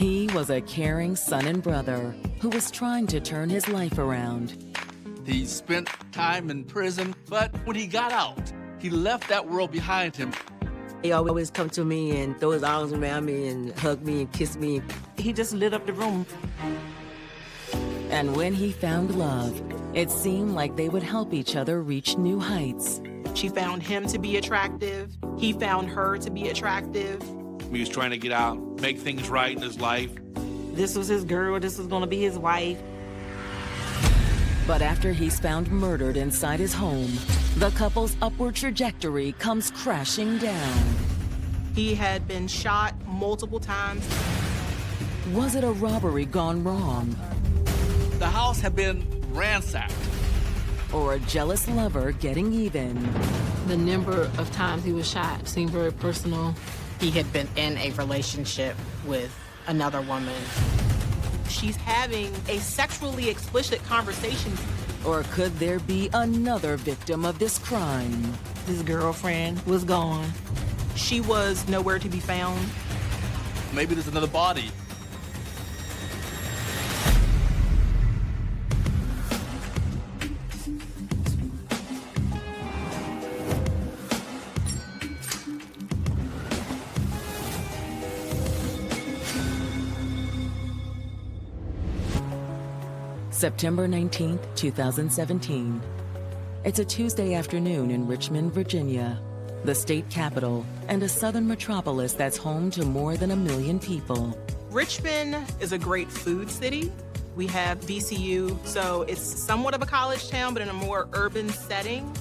He was a caring son and brother who was trying to turn his life around. He spent time in prison, but when he got out, he left that world behind him. He always come to me and throw his arms around me and hug me and kiss me. He just lit up the room. And when he found love, it seemed like they would help each other reach new heights. She found him to be attractive. He found her to be attractive. He was trying to get out, make things right in his life. This was his girl. This was going to be his wife. But after he's found murdered inside his home, the couple's upward trajectory comes crashing down. He had been shot multiple times. Was it a robbery gone wrong? The house had been ransacked. Or a jealous lover getting even? The number of times he was shot seemed very personal. He had been in a relationship with another woman. She's having a sexually explicit conversation. Or could there be another victim of this crime? His girlfriend was gone. She was nowhere to be found. Maybe there's another body. September 19th, 2017. It's a Tuesday afternoon in Richmond, Virginia, the state capital and a southern metropolis that's home to more than 1 million people. Richmond is a great food city. We have VCU, so it's somewhat of a college town, but in a more urban setting.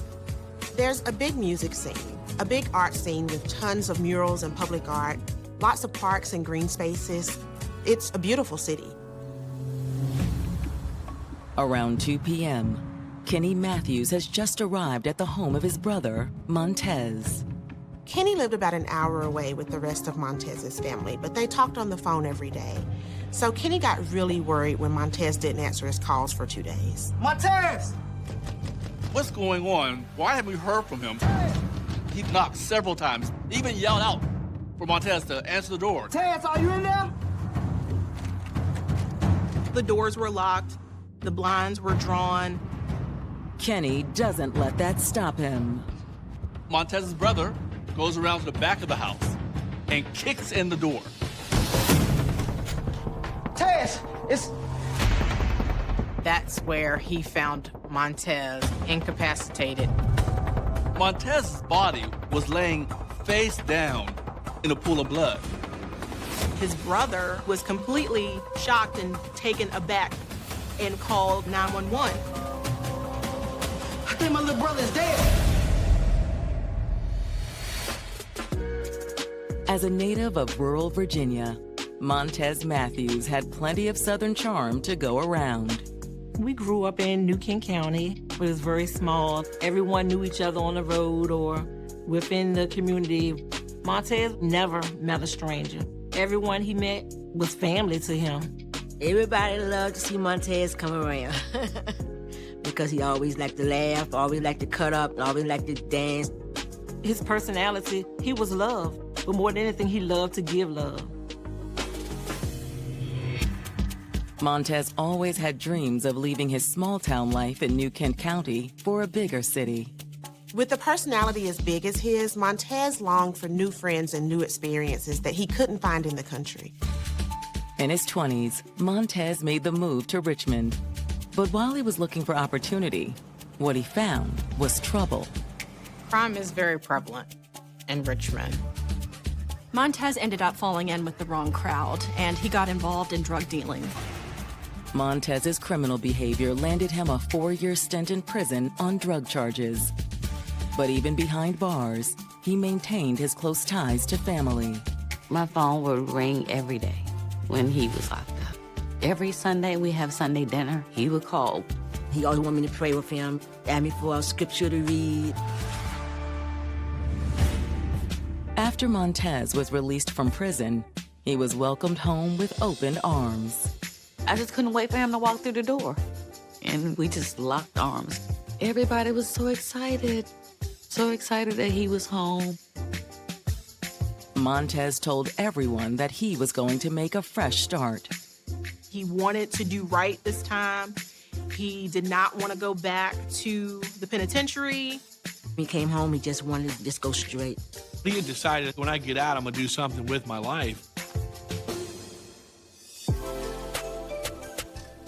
There's a big music scene, a big art scene with tons of murals and public art, lots of parks and green spaces. It's a beautiful city. Around 2 p.m., Kenny Matthews has just arrived at the home of his brother, Montez. Kenny lived about an hour away with the rest of Montez's family, but they talked on the phone every day. So Kenny got really worried when Montez didn't answer his calls for 2 days. Montez! What's going on? Why haven't we heard from him? He knocked several times, even yelled out for Montez to answer the door. Montez, are you in there? The doors were locked. The blinds were drawn. Kenny doesn't let that stop him. Montez's brother goes around to the back of the house and kicks in the door. Tess, it's... That's where he found Montez incapacitated. Montez's body was laying face down in a pool of blood. His brother was completely shocked and taken aback and called 911. I think my little brother is dead. As a native of rural Virginia, Montez Matthews had plenty of Southern charm to go around. We grew up in New Kent County. It was very small. Everyone knew each other on the road or within the community. Montez never met a stranger. Everyone he met was family to him. Everybody loved to see Montez come around because he always liked to laugh, always liked to cut up, always liked to dance. His personality, he was love, but more than anything, he loved to give love. Montez always had dreams of leaving his small-town life in New Kent County for a bigger city. With a personality as big as his, Montez longed for new friends and new experiences that he couldn't find in the country. In his 20s, Montez made the move to Richmond. But while he was looking for opportunity, what he found was trouble. Crime is very prevalent in Richmond. Montez ended up falling in with the wrong crowd, and he got involved in drug dealing. Montez's criminal behavior landed him a 4-year stint in prison on drug charges. But even behind bars, he maintained his close ties to family. My phone would ring every day when he was locked up. Every Sunday, we have Sunday dinner. He would call. He always wanted me to pray with him, ask me for a scripture to read. After Montez was released from prison, he was welcomed home with open arms. I just couldn't wait for him to walk through the door. And we just locked arms. Everybody was so excited that he was home. Montez told everyone that he was going to make a fresh start. He wanted to do right this time. He did not want to go back to the penitentiary. He came home, he just wanted to just go straight. He had decided, when I get out, I'm going to do something with my life.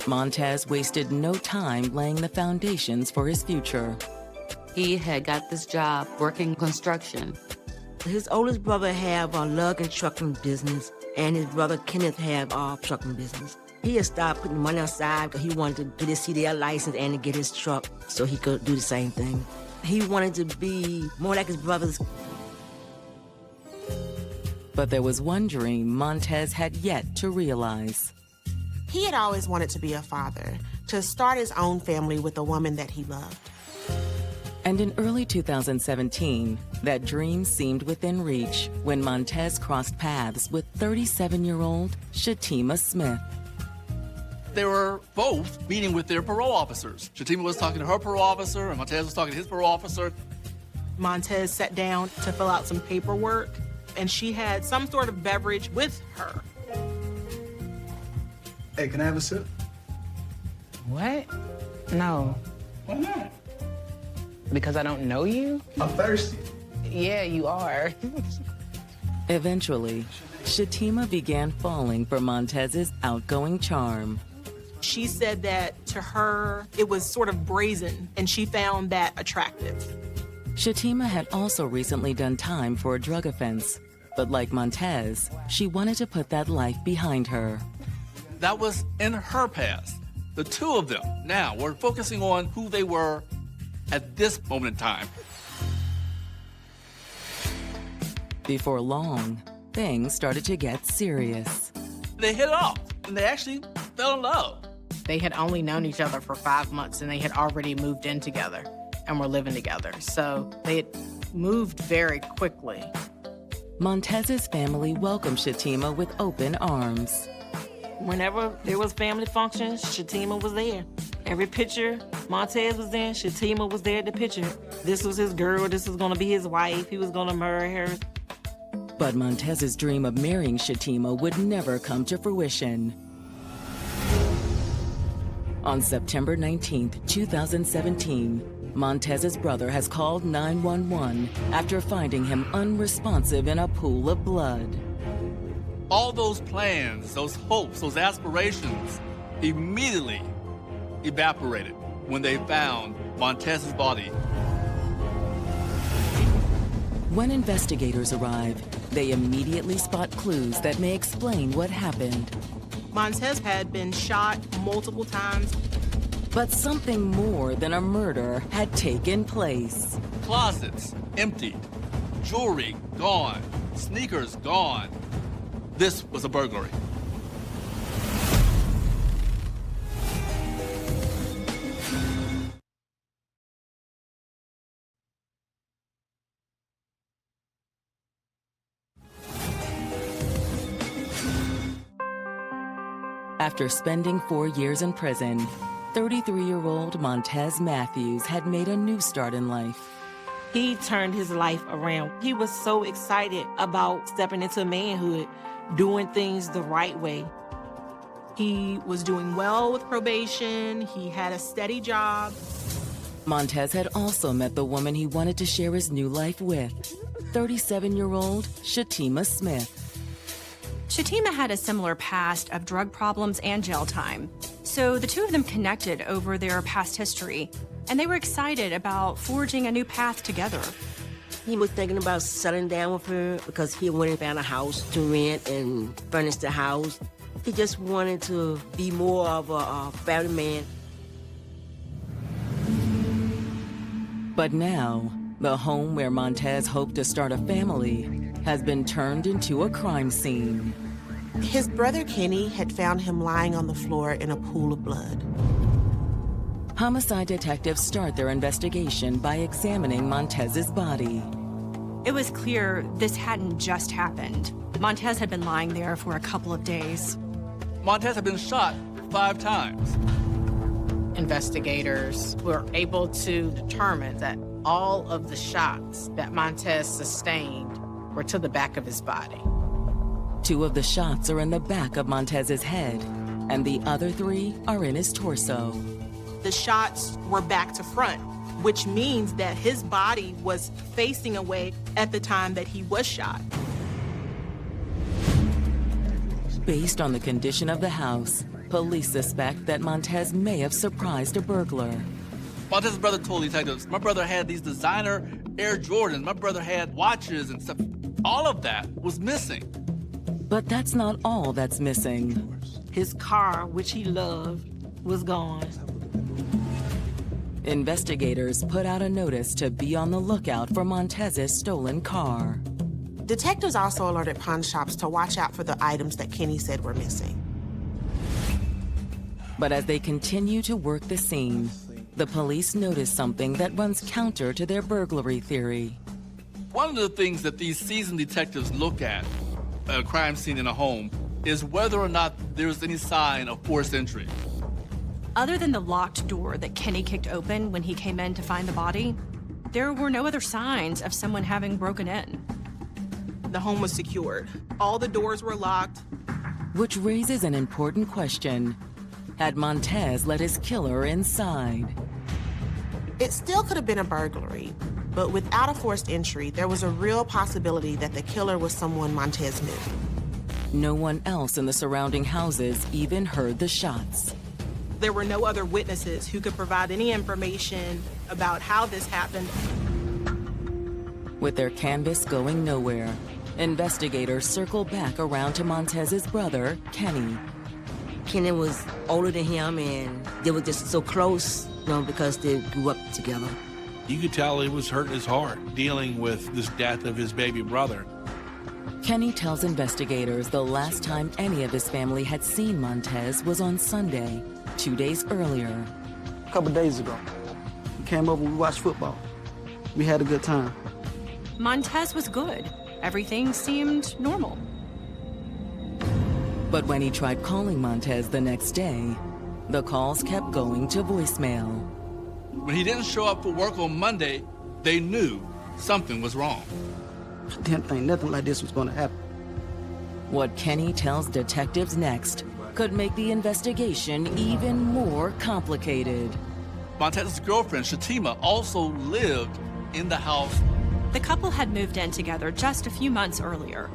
Montez wasted no time laying the foundations for his future. He had got this job working construction. His oldest brother have a lug and trucking business, and his brother Kenneth have a trucking business. He had started putting money aside because he wanted to get his CDL license and to get his truck so he could do the same thing. He wanted to be more like his brothers. But there was one dream Montez had yet to realize. He had always wanted to be a father, to start his own family with a woman that he loved. And in early 2017, that dream seemed within reach when Montez crossed paths with 37-year-old Shatima Smith. They were both meeting with their parole officers. Shatima was talking to her parole officer, and Montez was talking to his parole officer. Montez sat down to fill out some paperwork, and she had some sort of beverage with her. Hey, can I have a sip? What? No. Why not? Because I don't know you? I'm thirsty. Yeah, you are. Eventually, Shatima began falling for Montez's outgoing charm. She said that to her, it was sort of brazen, and she found that attractive. Shatima had also recently done time for a drug offense, but like Montez, she wanted to put that life behind her. That was in her past. The two of them now were focusing on who they were at this moment in time. Before long, things started to get serious. They hit it off, and they actually fell in love. They had only known each other for 5 months, and they had already moved in together and were living together. So they had moved very quickly. Montez's family welcomed Shatima with open arms. Whenever there was family functions, Shatima was there. Every picture Montez was in, Shatima was there at the picture. This was his girl, this was gonna be his wife, he was gonna marry her. But Montez's dream of marrying Shatima would never come to fruition. On September 19th, 2017, Montez's brother has called 911 after finding him unresponsive in a pool of blood. All those plans, those hopes, those aspirations immediately evaporated when they found Montez's body. When investigators arrive, they immediately spot clues that may explain what happened. Montez had been shot multiple times. But something more than a murder had taken place. Closets emptied, jewelry gone, sneakers gone. This was a burglary. After spending 4 years in prison, 33-year-old Montez Matthews had made a new start in life. He turned his life around. He was so excited about stepping into manhood, doing things the right way. He was doing well with probation. He had a steady job. Montez had also met the woman he wanted to share his new life with, 37-year-old Shatima Smith. Shatima had a similar past of drug problems and jail time. So the two of them connected over their past history, and they were excited about forging a new path together. He was thinking about settling down with her because he went and found a house to rent and furnish the house. He just wanted to be more of a family man. But now, the home where Montez hoped to start a family has been turned into a crime scene. His brother Kenny had found him lying on the floor in a pool of blood. Homicide detectives start their investigation by examining Montez's body. It was clear this hadn't just happened. Montez had been lying there for a couple of days. Montez had been shot 5 times. Investigators were able to determine that all of the shots that Montez sustained were to the back of his body. 2 of the shots are in the back of Montez's head, and the other 3 are in his torso. The shots were back to front, which means that his body was facing away at the time that he was shot. Based on the condition of the house, police suspect that Montez may have surprised a burglar. Montez's brother told detectives, my brother had these designer Air Jordans, my brother had watches and stuff. All of that was missing. But that's not all that's missing. His car, which he loved, was gone. Investigators put out a notice to be on the lookout for Montez's stolen car. Detectives also alerted pawn shops to watch out for the items that Kenny said were missing. But as they continue to work the scene, the police notice something that runs counter to their burglary theory. One of the things that these seasoned detectives look at a crime scene in a home is whether or not there's any sign of forced entry. Other than the locked door that Kenny kicked open when he came in to find the body, there were no other signs of someone having broken in. The home was secured. All the doors were locked. Which raises an important question. Had Montez let his killer inside? It still could have been a burglary, but without a forced entry, there was a real possibility that the killer was someone Montez knew. No one else in the surrounding houses even heard the shots. There were no other witnesses who could provide any information about how this happened. With their canvas going nowhere, investigators circle back around to Montez's brother, Kenny. Kenny was older than him, and they were just so close, because they grew up together. You could tell it was hurting his heart, dealing with this death of his baby brother. Kenny tells investigators the last time any of his family had seen Montez was on Sunday, 2 days earlier. A couple days ago, we came over, we watched football. We had a good time. Montez was good. Everything seemed normal. But when he tried calling Montez the next day, the calls kept going to voicemail. When he didn't show up for work on Monday, they knew something was wrong. I didn't think nothing like this was going to happen. What Kenny tells detectives next could make the investigation even more complicated. Montez's girlfriend, Shatima, also lived in the house. The couple had moved in together just a few months earlier.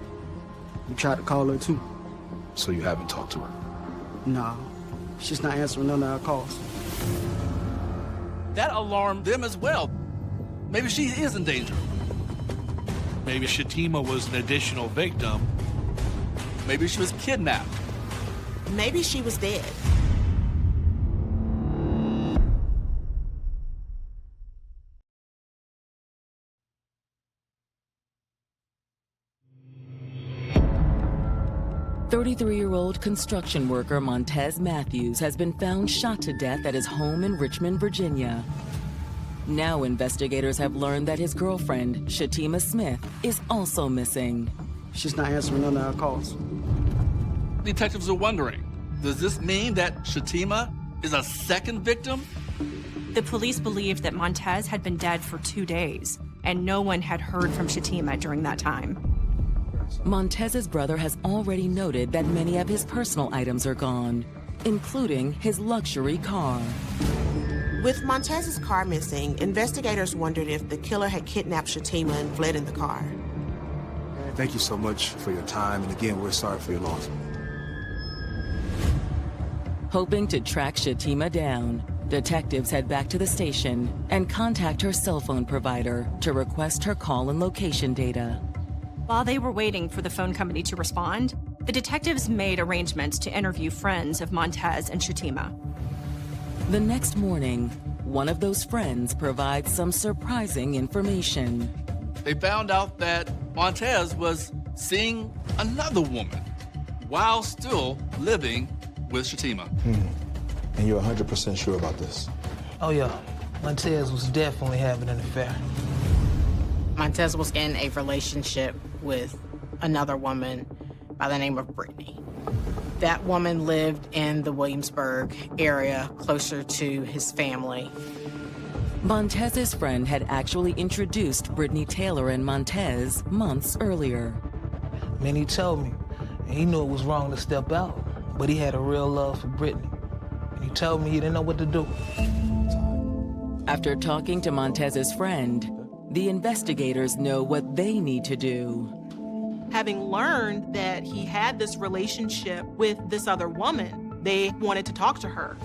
We tried to call her too. So you haven't talked to her? No, she's not answering none of our calls. That alarmed them as well. Maybe she is in danger. Maybe Shatima was an additional victim. Maybe she was kidnapped. Maybe she was dead. "33-year-old construction worker Montez Matthews has been found shot to death at his home in Richmond, Virginia. Now investigators have learned that his girlfriend, Shatima Smith, is also missing. She's not answering none of our calls. Detectives are wondering, does this mean that Shatima is a second victim? The police believed that Montez had been dead for 2 days, and no one had heard from Shatima during that time. Montez's brother has already noted that many of his personal items are gone, including his luxury car. With Montez's car missing, investigators wondered if the killer had kidnapped Shatima and fled in the car. Thank you so much for your time, and again, we're sorry for your loss. Hoping to track Shatima down, detectives head back to the station and contact her cell phone provider to request her call and location data. While they were waiting for the phone company to respond, the detectives made arrangements to interview friends of Montez and Shatima. The next morning, one of those friends provides some surprising information. They found out that Montez was seeing another woman while still living with Shatima. And you're 100% sure about this? Oh yeah, Montez was definitely having an affair. Montez was in a relationship with another woman by the name of Brittany. That woman lived in the Williamsburg area, closer to his family. Montez's friend had actually introduced Brittany Taylor and Montez months earlier. Man, he told me, and he knew it was wrong to step out, but he had a real love for Brittany. And he told me he didn't know what to do. After talking to Montez's friend, the investigators know what they need to do. Having learned that he had this relationship with this other woman, they wanted to talk to her.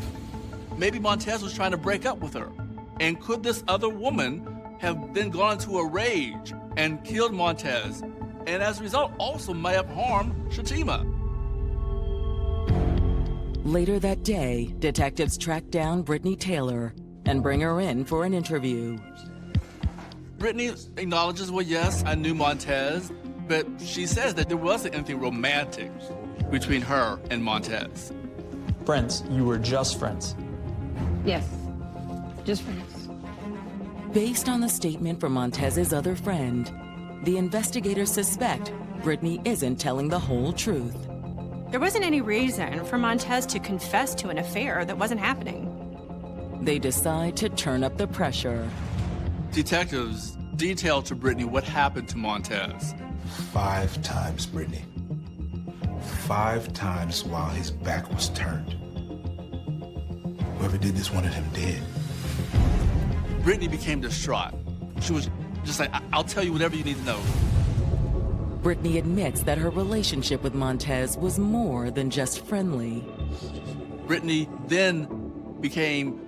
Maybe Montez was trying to break up with her. And could this other woman have then gone into a rage and killed Montez, and as a result also may have harmed Shatima? Later that day, detectives track down Brittany Taylor and bring her in for an interview. Brittany acknowledges, well, yes, I knew Montez, but she says that there wasn't anything romantic between her and Montez. Friends, you were just friends. Yes, just friends. Based on the statement from Montez's other friend, the investigators suspect Brittany isn't telling the whole truth. There wasn't any reason for Montez to confess to an affair that wasn't happening. They decide to turn up the pressure. Detectives detail to Brittany what happened to Montez. 5 times, Brittany. 5 times while his back was turned. Whoever did this wanted him dead. Brittany became distraught. She was just like, I'll tell you whatever you need to know. Brittany admits that her relationship with Montez was more than just friendly. Brittany then became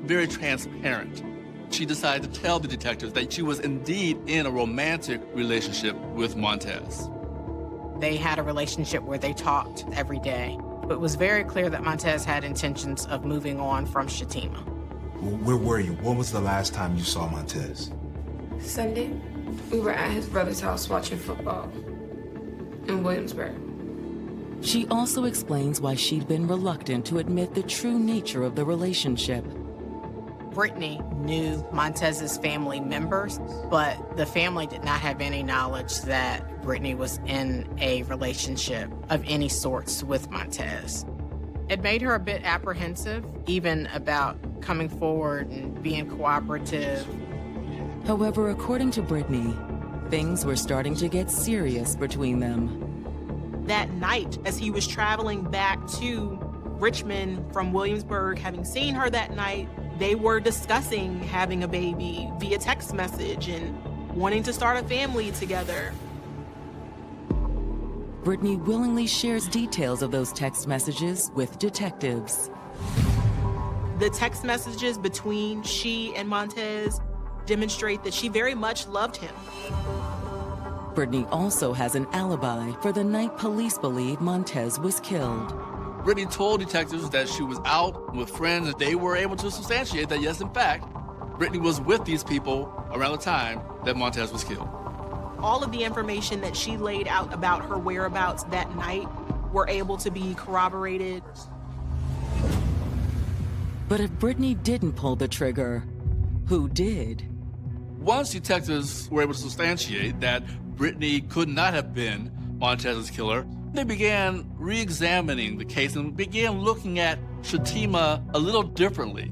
very transparent. She decided to tell the detectives that she was indeed in a romantic relationship with Montez. They had a relationship where they talked every day. It was very clear that Montez had intentions of moving on from Shatima. Where were you? When was the last time you saw Montez? Sunday, we were at his brother's house watching football in Williamsburg. She also explains why she'd been reluctant to admit the true nature of the relationship. Brittany knew Montez's family members, but the family did not have any knowledge that Brittany was in a relationship of any sorts with Montez. It made her a bit apprehensive, even about coming forward and being cooperative. However, according to Brittany, things were starting to get serious between them. That night, as he was traveling back to Richmond from Williamsburg, having seen her that night, they were discussing having a baby via text message and wanting to start a family together. Brittany willingly shares details of those text messages with detectives. The text messages between she and Montez demonstrate that she very much loved him. Brittany also has an alibi for the night police believe Montez was killed. Brittany told detectives that she was out with friends, and they were able to substantiate that, yes, in fact, Brittany was with these people around the time that Montez was killed. All of the information that she laid out about her whereabouts that night were able to be corroborated. But if Brittany didn't pull the trigger, who did? Once detectives were able to substantiate that Brittany could not have been Montez's killer, they began re-examining the case and began looking at Shatima a little differently.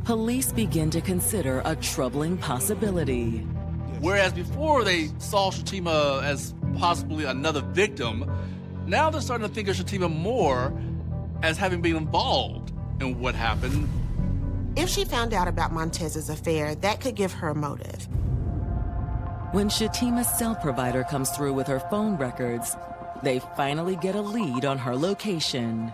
Police begin to consider a troubling possibility. Whereas before they saw Shatima as possibly another victim, now they're starting to think of Shatima more as having been involved in what happened. If she found out about Montez's affair, that could give her a motive. When Shatima's cell provider comes through with her phone records, they finally get a lead on her location.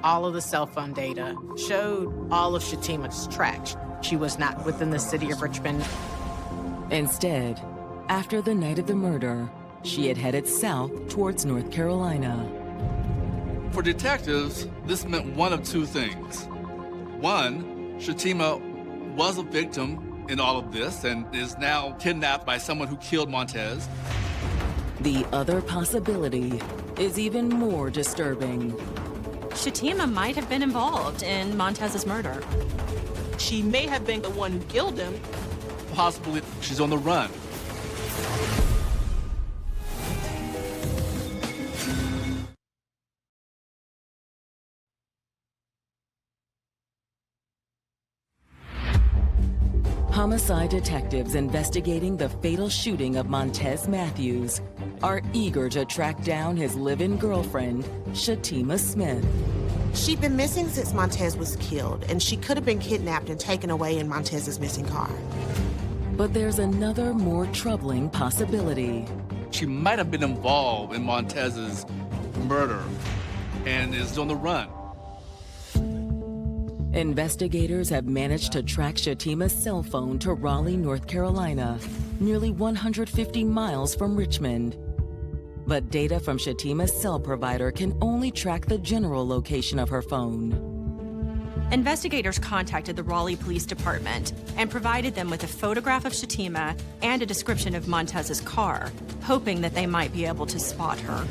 All of the cell phone data showed all of Shatima's tracks. She was not within the city of Richmond. Instead, after the night of the murder, she had headed south towards North Carolina. For detectives, this meant one of two things. One, Shatima was a victim in all of this and is now kidnapped by someone who killed Montez. The other possibility is even more disturbing. Shatima might have been involved in Montez's murder. She may have been the one who killed him. Possibly she's on the run. Homicide detectives investigating the fatal shooting of Montez Matthews are eager to track down his live-in girlfriend, Shatima Smith. She'd been missing since Montez was killed, and she could have been kidnapped and taken away in Montez's missing car. But there's another more troubling possibility. She might have been involved in Montez's murder and is on the run. Investigators have managed to track Shatima's cell phone to Raleigh, North Carolina, nearly 150 miles from Richmond. But data from Shatima's cell provider can only track the general location of her phone. Investigators contacted the Raleigh Police Department and provided them with a photograph of Shatima and a description of Montez's car, hoping that they might be able to spot her.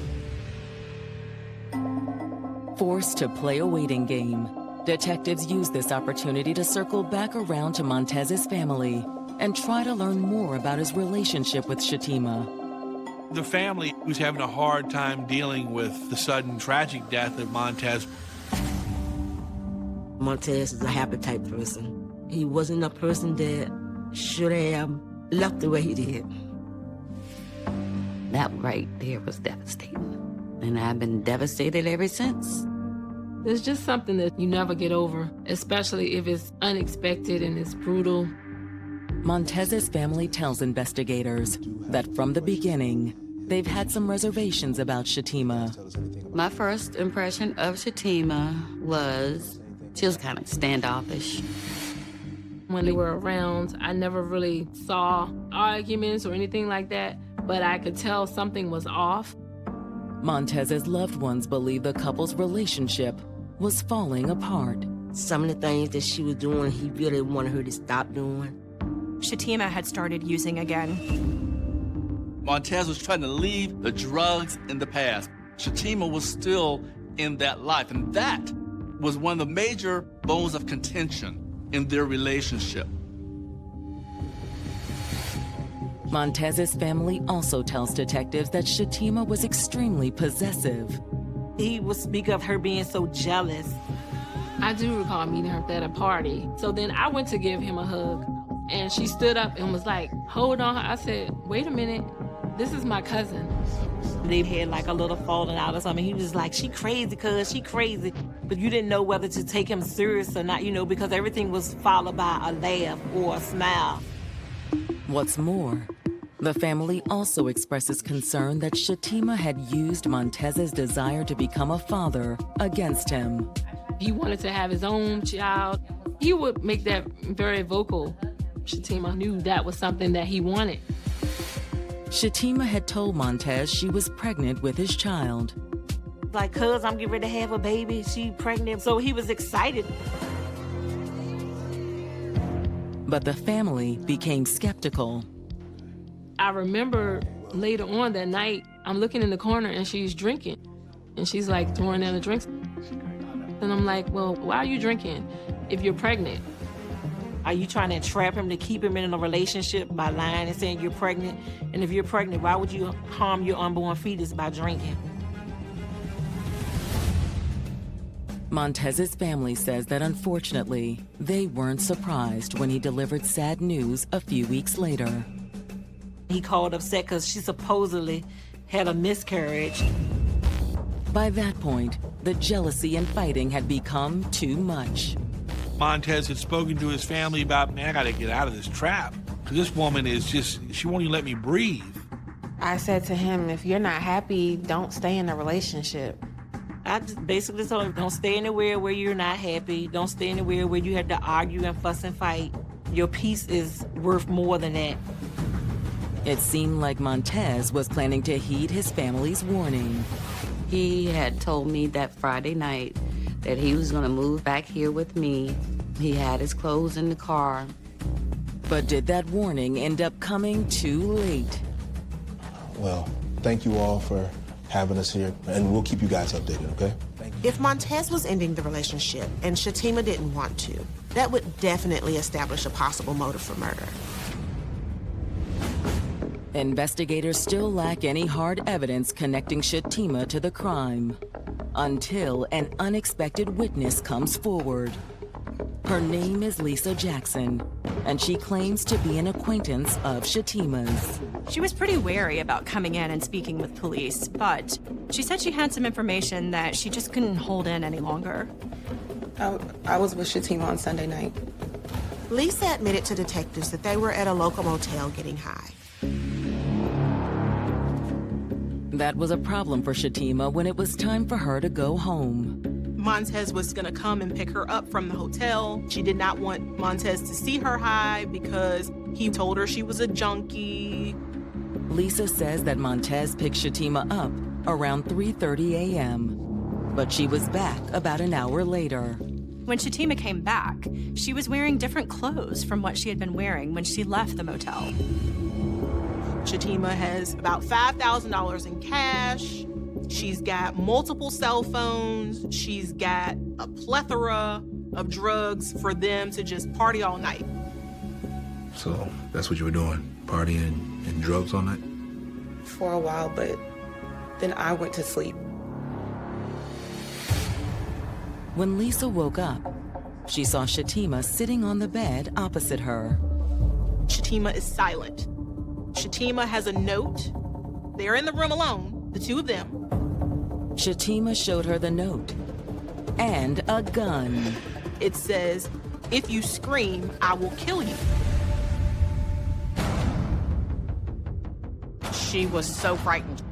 Forced to play a waiting game, detectives used this opportunity to circle back around to Montez's family and try to learn more about his relationship with Shatima. The family was having a hard time dealing with the sudden tragic death of Montez. Montez is a happy type person. He wasn't a person that should have left the way he did. That right there was devastating. And I've been devastated ever since. It's just something that you never get over, especially if it's unexpected and it's brutal. Montez's family tells investigators that from the beginning, they've had some reservations about Shatima. My first impression of Shatima was she was kind of standoffish. When they were around, I never really saw arguments or anything like that, but I could tell something was off. Montez's loved ones believe the couple's relationship was falling apart. Some of the things that she was doing, he really wanted her to stop doing. Shatima had started using again. Montez was trying to leave the drugs in the past. Shatima was still in that life, and that was one of the major bones of contention in their relationship. Montez's family also tells detectives that Shatima was extremely possessive. He would speak of her being so jealous. I do recall meeting her at a party. So then I went to give him a hug, and she stood up and was like, hold on. I said, wait a minute, this is my cousin. They had like a little falling out or something. He was like, she crazy, cuz, she crazy. But you didn't know whether to take him serious or not, you know, because everything was followed by a laugh or a smile. What's more, the family also expresses concern that Shatima had used Montez's desire to become a father against him. He wanted to have his own child. He would make that very vocal. Shatima knew that was something that he wanted. Shatima had told Montez she was pregnant with his child. Like, cuz, I'm getting ready to have a baby. She pregnant. So he was excited. But the family became skeptical. I remember later on that night, I'm looking in the corner and she's drinking. And she's like throwing down the drinks. And I'm like, well, why are you drinking if you're pregnant? Are you trying to trap him to keep him in a relationship by lying and saying you're pregnant? And if you're pregnant, why would you harm your unborn fetus by drinking? Montez's family says that unfortunately, they weren't surprised when he delivered sad news a few weeks later. He called upset because she supposedly had a miscarriage. By that point, the jealousy and fighting had become too much. Montez had spoken to his family about, man, I gotta get out of this trap. This woman is just, she won't even let me breathe. I said to him, if you're not happy, don't stay in a relationship. I just basically told him, don't stay anywhere where you're not happy. Don't stay anywhere where you have to argue and fuss and fight. Your peace is worth more than that. It seemed like Montez was planning to heed his family's warning. He had told me that Friday night that he was gonna move back here with me. He had his clothes in the car. But did that warning end up coming too late? Well, thank you all for having us here, and we'll keep you guys updated, okay? If Montez was ending the relationship and Shatima didn't want to, that would definitely establish a possible motive for murder. Investigators still lack any hard evidence connecting Shatima to the crime, until an unexpected witness comes forward. Her name is Lisa Jackson, and she claims to be an acquaintance of Shatima's. She was pretty wary about coming in and speaking with police, but she said she had some information that she just couldn't hold in any longer. I was with Shatima on Sunday night. Lisa admitted to detectives that they were at a local motel getting high. That was a problem for Shatima when it was time for her to go home. Montez was gonna come and pick her up from the hotel. She did not want Montez to see her high because he told her she was a junkie. Lisa says that Montez picked Shatima up around 3:30 a.m., but she was back about an hour later. When Shatima came back, she was wearing different clothes from what she had been wearing when she left the motel. Shatima has about $5,000 in cash. She's got multiple cell phones. She's got a plethora of drugs for them to just party all night. So that's what you were doing, partying and drugs all night? For a while, but then I went to sleep. When Lisa woke up, she saw Shatima sitting on the bed opposite her. Shatima is silent. Shatima has a note. They're in the room alone, the two of them. Shatima showed her the note and a gun. It says, "If you scream, I will kill you." She was so frightened.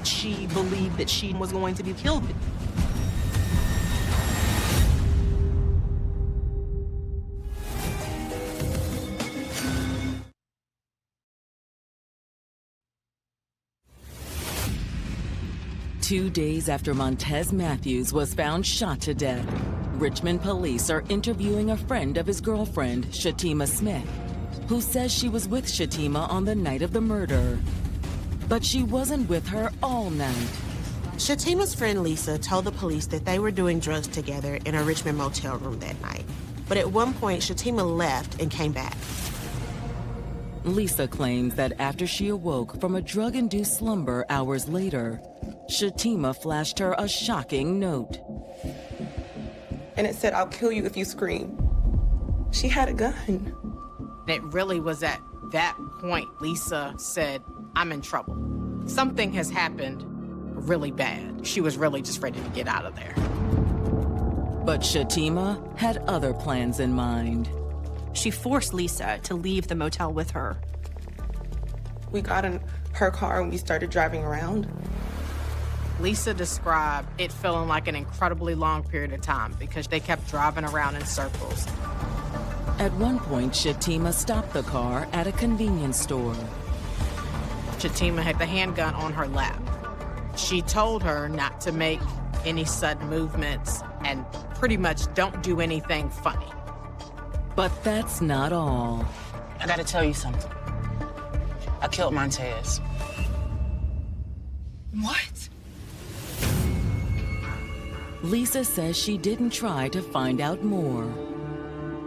She believed that she was going to be killed. Two days after Montez Matthews was found shot to death, Richmond police are interviewing a friend of his girlfriend, Shatima Smith, who says she was with Shatima on the night of the murder. But she wasn't with her all night. Shatima's friend Lisa told the police that they were doing drugs together in a Richmond motel room that night. But at one point, Shatima left and came back. Lisa claims that after she awoke from a drug-induced slumber hours later, Shatima flashed her a shocking note. And it said, "I'll kill you if you scream." She had a gun. It really was at that point Lisa said, "I'm in trouble. Something has happened really bad." She was really just ready to get out of there. But Shatima had other plans in mind. She forced Lisa to leave the motel with her. We got in her car and we started driving around. Lisa described it feeling like an incredibly long period of time because they kept driving around in circles. At one point, Shatima stopped the car at a convenience store. Shatima had the handgun on her lap. She told her not to make any sudden movements and pretty much don't do anything funny. But that's not all. I gotta tell you something. I killed Montez. What? Lisa says she didn't try to find out more.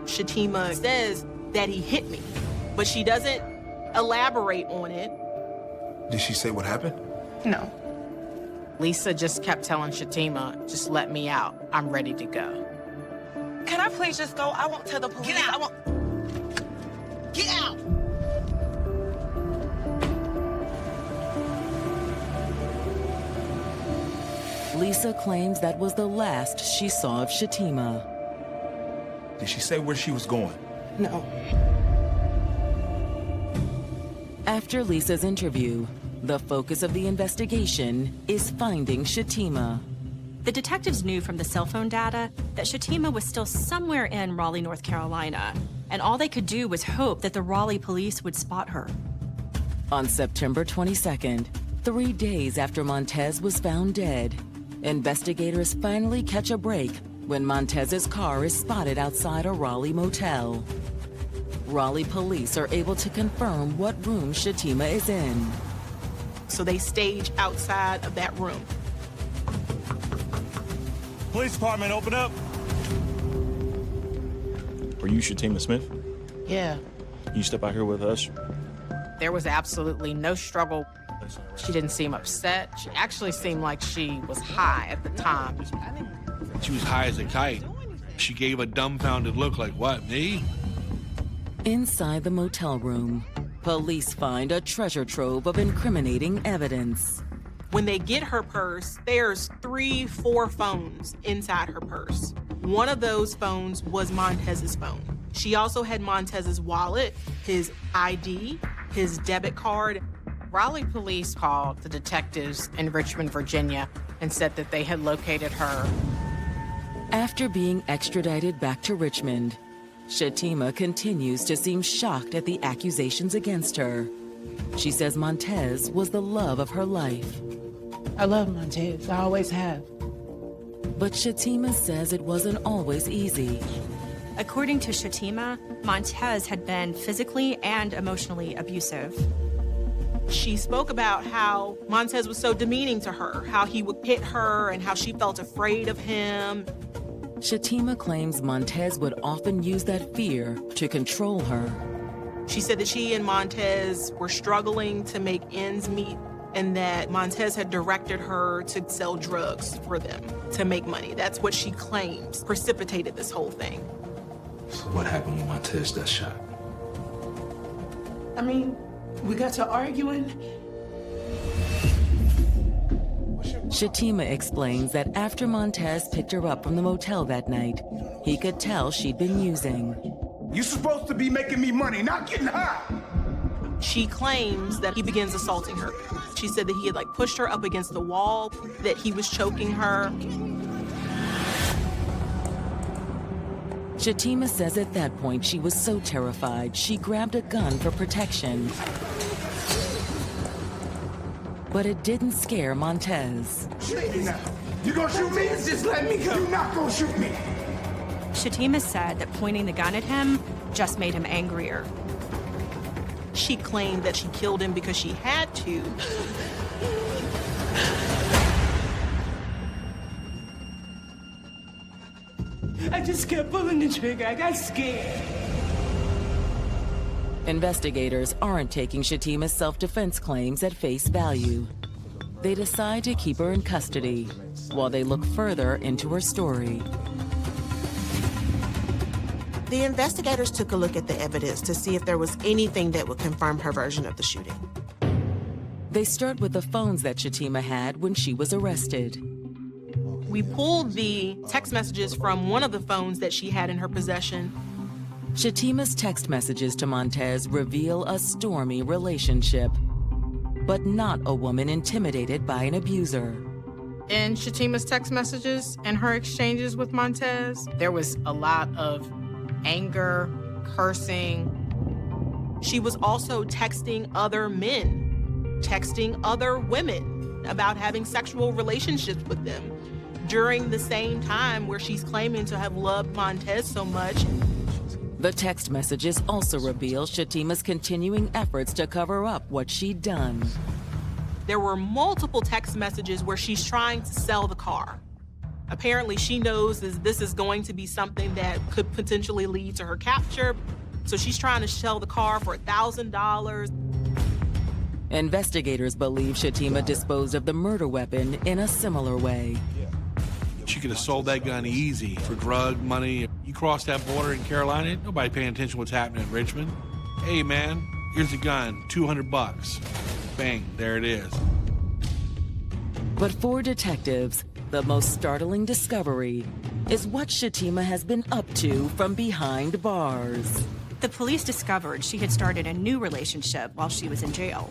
Shatima says that he hit me, but she doesn't elaborate on it. Did she say what happened? No. Lisa just kept telling Shatima, "Just let me out. I'm ready to go." Can I please just go? I won't tell the police. Get out. I won't. Get out! Lisa claims that was the last she saw of Shatima. Did she say where she was going? No. After Lisa's interview, the focus of the investigation is finding Shatima. The detectives knew from the cell phone data that Shatima was still somewhere in Raleigh, North Carolina, and all they could do was hope that the Raleigh police would spot her. On September 22nd, 3 days after Montez was found dead, investigators finally catch a break when Montez's car is spotted outside a Raleigh motel. Raleigh police are able to confirm what room Shatima is in. So they stage outside of that room. Police department, open up. Are you Shatima Smith? Yeah. You step out here with us? There was absolutely no struggle. She didn't seem upset. She actually seemed like she was high at the time. She was high as a kite. She gave a dumbfounded look like, what, me? Inside the motel room, police find a treasure trove of incriminating evidence. When they get her purse, there's 3-4 phones inside her purse. One of those phones was Montez's phone. She also had Montez's wallet, his ID, his debit card. Raleigh police called the detectives in Richmond, Virginia, and said that they had located her. After being extradited back to Richmond, Shatima continues to seem shocked at the accusations against her. She says Montez was the love of her life. I love Montez. I always have. But Shatima says it wasn't always easy. According to Shatima, Montez had been physically and emotionally abusive. She spoke about how Montez was so demeaning to her, how he would hit her and how she felt afraid of him. Shatima claims Montez would often use that fear to control her. She said that she and Montez were struggling to make ends meet and that Montez had directed her to sell drugs for them to make money. That's what she claims precipitated this whole thing. So what happened when Montez got shot? I mean, we got to arguing. Shatima explains that after Montez picked her up from the motel that night, he could tell she'd been using. You're supposed to be making me money, not getting high. She claims that he begins assaulting her. She said that he had pushed her up against the wall, that he was choking her. Shatima says at that point she was so terrified she grabbed a gun for protection. But it didn't scare Montez. Shoot me now. You gonna shoot me? Just let me go. You're not gonna shoot me. Shatima said that pointing the gun at him just made him angrier. She claimed that she killed him because she had to. I just kept pulling the trigger. I got scared. Investigators aren't taking Shatima's self-defense claims at face value. They decide to keep her in custody while they look further into her story. The investigators took a look at the evidence to see if there was anything that would confirm her version of the shooting. They start with the phones that Shatima had when she was arrested. We pulled the text messages from one of the phones that she had in her possession. Shatima's text messages to Montez reveal a stormy relationship, but not a woman intimidated by an abuser. In Shatima's text messages and her exchanges with Montez, there was a lot of anger, cursing. She was also texting other men, texting other women about having sexual relationships with them during the same time where she's claiming to have loved Montez so much. The text messages also reveal Shatima's continuing efforts to cover up what she'd done. There were multiple text messages where she's trying to sell the car. Apparently, she knows this is going to be something that could potentially lead to her capture, so she's trying to sell the car for $1,000. Investigators believe Shatima disposed of the murder weapon in a similar way. She could have sold that gun easy for drug money. You cross that border in Carolina, nobody paying attention to what's happening in Richmond. Hey man, here's a gun, $200. Bang, there it is. But for detectives, the most startling discovery is what Shatima has been up to from behind bars. The police discovered she had started a new relationship while she was in jail.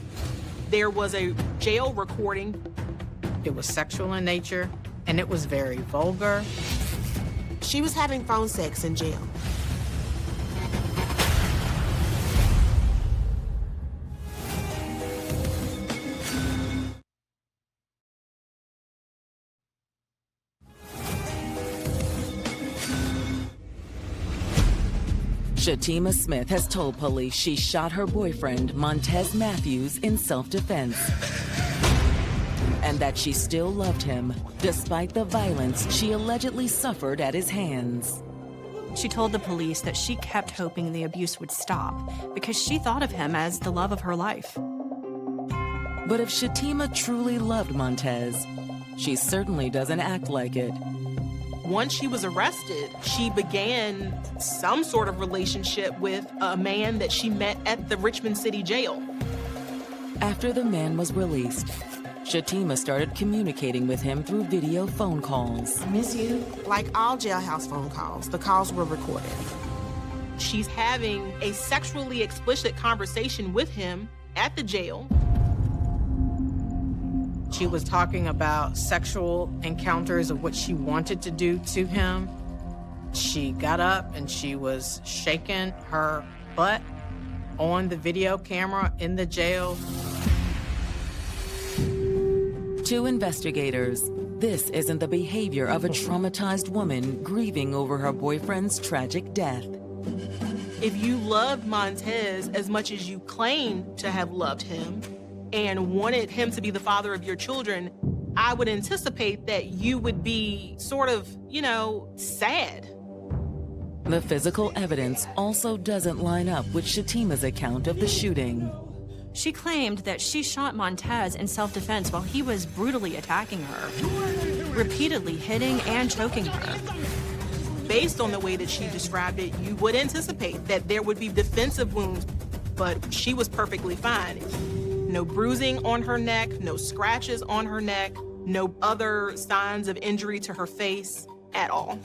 There was a jail recording. It was sexual in nature, and it was very vulgar. She was having phone sex in jail. Shatima Smith has told police she shot her boyfriend, Montez Matthews, in self-defense, and that she still loved him, despite the violence she allegedly suffered at his hands. She told the police that she kept hoping the abuse would stop because she thought of him as the love of her life. But if Shatima truly loved Montez, she certainly doesn't act like it. Once she was arrested, she began some sort of relationship with a man that she met at the Richmond City Jail. After the man was released, Shatima started communicating with him through video phone calls. I miss you. Like all jailhouse phone calls, the calls were recorded. She's having a sexually explicit conversation with him at the jail. She was talking about sexual encounters of what she wanted to do to him. She got up and she was shaking her butt on the video camera in the jail. To investigators, this isn't the behavior of a traumatized woman grieving over her boyfriend's tragic death. If you loved Montez as much as you claim to have loved him and wanted him to be the father of your children, I would anticipate that you would be sort of, sad. The physical evidence also doesn't line up with Shatima's account of the shooting. She claimed that she shot Montez in self-defense while he was brutally attacking her, repeatedly hitting and choking her. Based on the way that she described it, you would anticipate that there would be defensive wounds, but she was perfectly fine. No bruising on her neck, no scratches on her neck, no other signs of injury to her face at all.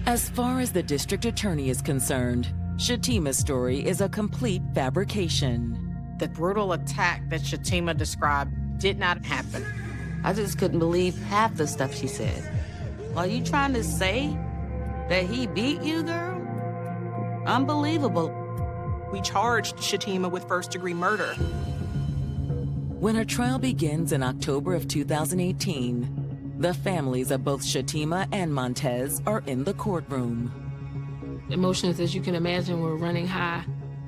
As far as the district attorney is concerned, Shatima's story is a complete fabrication. The brutal attack that Shatima described did not happen. I just couldn't believe half the stuff she said. Are you trying to say that he beat you, girl? Unbelievable. We charged Shatima with first-degree murder. When her trial begins in October of 2018, the families of both Shatima and Montez are in the courtroom. Emotions, as you can imagine, were running high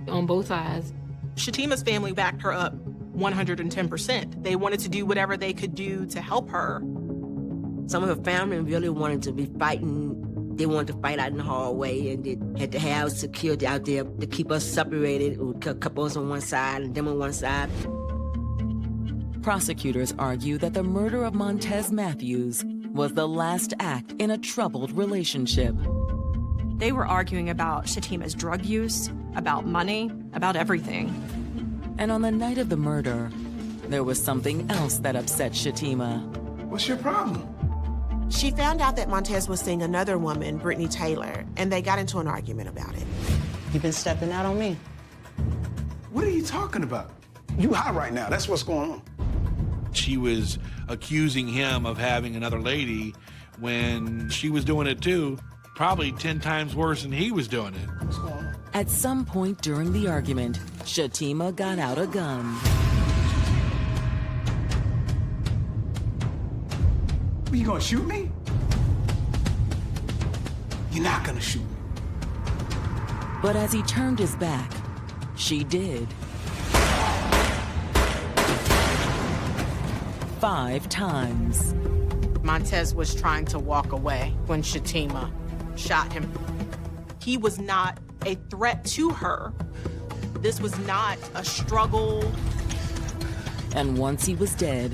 on both sides. Shatima's family backed her up 110%. They wanted to do whatever they could do to help her. Some of her family really wanted to be fighting. They wanted to fight out in the hallway, and they had to have security out there to keep us separated. A couple us on one side and them on one side. Prosecutors argue that the murder of Montez Matthews was the last act in a troubled relationship. They were arguing about Shatima's drug use, about money, about everything. And on the night of the murder, there was something else that upset Shatima. What's your problem? She found out that Montez was seeing another woman, Brittany Taylor, and they got into an argument about it. You've been stepping out on me. What are you talking about? You high right now. That's what's going on. She was accusing him of having another lady when she was doing it too, probably 10 times worse than he was doing it. What's going on? At some point during the argument, Shatima got out a gun. Are you gonna shoot me? You're not gonna shoot me. But as he turned his back, she did. 5 times. Montez was trying to walk away when Shatima shot him. He was not a threat to her. This was not a struggle. And once he was dead,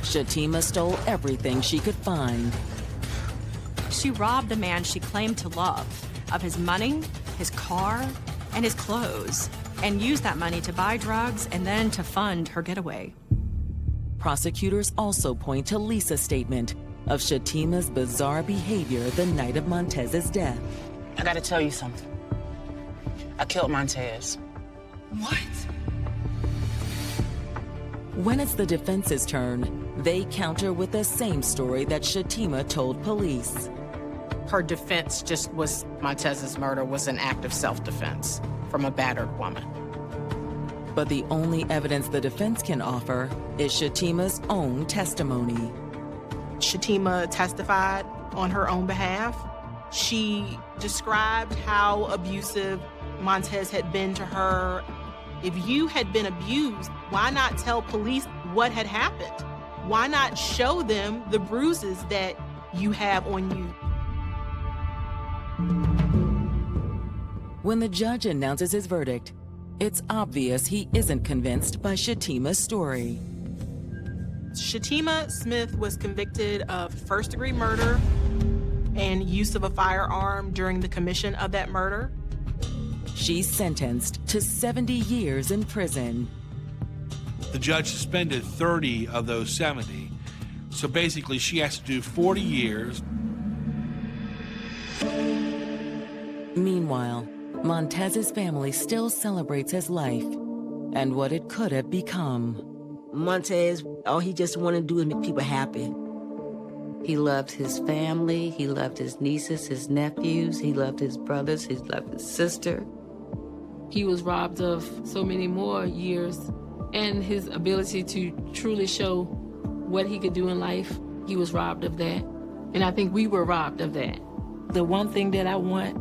Shatima stole everything she could find. She robbed the man she claimed to love of his money, his car, and his clothes, and used that money to buy drugs and then to fund her getaway. Prosecutors also point to Lisa's statement of Shatima's bizarre behavior the night of Montez's death. I gotta tell you something. I killed Montez. What? When it's the defense's turn, they counter with the same story that Shatima told police. Her defense just was Montez's murder was an act of self-defense from a battered woman. But the only evidence the defense can offer is Shatima's own testimony. Shatima testified on her own behalf. She described how abusive Montez had been to her. If you had been abused, why not tell police what had happened? Why not show them the bruises that you have on you? When the judge announces his verdict, it's obvious he isn't convinced by Shatima's story. Shatima Smith was convicted of first-degree murder and use of a firearm during the commission of that murder. She's sentenced to 70 years in prison. The judge suspended 30 of those 70. So basically, she has to do 40 years. Meanwhile, Montez's family still celebrates his life and what it could have become. Montez, all he just wanted to do is make people happy. He loved his family, he loved his nieces, his nephews, he loved his brothers, he loved his sister. He was robbed of so many more years and his ability to truly show what he could do in life. He was robbed of that. And I think we were robbed of that. The one thing that I want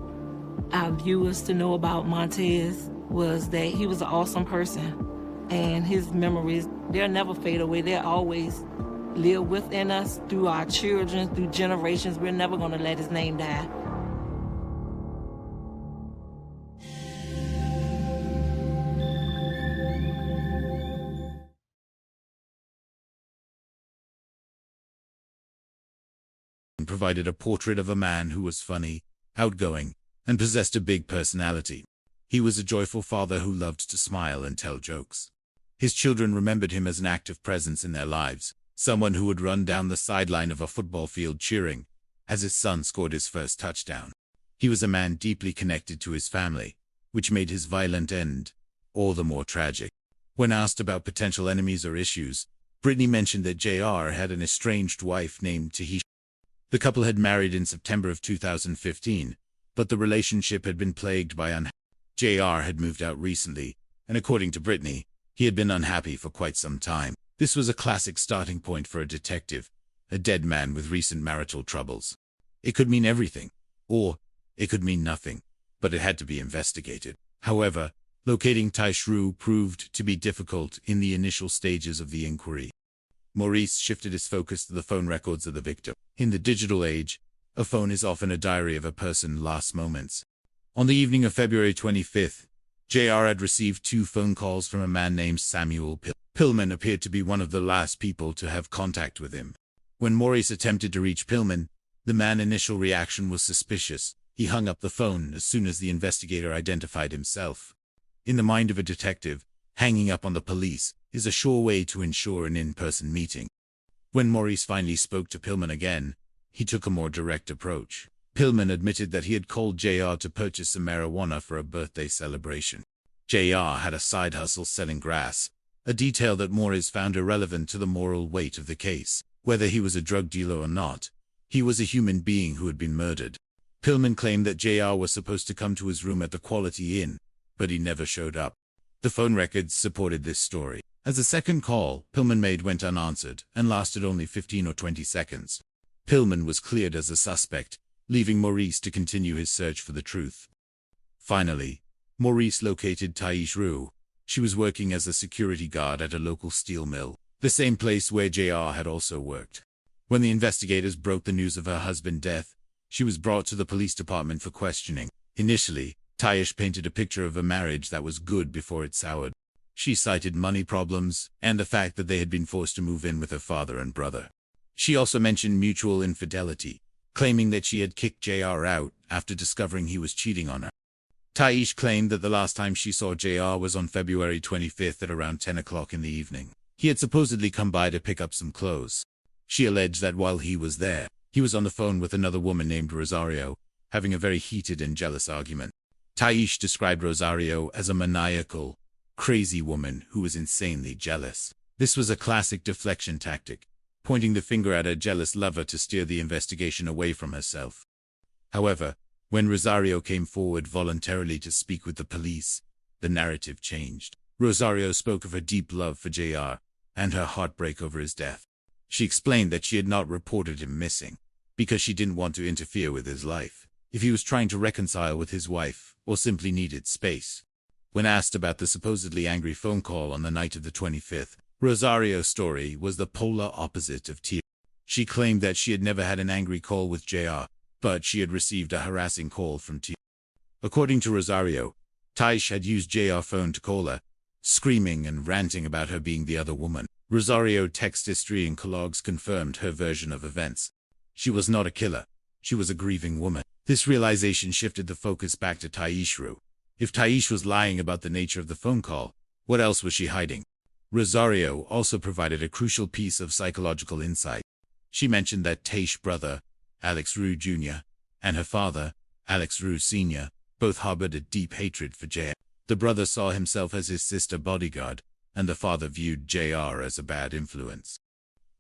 our viewers to know about Montez was that he was an awesome person. And his memories, they'll never fade away. They'll always live within us through our children, through generations. We're never going to let his name die. Provided a portrait of a man who was funny, outgoing, and possessed a big personality. He was a joyful father who loved to smile and tell jokes. His children remembered him as an active presence in their lives, someone who would run down the sideline of a football field cheering as his son scored his first touchdown. He was a man deeply connected to his family, which made his violent end all the more tragic. When asked about potential enemies or issues, Brittany mentioned that JR had an estranged wife named Tahisha. The couple had married in September of 2015, but the relationship had been plagued by unhappiness. JR had moved out recently, and according to Brittany, he had been unhappy for quite some time. This was a classic starting point for a detective, a dead man with recent marital troubles. It could mean everything, or it could mean nothing, but it had to be investigated. However, locating Taishroo proved to be difficult in the initial stages of the inquiry. Maurice shifted his focus to the phone records of the victim. In the digital age, a phone is often a diary of a person's last moments. On the evening of February 25th, JR had received 2 phone calls from a man named Samuel Pillman appeared to be one of the last people to have contact with him. When Maurice attempted to reach Pillman, the man's initial reaction was suspicious. He hung up the phone as soon as the investigator identified himself. In the mind of a detective, hanging up on the police is a sure way to ensure an in-person meeting. When Maurice finally spoke to Pillman again, he took a more direct approach. Pillman admitted that he had called JR to purchase some marijuana for a birthday celebration. JR had a side hustle selling grass, a detail that Maurice found irrelevant to the moral weight of the case. Whether he was a drug dealer or not, he was a human being who had been murdered. Pillman claimed that JR was supposed to come to his room at the Quality Inn, but he never showed up. The phone records supported this story, as the second call Pillman made went unanswered and lasted only 15 or 20 seconds. Pillman was cleared as a suspect, leaving Maurice to continue his search for the truth. Finally, Maurice located Taishroo. She was working as a security guard at a local steel mill, the same place where JR had also worked. When the investigators broke the news of her husband's death, she was brought to the police department for questioning. Initially, Taish painted a picture of a marriage that was good before it soured. She cited money problems and the fact that they had been forced to move in with her father and brother. She also mentioned mutual infidelity, claiming that she had kicked JR out after discovering he was cheating on her. Taish claimed that the last time she saw JR was on February 25th at around 10 o'clock in the evening. He had supposedly come by to pick up some clothes. She alleged that while he was there, he was on the phone with another woman named Rosario, having a very heated and jealous argument. Taish described Rosario as a maniacal, crazy woman who was insanely jealous. This was a classic deflection tactic, pointing the finger at her jealous lover to steer the investigation away from herself. However, when Rosario came forward voluntarily to speak with the police, the narrative changed. Rosario spoke of her deep love for JR and her heartbreak over his death. She explained that she had not reported him missing because she didn't want to interfere with his life, if he was trying to reconcile with his wife or simply needed space. When asked about the supposedly angry phone call on the night of the 25th, Rosario's story was the polar opposite of tears. She claimed that she had never had an angry call with JR, but she had received a harassing call from T. According to Rosario, Taish had used JR's phone to call her, screaming and ranting about her being the other woman. Rosario text history and logs confirmed her version of events. She was not a killer. She was a grieving woman. This realization shifted the focus back to Taishru. If Taish was lying about the nature of the phone call, what else was she hiding? Rosario also provided a crucial piece of psychological insight. She mentioned that Taish's brother, Alex Rue Jr., and her father, Alex Rue Sr., both harbored a deep hatred for JR. The brother saw himself as his sister's bodyguard, and the father viewed JR as a bad influence.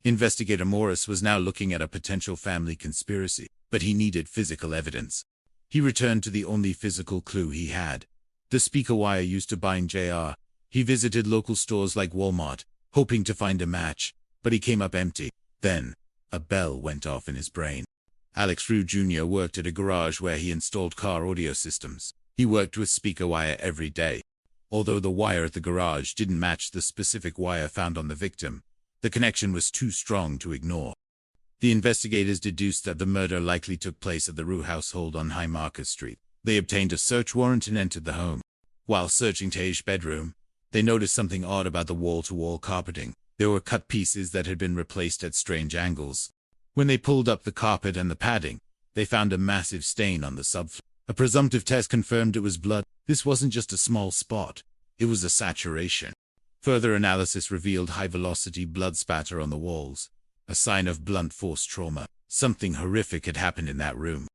Investigator Morris was now looking at a potential family conspiracy, but he needed physical evidence. He returned to the only physical clue he had, the speaker wire used to bind JR. He visited local stores like Walmart, hoping to find a match, but he came up empty. Then, a bell went off in his brain. Alex Rue Jr. worked at a garage where he installed car audio systems. He worked with speaker wire every day. Although the wire at the garage didn't match the specific wire found on the victim, the connection was too strong to ignore. The investigators deduced that the murder likely took place at the Rue household on High Market Street. They obtained a search warrant and entered the home. While searching Taish's bedroom, they noticed something odd about the wall-to-wall carpeting. There were cut pieces that had been replaced at strange angles. When they pulled up the carpet and the padding, they found a massive stain on the subfloor. A presumptive test confirmed it was blood. This wasn't just a small spot, it was a saturation. Further analysis revealed high-velocity blood spatter on the walls, a sign of blunt force trauma. Something horrific had happened in that room.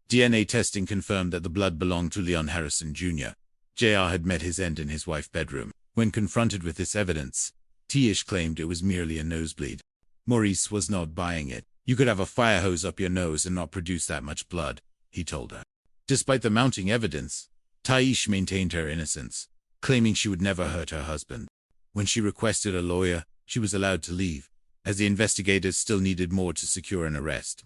DNA testing confirmed that the blood belonged to Leon Harrison Jr. JR had met his end in his wife's bedroom. When confronted with this evidence, Taish claimed it was merely a nosebleed. Maurice was not buying it. You could have a fire hose up your nose and not produce that much blood, he told her. Despite the mounting evidence, Taish maintained her innocence, claiming she would never hurt her husband. When she requested a lawyer, she was allowed to leave, as the investigators still needed more to secure an arrest.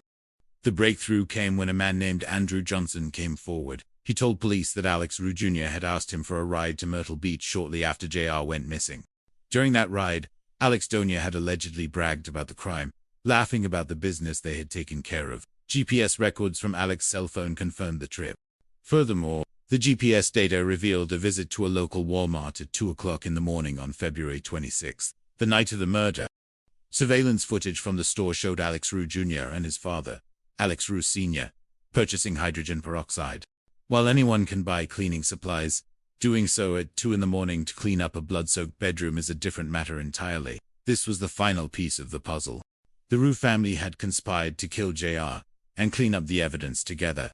The breakthrough came when a man named Andrew Johnson came forward. He told police that Alex Rue Jr. had asked him for a ride to Myrtle Beach shortly after JR went missing. During that ride, Alex Donia had allegedly bragged about the crime, laughing about the business they had taken care of. GPS records from Alex's cell phone confirmed the trip. Furthermore, the GPS data revealed a visit to a local Walmart at 2 o'clock in the morning on February 26, the night of the murder. Surveillance footage from the store showed Alex Rue Jr. and his father, Alex Rue Sr., purchasing hydrogen peroxide. While anyone can buy cleaning supplies, doing so at 2 in the morning to clean up a blood-soaked bedroom is a different matter entirely. This was the final piece of the puzzle. The Rue family had conspired to kill JR and clean up the evidence together.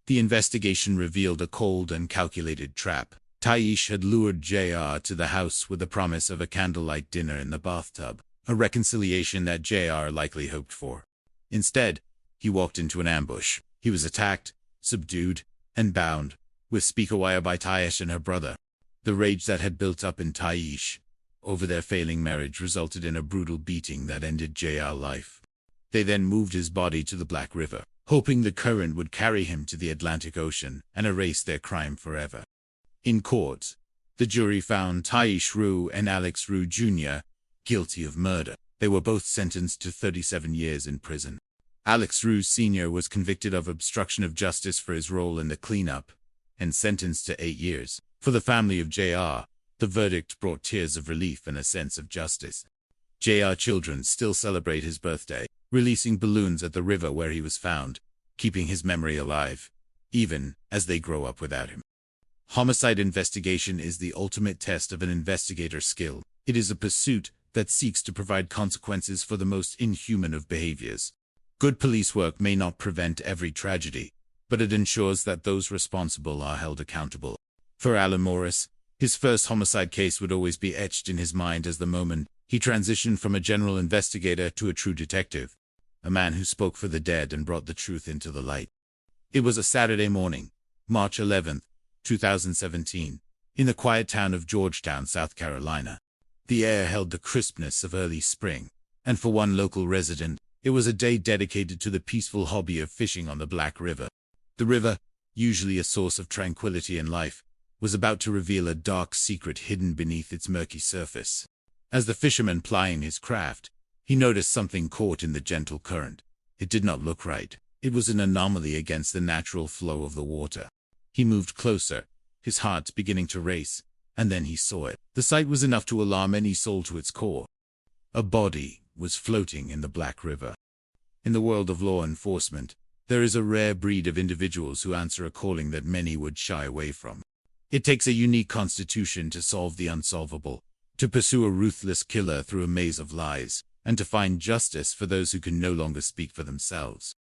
The investigation revealed a cold and calculated trap. Taish had lured JR to the house with the promise of a candlelight dinner in the bathtub, a reconciliation that JR likely hoped for. Instead, he walked into an ambush. He was attacked, subdued, and bound, with speaker wire by Taish and her brother. The rage that had built up in Taish over their failing marriage resulted in a brutal beating that ended JR's life. They then moved his body to the Black River, hoping the current would carry him to the Atlantic Ocean and erase their crime forever. In court, the jury found Taish Rue and Alex Rue Jr. guilty of murder. They were both sentenced to 37 years in prison. Alex Rue Sr. was convicted of obstruction of justice for his role in the cleanup and sentenced to 8 years. For the family of JR, the verdict brought tears of relief and a sense of justice. JR children still celebrate his birthday, releasing balloons at the river where he was found, keeping his memory alive, even as they grow up without him. Homicide investigation is the ultimate test of an investigator's skill. It is a pursuit that seeks to provide consequences for the most inhuman of behaviors. Good police work may not prevent every tragedy, but it ensures that those responsible are held accountable. For Alan Morris, his first homicide case would always be etched in his mind as the moment he transitioned from a general investigator to a true detective, a man who spoke for the dead and brought the truth into the light. It was a Saturday morning, March 11, 2017, in the quiet town of Georgetown, South Carolina. The air held the crispness of early spring, and for one local resident, it was a day dedicated to the peaceful hobby of fishing on the Black River. The river, usually a source of tranquility and life, was about to reveal a dark secret hidden beneath its murky surface. As the fisherman plying his craft, he noticed something caught in the gentle current. It did not look right. It was an anomaly against the natural flow of the water. He moved closer, his heart beginning to race, and then he saw it. The sight was enough to alarm any soul to its core. A body was floating in the Black River. In the world of law enforcement, there is a rare breed of individuals who answer a calling that many would shy away from. It takes a unique constitution to solve the unsolvable, to pursue a ruthless killer through a maze of lies, and to find justice for those who can no longer speak for themselves.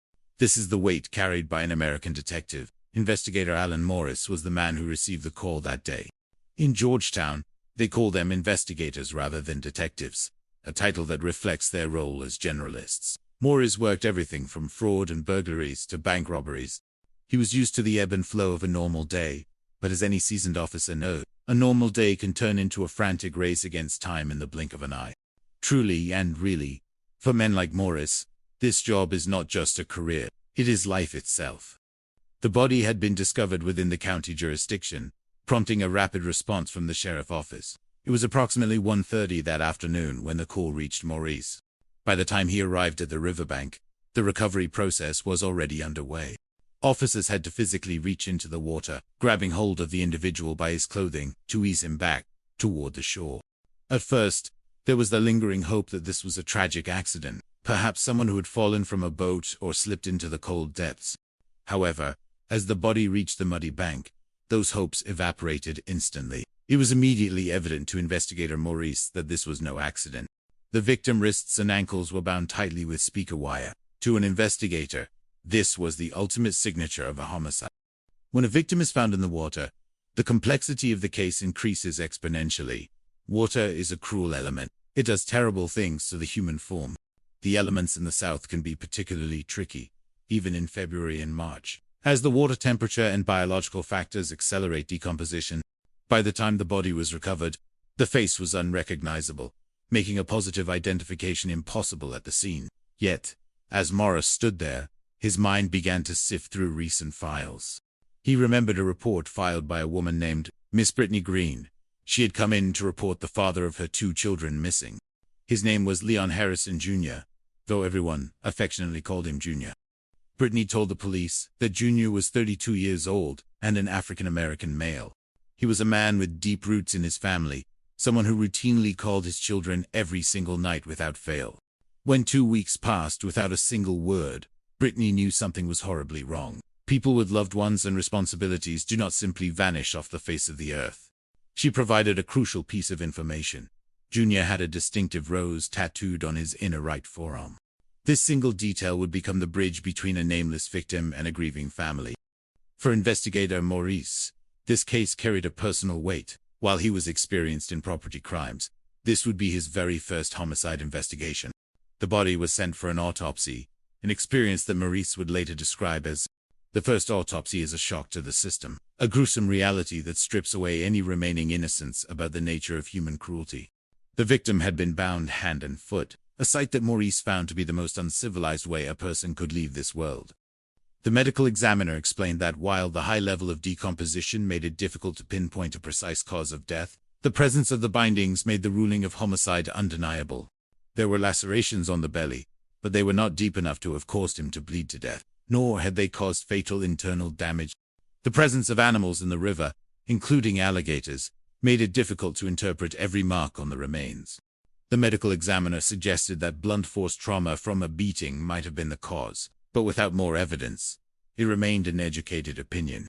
This is the weight carried by an American detective. Investigator Alan Morris was the man who received the call that day. In Georgetown, they call them investigators rather than detectives, a title that reflects their role as generalists. Morris worked everything from fraud and burglaries to bank robberies. He was used to the ebb and flow of a normal day, but as any seasoned officer knows, a normal day can turn into a frantic race against time in the blink of an eye. Truly and really, for men like Morris, this job is not just a career, it is life itself. The body had been discovered within the county jurisdiction, prompting a rapid response from the sheriff's office. It was approximately 1:30 that afternoon when the call reached Maurice. By the time he arrived at the riverbank, the recovery process was already underway. Officers had to physically reach into the water, grabbing hold of the individual by his clothing to ease him back toward the shore. At first, there was the lingering hope that this was a tragic accident, perhaps someone who had fallen from a boat or slipped into the cold depths. However, as the body reached the muddy bank, those hopes evaporated instantly. It was immediately evident to investigator Maurice that this was no accident. The victim's wrists and ankles were bound tightly with speaker wire. To an investigator, this was the ultimate signature of a homicide. When a victim is found in the water, the complexity of the case increases exponentially. Water is a cruel element. It does terrible things to the human form. The elements in the south can be particularly tricky, even in February and March, as the water temperature and biological factors accelerate decomposition. By the time the body was recovered, the face was unrecognizable, making a positive identification impossible at the scene. Yet, as Morris stood there, his mind began to sift through recent files. He remembered a report filed by a woman named Miss Brittany Green. She had come in to report the father of her 2 children missing. His name was Leon Harrison Jr., though everyone affectionately called him Junior. Brittany told the police that Junior was 32 years old and an African-American male. He was a man with deep roots in his family, someone who routinely called his children every single night without fail. When 2 weeks passed without a single word, Brittany knew something was horribly wrong. People with loved ones and responsibilities do not simply vanish off the face of the earth. She provided a crucial piece of information. Junior had a distinctive rose tattooed on his inner right forearm. This single detail would become the bridge between a nameless victim and a grieving family. For investigator Maurice, this case carried a personal weight. While he was experienced in property crimes, this would be his very first homicide investigation. The body was sent for an autopsy, an experience that Maurice would later describe as the first autopsy is a shock to the system, a gruesome reality that strips away any remaining innocence about the nature of human cruelty. The victim had been bound hand and foot, a sight that Maurice found to be the most uncivilized way a person could leave this world. The medical examiner explained that while the high level of decomposition made it difficult to pinpoint a precise cause of death, the presence of the bindings made the ruling of homicide undeniable. There were lacerations on the belly, but they were not deep enough to have caused him to bleed to death, nor had they caused fatal internal damage. The presence of animals in the river, including alligators, made it difficult to interpret every mark on the remains. The medical examiner suggested that blunt force trauma from a beating might have been the cause, but without more evidence, it remained an educated opinion.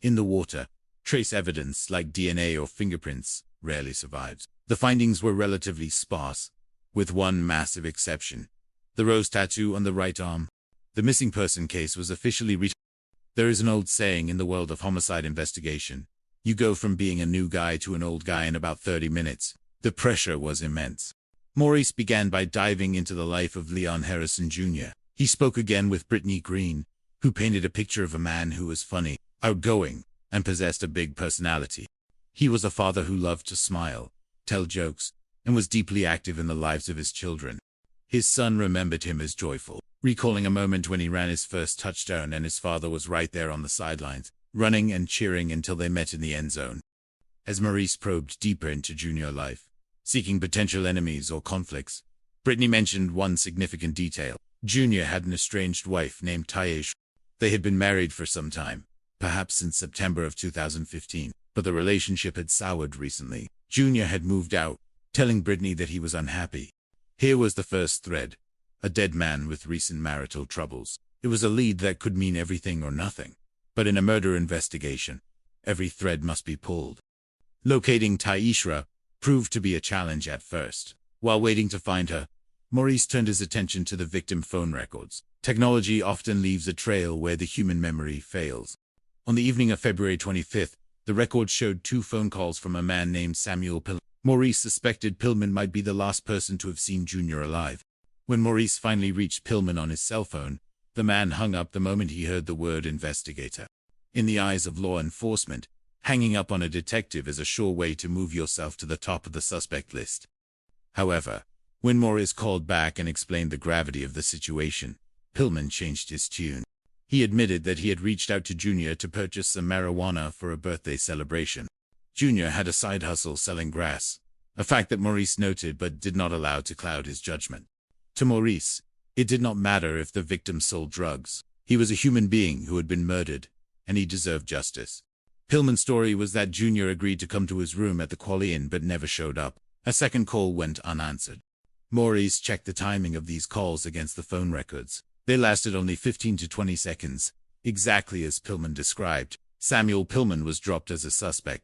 In the water, trace evidence like DNA or fingerprints rarely survives. The findings were relatively sparse, with one massive exception: the rose tattoo on the right arm. The missing person case was officially reached. There is an old saying in the world of homicide investigation: you go from being a new guy to an old guy in about 30 minutes. The pressure was immense. Maurice began by diving into the life of Leon Harrison Jr. He spoke again with Brittany Green, who painted a picture of a man who was funny, outgoing, and possessed a big personality. He was a father who loved to smile, tell jokes, and was deeply active in the lives of his children. His son remembered him as joyful, recalling a moment when he ran his first touchdown and his father was right there on the sidelines, running and cheering until they met in the end zone. As Maurice probed deeper into Junior life, seeking potential enemies or conflicts, Brittany mentioned one significant detail. Junior had an estranged wife named Tayesh. They had been married for some time, perhaps since September of 2015, but the relationship had soured recently. Junior had moved out, telling Brittany that he was unhappy. Here was the first thread: a dead man with recent marital troubles. It was a lead that could mean everything or nothing. But in a murder investigation, every thread must be pulled. Locating Taishra proved to be a challenge at first. While waiting to find her, Maurice turned his attention to the victim phone records. Technology often leaves a trail where the human memory fails. On the evening of February 25th, the record showed 2 phone calls from a man named Samuel Pillman. Maurice suspected Pillman might be the last person to have seen Junior alive. When Maurice finally reached Pillman on his cell phone, the man hung up the moment he heard the word investigator. In the eyes of law enforcement, hanging up on a detective is a sure way to move yourself to the top of the suspect list. However, when Maurice called back and explained the gravity of the situation, Pillman changed his tune. He admitted that he had reached out to Junior to purchase some marijuana for a birthday celebration. Junior had a side hustle selling grass, a fact that Maurice noted but did not allow to cloud his judgment. To Maurice, it did not matter if the victim sold drugs. He was a human being who had been murdered, and he deserved justice. Pillman's story was that Junior agreed to come to his room at the Quali Inn but never showed up. A second call went unanswered. Maurice checked the timing of these calls against the phone records. They lasted only 15 to 20 seconds, exactly as Pillman described. Samuel Pillman was dropped as a suspect.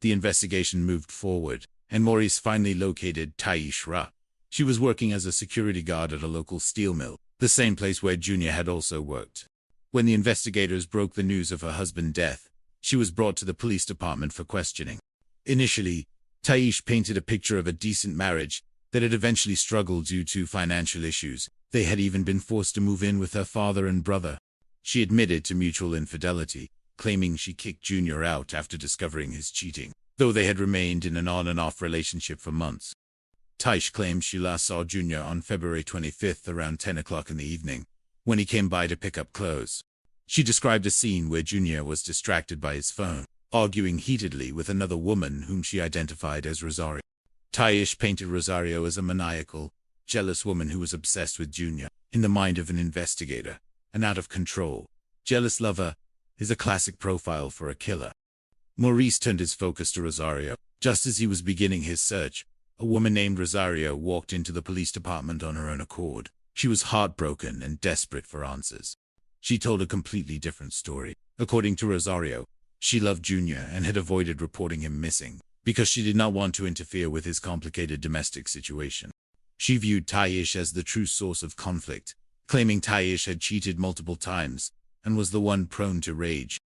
The investigation moved forward, and Maurice finally located Taishra. She was working as a security guard at a local steel mill, the same place where Junior had also worked. When the investigators broke the news of her husband's death, she was brought to the police department for questioning. Initially, Taish painted a picture of a decent marriage that had eventually struggled due to financial issues. They had even been forced to move in with her father and brother. She admitted to mutual infidelity, claiming she kicked Junior out after discovering his cheating, though they had remained in an on-and-off relationship for months. Taish claimed she last saw Junior on February 25th around 10 o'clock in the evening, when he came by to pick up clothes. She described a scene where Junior was distracted by his phone, arguing heatedly with another woman whom she identified as Rosario. Taish painted Rosario as a maniacal, jealous woman who was obsessed with Junior. In the mind of an investigator, an out-of-control, jealous lover is a classic profile for a killer. Maurice turned his focus to Rosario. Just as he was beginning his search, a woman named Rosario walked into the police department on her own accord. She was heartbroken and desperate for answers. She told a completely different story. According to Rosario, she loved Junior and had avoided reporting him missing because she did not want to interfere with his complicated domestic situation. She viewed Taish as the true source of conflict, claiming Taish had cheated multiple times and was the one prone to rage.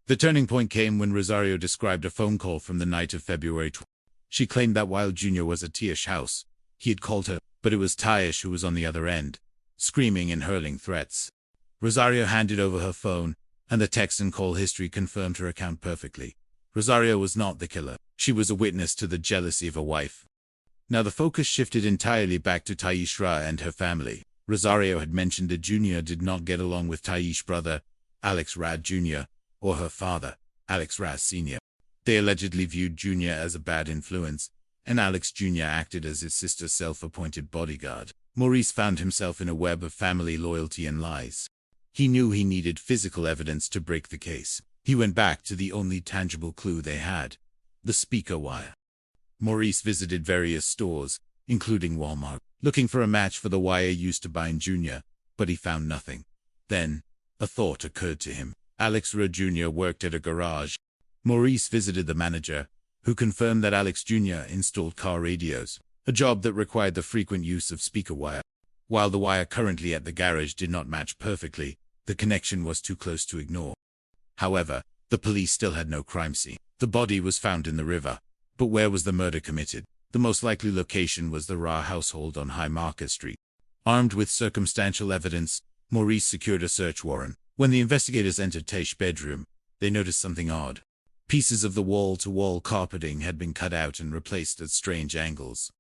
The turning point came when Rosario described a phone call from the night of February 12th. She claimed that while Junior was at Taish's house, he had called her, but it was Taish who was on the other end, screaming and hurling threats. Rosario handed over her phone, and the text and call history confirmed her account perfectly. Rosario was not the killer. She was a witness to the jealousy of a wife. Now the focus shifted entirely back to Taishra and her family. Rosario had mentioned that Junior did not get along with Taish's brother, Alex Rad Jr., or her father, Alex Raz Sr. They allegedly viewed Junior as a bad influence, and Alex Jr. acted as his sister's self-appointed bodyguard. Maurice found himself in a web of family loyalty and lies. He knew he needed physical evidence to break the case. He went back to the only tangible clue they had: the speaker wire. Maurice visited various stores, including Walmart, looking for a match for the wire used to bind Junior, but he found nothing. Then, a thought occurred to him. Alex Rad Jr. worked at a garage. Maurice visited the manager, who confirmed that Alex Jr. installed car radios, a job that required the frequent use of speaker wire. While the wire currently at the garage did not match perfectly, the connection was too close to ignore. However, the police still had no crime scene. The body was found in the river. But where was the murder committed? The most likely location was the Ra household on High Market Street. Armed with circumstantial evidence, Maurice secured a search warrant. When the investigators entered Taish's bedroom, they noticed something odd. Pieces of the wall-to-wall carpeting had been cut out and replaced at strange angles.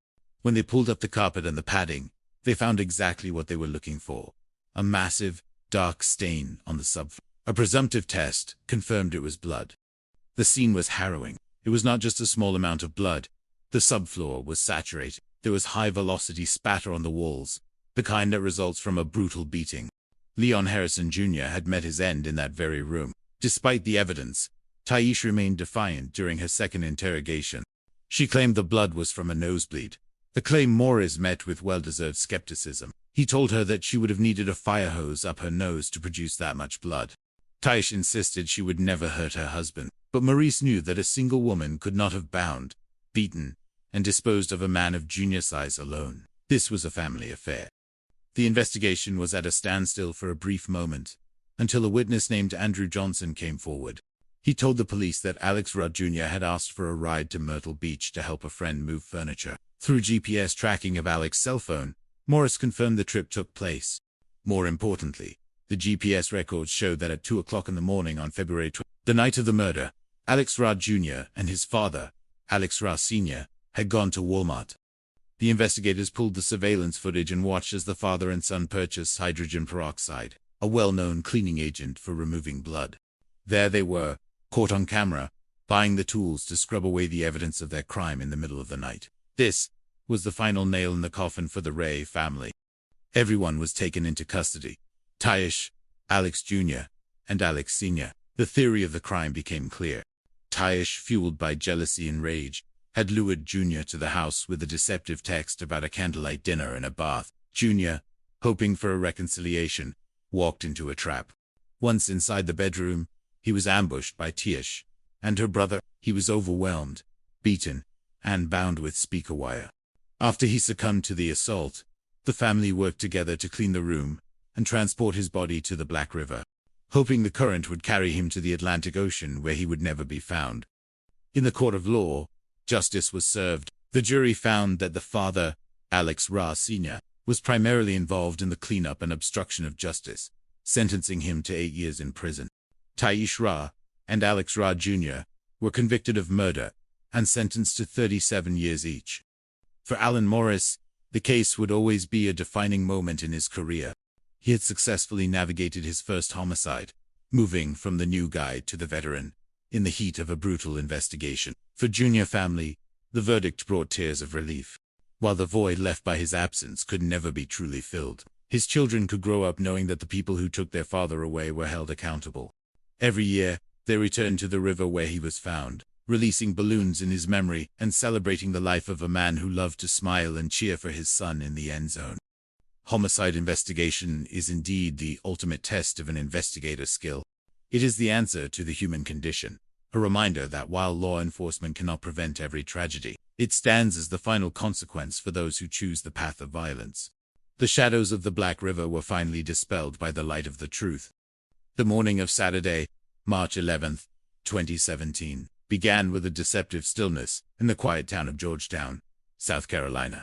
When they pulled up the carpet and the padding, they found exactly what they were looking for: a massive, dark stain on the subfloor. A presumptive test confirmed it was blood. The scene was harrowing. It was not just a small amount of blood. The subfloor was saturated. There was high-velocity spatter on the walls, the kind that results from a brutal beating. Leon Harrison Jr. had met his end in that very room. Despite the evidence, Taish remained defiant during her second interrogation. She claimed the blood was from a nosebleed, The claim Morris met with well-deserved skepticism. He told her that she would have needed a fire hose up her nose to produce that much blood. Taish insisted she would never hurt her husband, but Maurice knew that a single woman could not have bound, beaten, and disposed of a man of junior size alone. This was a family affair. The investigation was at a standstill for a brief moment, until a witness named Andrew Johnson came forward. He told the police that Alex Rudd Jr. had asked for a ride to Myrtle Beach to help a friend move furniture. Through GPS tracking of Alex's cell phone, Morris confirmed the trip took place. More importantly, the GPS records showed that at 2 o'clock in the morning on February 20, the night of the murder, Alex Rudd Jr. and his father, Alex Rudd Sr., had gone to Walmart. The investigators pulled the surveillance footage and watched as the father and son purchased hydrogen peroxide, a well-known cleaning agent for removing blood. There they were, caught on camera, buying the tools to scrub away the evidence of their crime in the middle of the night. This was the final nail in the coffin for the Ray family. Everyone was taken into custody. Taish, Alex Jr., and Alex Sr. The theory of the crime became clear. Taish, fueled by jealousy and rage, had lured Jr. to the house with a deceptive text about a candlelight dinner and a bath. Jr., hoping for a reconciliation, walked into a trap. Once inside the bedroom, he was ambushed by Taish and her brother. He was overwhelmed, beaten, and bound with speaker wire. After he succumbed to the assault, the family worked together to clean the room and transport his body to the Black River, hoping the current would carry him to the Atlantic Ocean where he would never be found. In the court of law, justice was served. The jury found that the father, Alex Rudd Sr., was primarily involved in the cleanup and obstruction of justice, sentencing him to 8 years in prison. Taish Rudd and Alex Rudd Jr. were convicted of murder and sentenced to 37 years each. For Alan Morris, the case would always be a defining moment in his career. He had successfully navigated his first homicide, moving from the new guy to the veteran, in the heat of a brutal investigation. For Junior family, the verdict brought tears of relief. While the void left by his absence could never be truly filled, his children could grow up knowing that the people who took their father away were held accountable. Every year, they returned to the river where he was found, releasing balloons in his memory and celebrating the life of a man who loved to smile and cheer for his son in the end zone. Homicide investigation is indeed the ultimate test of an investigator's skill. It is the answer to the human condition, a reminder that while law enforcement cannot prevent every tragedy, it stands as the final consequence for those who choose the path of violence. The shadows of the Black River were finally dispelled by the light of the truth. The morning of Saturday, March 11, 2017, began with a deceptive stillness in the quiet town of Georgetown, South Carolina.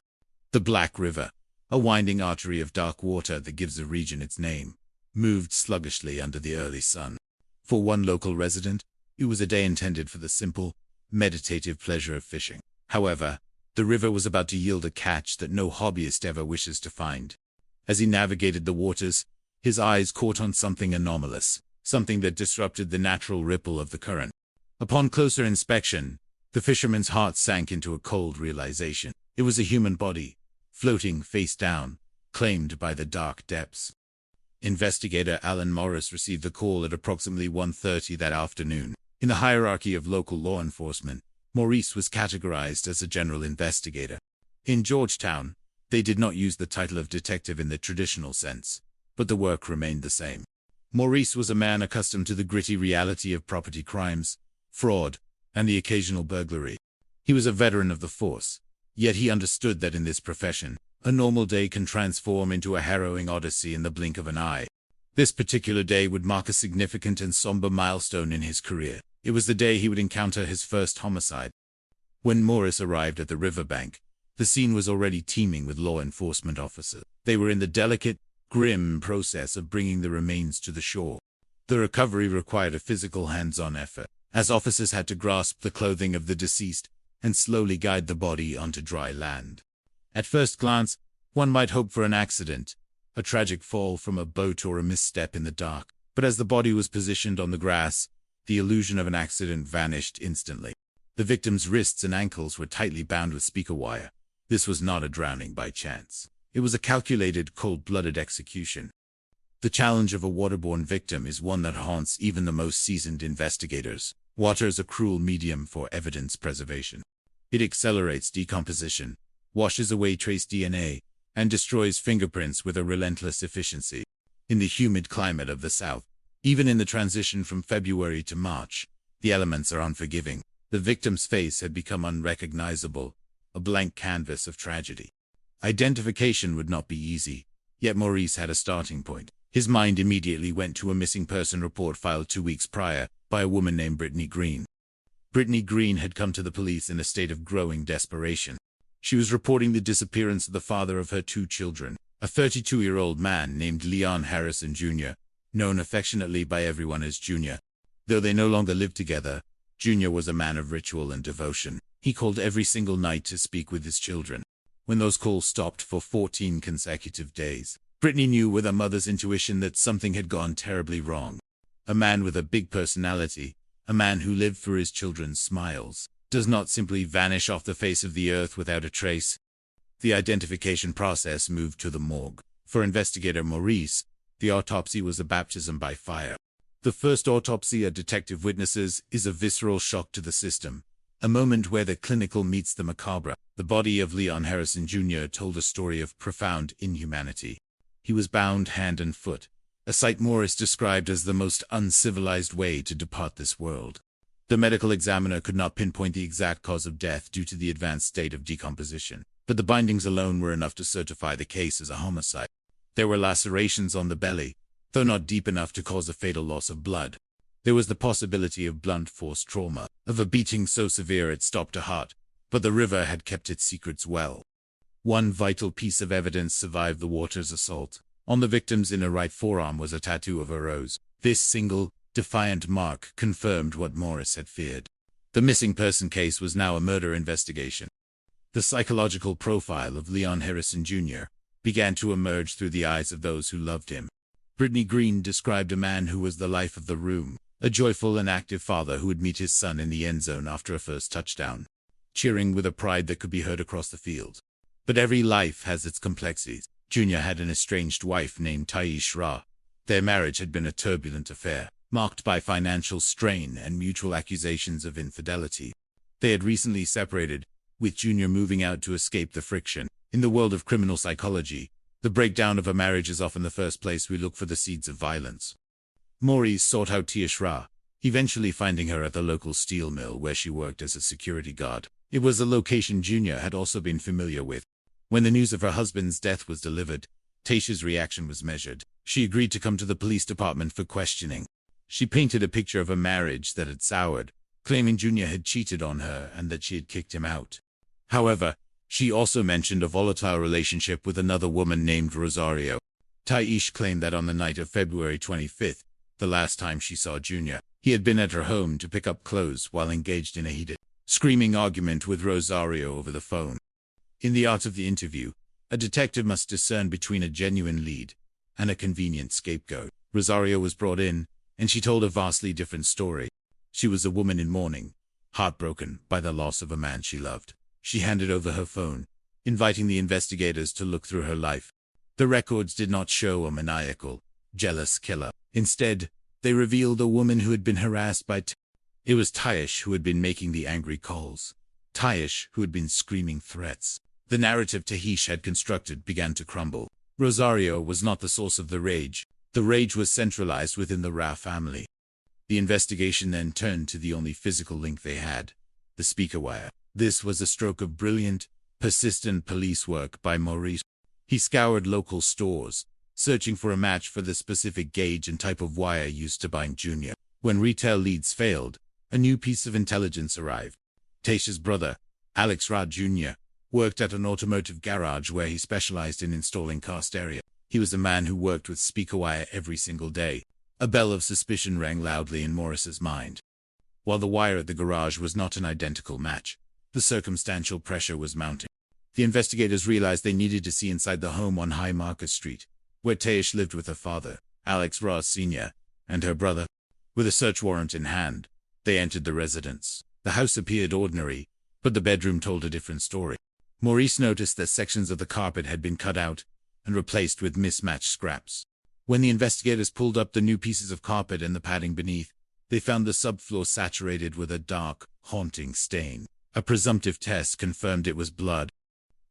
The Black River, a winding artery of dark water that gives the region its name, moved sluggishly under the early sun. For one local resident, it was a day intended for the simple, meditative pleasure of fishing. However, the river was about to yield a catch that no hobbyist ever wishes to find. As he navigated the waters, his eyes caught on something anomalous, something that disrupted the natural ripple of the current. Upon closer inspection, the fisherman's heart sank into a cold realization. It was a human body, floating face down, claimed by the dark depths. Investigator Alan Morris received the call at approximately 1:30 that afternoon. In the hierarchy of local law enforcement, Maurice was categorized as a general investigator. In Georgetown, they did not use the title of detective in the traditional sense, but the work remained the same. Maurice was a man accustomed to the gritty reality of property crimes, fraud, and the occasional burglary. He was a veteran of the force, yet he understood that in this profession, a normal day can transform into a harrowing odyssey in the blink of an eye. This particular day would mark a significant and somber milestone in his career. It was the day he would encounter his first homicide. When Morris arrived at the riverbank, the scene was already teeming with law enforcement officers. They were in the delicate, grim process of bringing the remains to the shore. The recovery required a physical hands-on effort, as officers had to grasp the clothing of the deceased and slowly guide the body onto dry land. At first glance, one might hope for an accident, a tragic fall from a boat or a misstep in the dark. But as the body was positioned on the grass, the illusion of an accident vanished instantly. The victim's wrists and ankles were tightly bound with speaker wire. This was not a drowning by chance. It was a calculated, cold-blooded execution. The challenge of a waterborne victim is one that haunts even the most seasoned investigators. Water is a cruel medium for evidence preservation. It accelerates decomposition, washes away trace DNA, and destroys fingerprints with a relentless efficiency. In the humid climate of the South, even in the transition from February to March, the elements are unforgiving. The victim's face had become unrecognizable, a blank canvas of tragedy. Identification would not be easy, yet Maurice had a starting point. His mind immediately went to a missing person report filed 2 weeks prior by a woman named Brittany Green. Brittany Green had come to the police in a state of growing desperation. She was reporting the disappearance of the father of her 2 children, a 32-year-old man named Leon Harrison Jr., known affectionately by everyone as Junior. Though they no longer lived together, Junior was a man of ritual and devotion. He called every single night to speak with his children. When those calls stopped for 14 consecutive days, Brittany knew with her mother's intuition that something had gone terribly wrong. A man with a big personality, a man who lived for his children's smiles, does not simply vanish off the face of the earth without a trace. The identification process moved to the morgue. For investigator Maurice, the autopsy was a baptism by fire. The first autopsy a detective witnesses is a visceral shock to the system, a moment where the clinical meets the macabre. The body of Leon Harrison Jr. told a story of profound inhumanity. He was bound hand and foot, a sight Morris described as the most uncivilized way to depart this world. The medical examiner could not pinpoint the exact cause of death due to the advanced state of decomposition, but the bindings alone were enough to certify the case as a homicide. There were lacerations on the belly, though not deep enough to cause a fatal loss of blood. There was the possibility of blunt force trauma, of a beating so severe it stopped a heart, but the river had kept its secrets well. One vital piece of evidence survived the water's assault. On the victim's inner right forearm was a tattoo of a rose. This single, defiant mark confirmed what Morris had feared. The missing person case was now a murder investigation. The psychological profile of Leon Harrison Jr. began to emerge through the eyes of those who loved him. Brittany Green described a man who was the life of the room, a joyful and active father who would meet his son in the end zone after a first touchdown, cheering with a pride that could be heard across the field. But every life has its complexities. Junior had an estranged wife named Taish Ra. Their marriage had been a turbulent affair, marked by financial strain and mutual accusations of infidelity. They had recently separated, with Junior moving out to escape the friction. In the world of criminal psychology, the breakdown of a marriage is often the first place we look for the seeds of violence. Maurice sought out Taish Ra, eventually finding her at the local steel mill where she worked as a security guard. It was a location Junior had also been familiar with. When the news of her husband's death was delivered, Taisha's reaction was measured. She agreed to come to the police department for questioning. She painted a picture of a marriage that had soured, claiming Junior had cheated on her and that she had kicked him out. However, she also mentioned a volatile relationship with another woman named Rosario. Taish claimed that on the night of February 25th, the last time she saw Junior, he had been at her home to pick up clothes while engaged in a heated, screaming argument with Rosario over the phone. In the art of the interview, a detective must discern between a genuine lead and a convenient scapegoat. Rosario was brought in, and she told a vastly different story. She was a woman in mourning, heartbroken by the loss of a man she loved. She handed over her phone, inviting the investigators to look through her life. The records did not show a maniacal, jealous killer. Instead, they revealed a woman who had been harassed by It was Taish who had been making the angry calls. Taish who had been screaming threats. The narrative Taish had constructed began to crumble. Rosario was not the source of the rage. The rage was centralized within the Ra family. The investigation then turned to the only physical link they had, the speaker wire. This was a stroke of brilliant, persistent police work by Maurice. He scoured local stores, searching for a match for the specific gauge and type of wire used to bind Junior. When retail leads failed, a new piece of intelligence arrived. Taisha's brother, Alex Ra Jr., worked at an automotive garage where he specialized in installing car stereo. He was a man who worked with speaker wire every single day. A bell of suspicion rang loudly in Morris's mind. While the wire at the garage was not an identical match, the circumstantial pressure was mounting. The investigators realized they needed to see inside the home on High Market Street, where Taish lived with her father, Alex Ross Sr., and her brother. With a search warrant in hand, they entered the residence. The house appeared ordinary, but the bedroom told a different story. Maurice noticed that sections of the carpet had been cut out and replaced with mismatched scraps. When the investigators pulled up the new pieces of carpet and the padding beneath, they found the subfloor saturated with a dark, haunting stain. A presumptive test confirmed it was blood.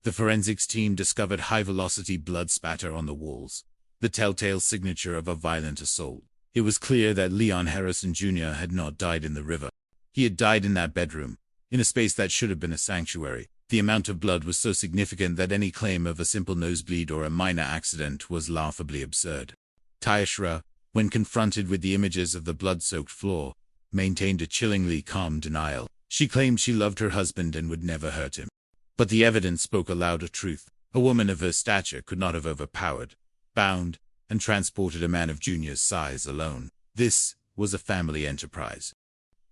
The forensics team discovered high-velocity blood spatter on the walls, the telltale signature of a violent assault. It was clear that Leon Harrison Jr. had not died in the river. He had died in that bedroom, in a space that should have been a sanctuary. The amount of blood was so significant that any claim of a simple nosebleed or a minor accident was laughably absurd. Taishra, when confronted with the images of the blood-soaked floor, maintained a chillingly calm denial. She claimed she loved her husband and would never hurt him. But the evidence spoke a louder truth. A woman of her stature could not have overpowered, bound, and transported a man of Junior's size alone. This was a family enterprise.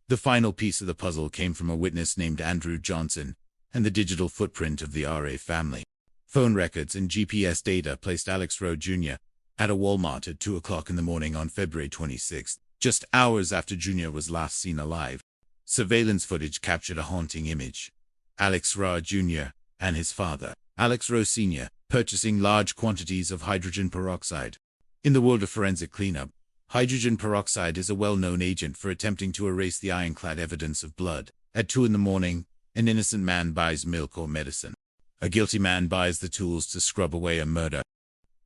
The final piece of the puzzle came from a witness named Andrew Johnson and the digital footprint of the RA family. Phone records and GPS data placed Alex Rowe Jr. at a Walmart at 2 o'clock in the morning on February 26, just hours after Junior was last seen alive. Surveillance footage captured a haunting image. Alex Rowe Jr. and his father, Alex Rowe Sr., purchasing large quantities of hydrogen peroxide. In the world of forensic cleanup, hydrogen peroxide is a well-known agent for attempting to erase the ironclad evidence of blood. At 2 in the morning, an innocent man buys milk or medicine. A guilty man buys the tools to scrub away a murder.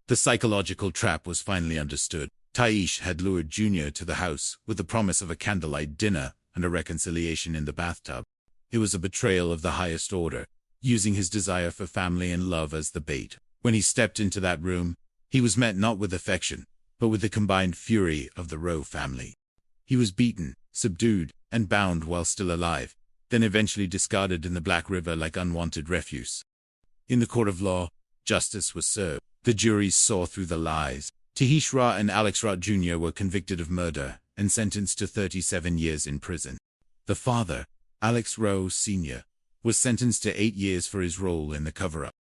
The psychological trap was finally understood. Taish had lured Junior to the house with the promise of a candlelight dinner and a reconciliation in the bathtub. It was a betrayal of the highest order, using his desire for family and love as the bait. When he stepped into that room, he was met not with affection, but with the combined fury of the Rowe family. He was beaten, subdued, and bound while still alive, then eventually discarded in the Black River like unwanted refuse. In the court of law, justice was served. The juries saw through the lies. Tahish Ra and Alex Ra Jr. were convicted of murder and sentenced to 37 years in prison. The father, Alex Rowe Sr., was sentenced to 8 years for his role in the cover-up.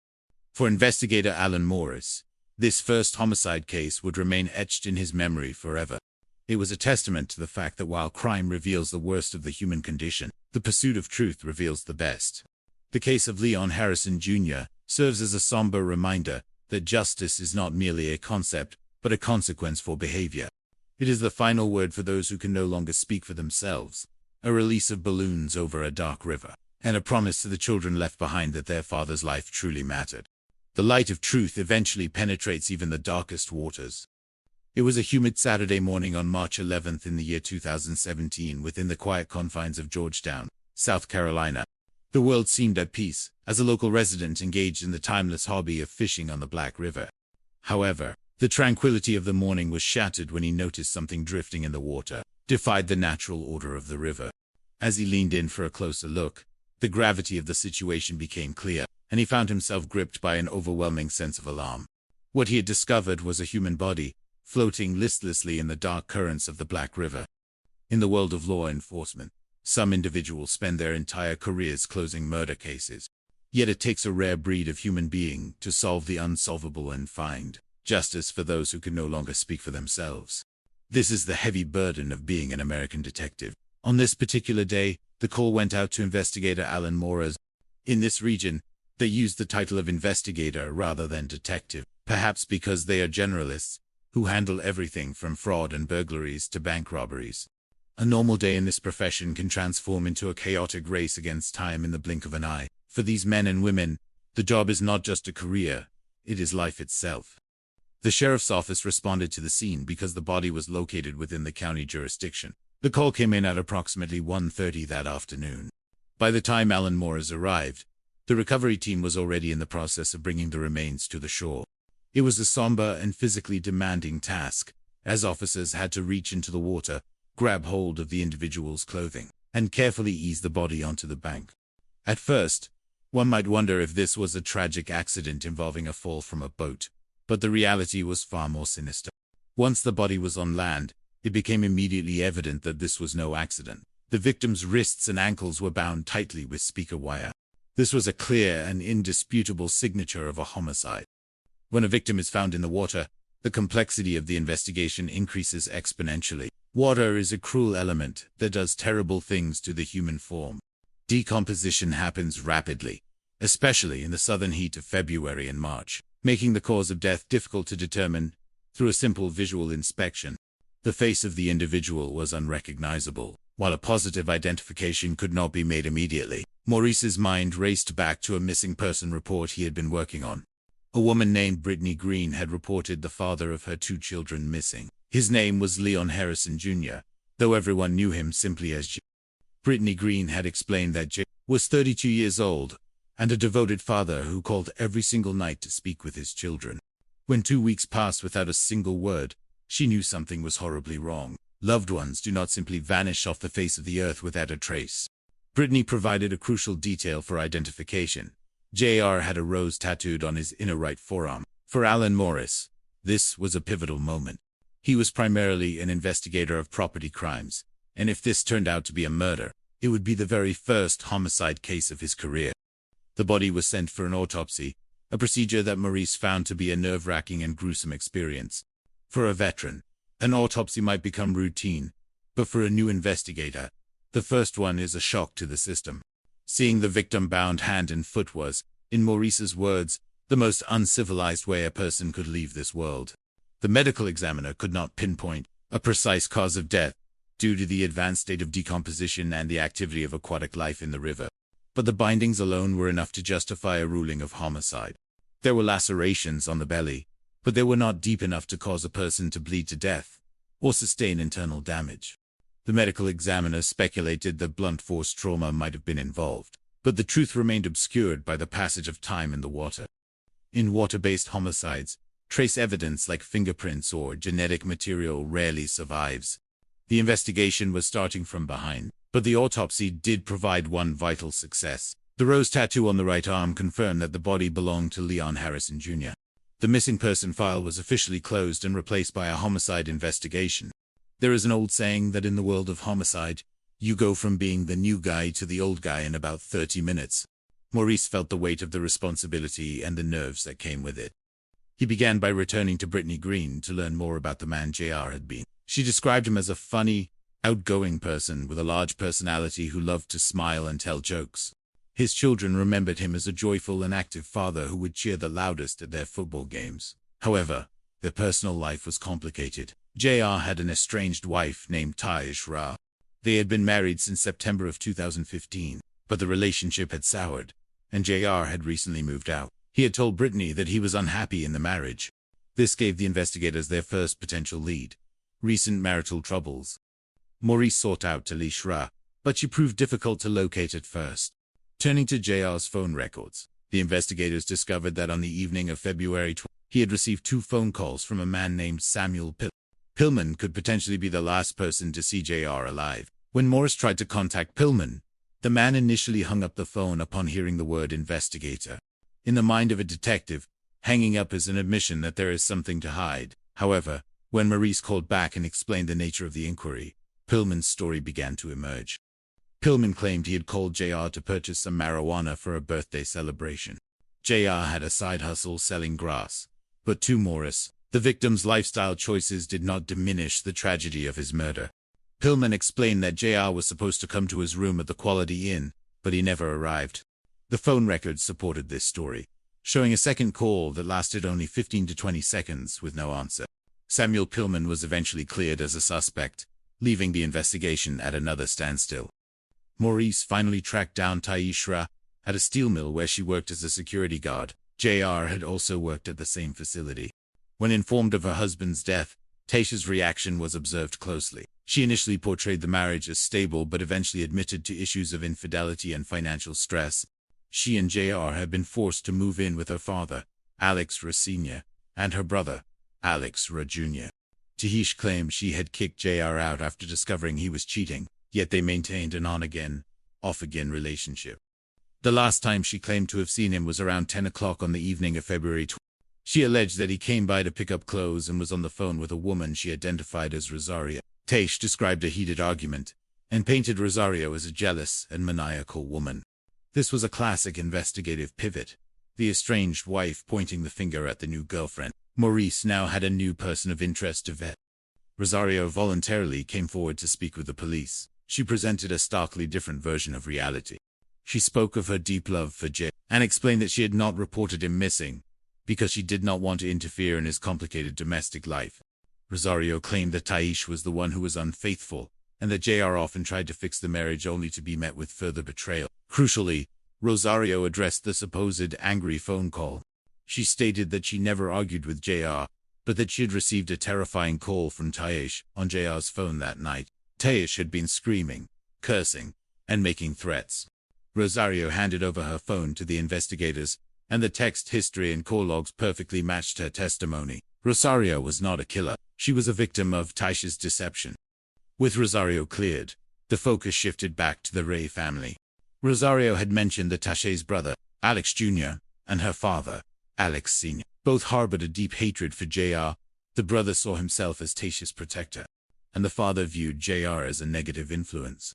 For investigator Alan Morris, this first homicide case would remain etched in his memory forever. It was a testament to the fact that while crime reveals the worst of the human condition, the pursuit of truth reveals the best. The case of Leon Harrison Jr. serves as a somber reminder that justice is not merely a concept, but a consequence for behavior. It is the final word for those who can no longer speak for themselves, a release of balloons over a dark river, and a promise to the children left behind that their father's life truly mattered. The light of truth eventually penetrates even the darkest waters. It was a humid Saturday morning on March 11th in the year 2017 within the quiet confines of Georgetown, South Carolina. The world seemed at peace, as a local resident engaged in the timeless hobby of fishing on the Black River. However, the tranquility of the morning was shattered when he noticed something drifting in the water, defied the natural order of the river. As he leaned in for a closer look, the gravity of the situation became clear, and he found himself gripped by an overwhelming sense of alarm. What he had discovered was a human body, floating listlessly in the dark currents of the Black River. In the world of law enforcement, some individuals spend their entire careers closing murder cases. Yet it takes a rare breed of human being to solve the unsolvable and find justice for those who can no longer speak for themselves. This is the heavy burden of being an American detective. On this particular day, the call went out to investigator Alan Morris. In this region, they used the title of investigator rather than detective, perhaps because they are generalists who handle everything from fraud and burglaries to bank robberies. A normal day in this profession can transform into a chaotic race against time in the blink of an eye. For these men and women, the job is not just a career, it is life itself. The sheriff's office responded to the scene because the body was located within the county jurisdiction. The call came in at approximately 1:30 that afternoon. By the time Alan Morris arrived, the recovery team was already in the process of bringing the remains to the shore. It was a somber and physically demanding task, as officers had to reach into the water, grab hold of the individual's clothing, and carefully ease the body onto the bank. At first, one might wonder if this was a tragic accident involving a fall from a boat, but the reality was far more sinister. Once the body was on land, it became immediately evident that this was no accident. The victim's wrists and ankles were bound tightly with speaker wire. This was a clear and indisputable signature of a homicide. When a victim is found in the water, the complexity of the investigation increases exponentially. Water is a cruel element that does terrible things to the human form. Decomposition happens rapidly, especially in the southern heat of February and March, making the cause of death difficult to determine through a simple visual inspection. The face of the individual was unrecognizable, while a positive identification could not be made immediately. Maurice's mind raced back to a missing person report he had been working on. A woman named Brittany Green had reported the father of her 2 children missing. His name was Leon Harrison Jr., though everyone knew him simply as J. Brittany Green had explained that J. was 32 years old and a devoted father who called every single night to speak with his children. When 2 weeks passed without a single word, she knew something was horribly wrong. Loved ones do not simply vanish off the face of the earth without a trace. Brittany provided a crucial detail for identification. JR had a rose tattooed on his inner right forearm. For Alan Morris, this was a pivotal moment. He was primarily an investigator of property crimes, and if this turned out to be a murder, it would be the very first homicide case of his career. The body was sent for an autopsy, a procedure that Maurice found to be a nerve-wracking and gruesome experience. For a veteran, an autopsy might become routine, but for a new investigator, the first one is a shock to the system. Seeing the victim bound hand and foot was, in Maurice's words, the most uncivilized way a person could leave this world. The medical examiner could not pinpoint a precise cause of death due to the advanced state of decomposition and the activity of aquatic life in the river. But the bindings alone were enough to justify a ruling of homicide. There were lacerations on the belly, but they were not deep enough to cause a person to bleed to death or sustain internal damage. The medical examiner speculated that blunt force trauma might have been involved, but the truth remained obscured by the passage of time in the water. In water-based homicides, trace evidence like fingerprints or genetic material rarely survives. The investigation was starting from behind, but the autopsy did provide one vital success. The rose tattoo on the right arm confirmed that the body belonged to Leon Harrison Jr. The missing person file was officially closed and replaced by a homicide investigation. There is an old saying that in the world of homicide, you go from being the new guy to the old guy in about 30 minutes. Maurice felt the weight of the responsibility and the nerves that came with it. He began by returning to Brittany Green to learn more about the man JR had been. She described him as a funny, outgoing person with a large personality who loved to smile and tell jokes. His children remembered him as a joyful and active father who would cheer the loudest at their football games. However, their personal life was complicated. JR had an estranged wife named Taish Ra. They had been married since September of 2015, but the relationship had soured, and JR had recently moved out. He had told Brittany that he was unhappy in the marriage. This gave the investigators their first potential lead: recent marital troubles. Maurice sought out Taish Ra, but she proved difficult to locate at first. Turning to JR's phone records, the investigators discovered that on the evening of February 12th, he had received 2 phone calls from a man named Samuel Pillman could potentially be the last person to see JR alive. When Morris tried to contact Pillman, the man initially hung up the phone upon hearing the word investigator. In the mind of a detective, hanging up is an admission that there is something to hide. However, when Maurice called back and explained the nature of the inquiry, Pillman's story began to emerge. Pillman claimed he had called JR to purchase some marijuana for a birthday celebration. JR had a side hustle selling grass, but to Morris, the victim's lifestyle choices did not diminish the tragedy of his murder. Pillman explained that JR was supposed to come to his room at the Quality Inn, but he never arrived. The phone records supported this story, showing a second call that lasted only 15 to 20 seconds with no answer. Samuel Pillman was eventually cleared as a suspect, leaving the investigation at another standstill. Maurice finally tracked down Taish Ra at a steel mill where she worked as a security guard. JR had also worked at the same facility. When informed of her husband's death, Taisha's reaction was observed closely. She initially portrayed the marriage as stable but eventually admitted to issues of infidelity and financial stress. She and JR had been forced to move in with her father, Alex Ra Sr., and her brother, Alex Ra Jr. Taish claimed she had kicked JR out after discovering he was cheating, yet they maintained an on-again, off-again relationship. The last time she claimed to have seen him was around 10 o'clock on the evening of February 12th. She alleged that he came by to pick up clothes and was on the phone with a woman she identified as Rosario. Taish described a heated argument and painted Rosario as a jealous and maniacal woman. This was a classic investigative pivot, the estranged wife pointing the finger at the new girlfriend. Maurice now had a new person of interest to vet. Rosario voluntarily came forward to speak with the police. She presented a starkly different version of reality. She spoke of her deep love for Jay and explained that she had not reported him missing because she did not want to interfere in his complicated domestic life. Rosario claimed that Taish was the one who was unfaithful and that JR often tried to fix the marriage only to be met with further betrayal. Crucially, Rosario addressed the supposed angry phone call. She stated that she never argued with JR, but that she had received a terrifying call from Tayesh on JR's phone that night. Tayesh had been screaming, cursing, and making threats. Rosario handed over her phone to the investigators, and the text history and call logs perfectly matched her testimony. Rosario was not a killer. She was a victim of Tayesh's deception. With Rosario cleared, the focus shifted back to the Ray family. Rosario had mentioned that Tayesh's brother, Alex Jr., and her father, Alex Sr., both harbored a deep hatred for JR. The brother saw himself as Tayesh's protector, and the father viewed JR as a negative influence.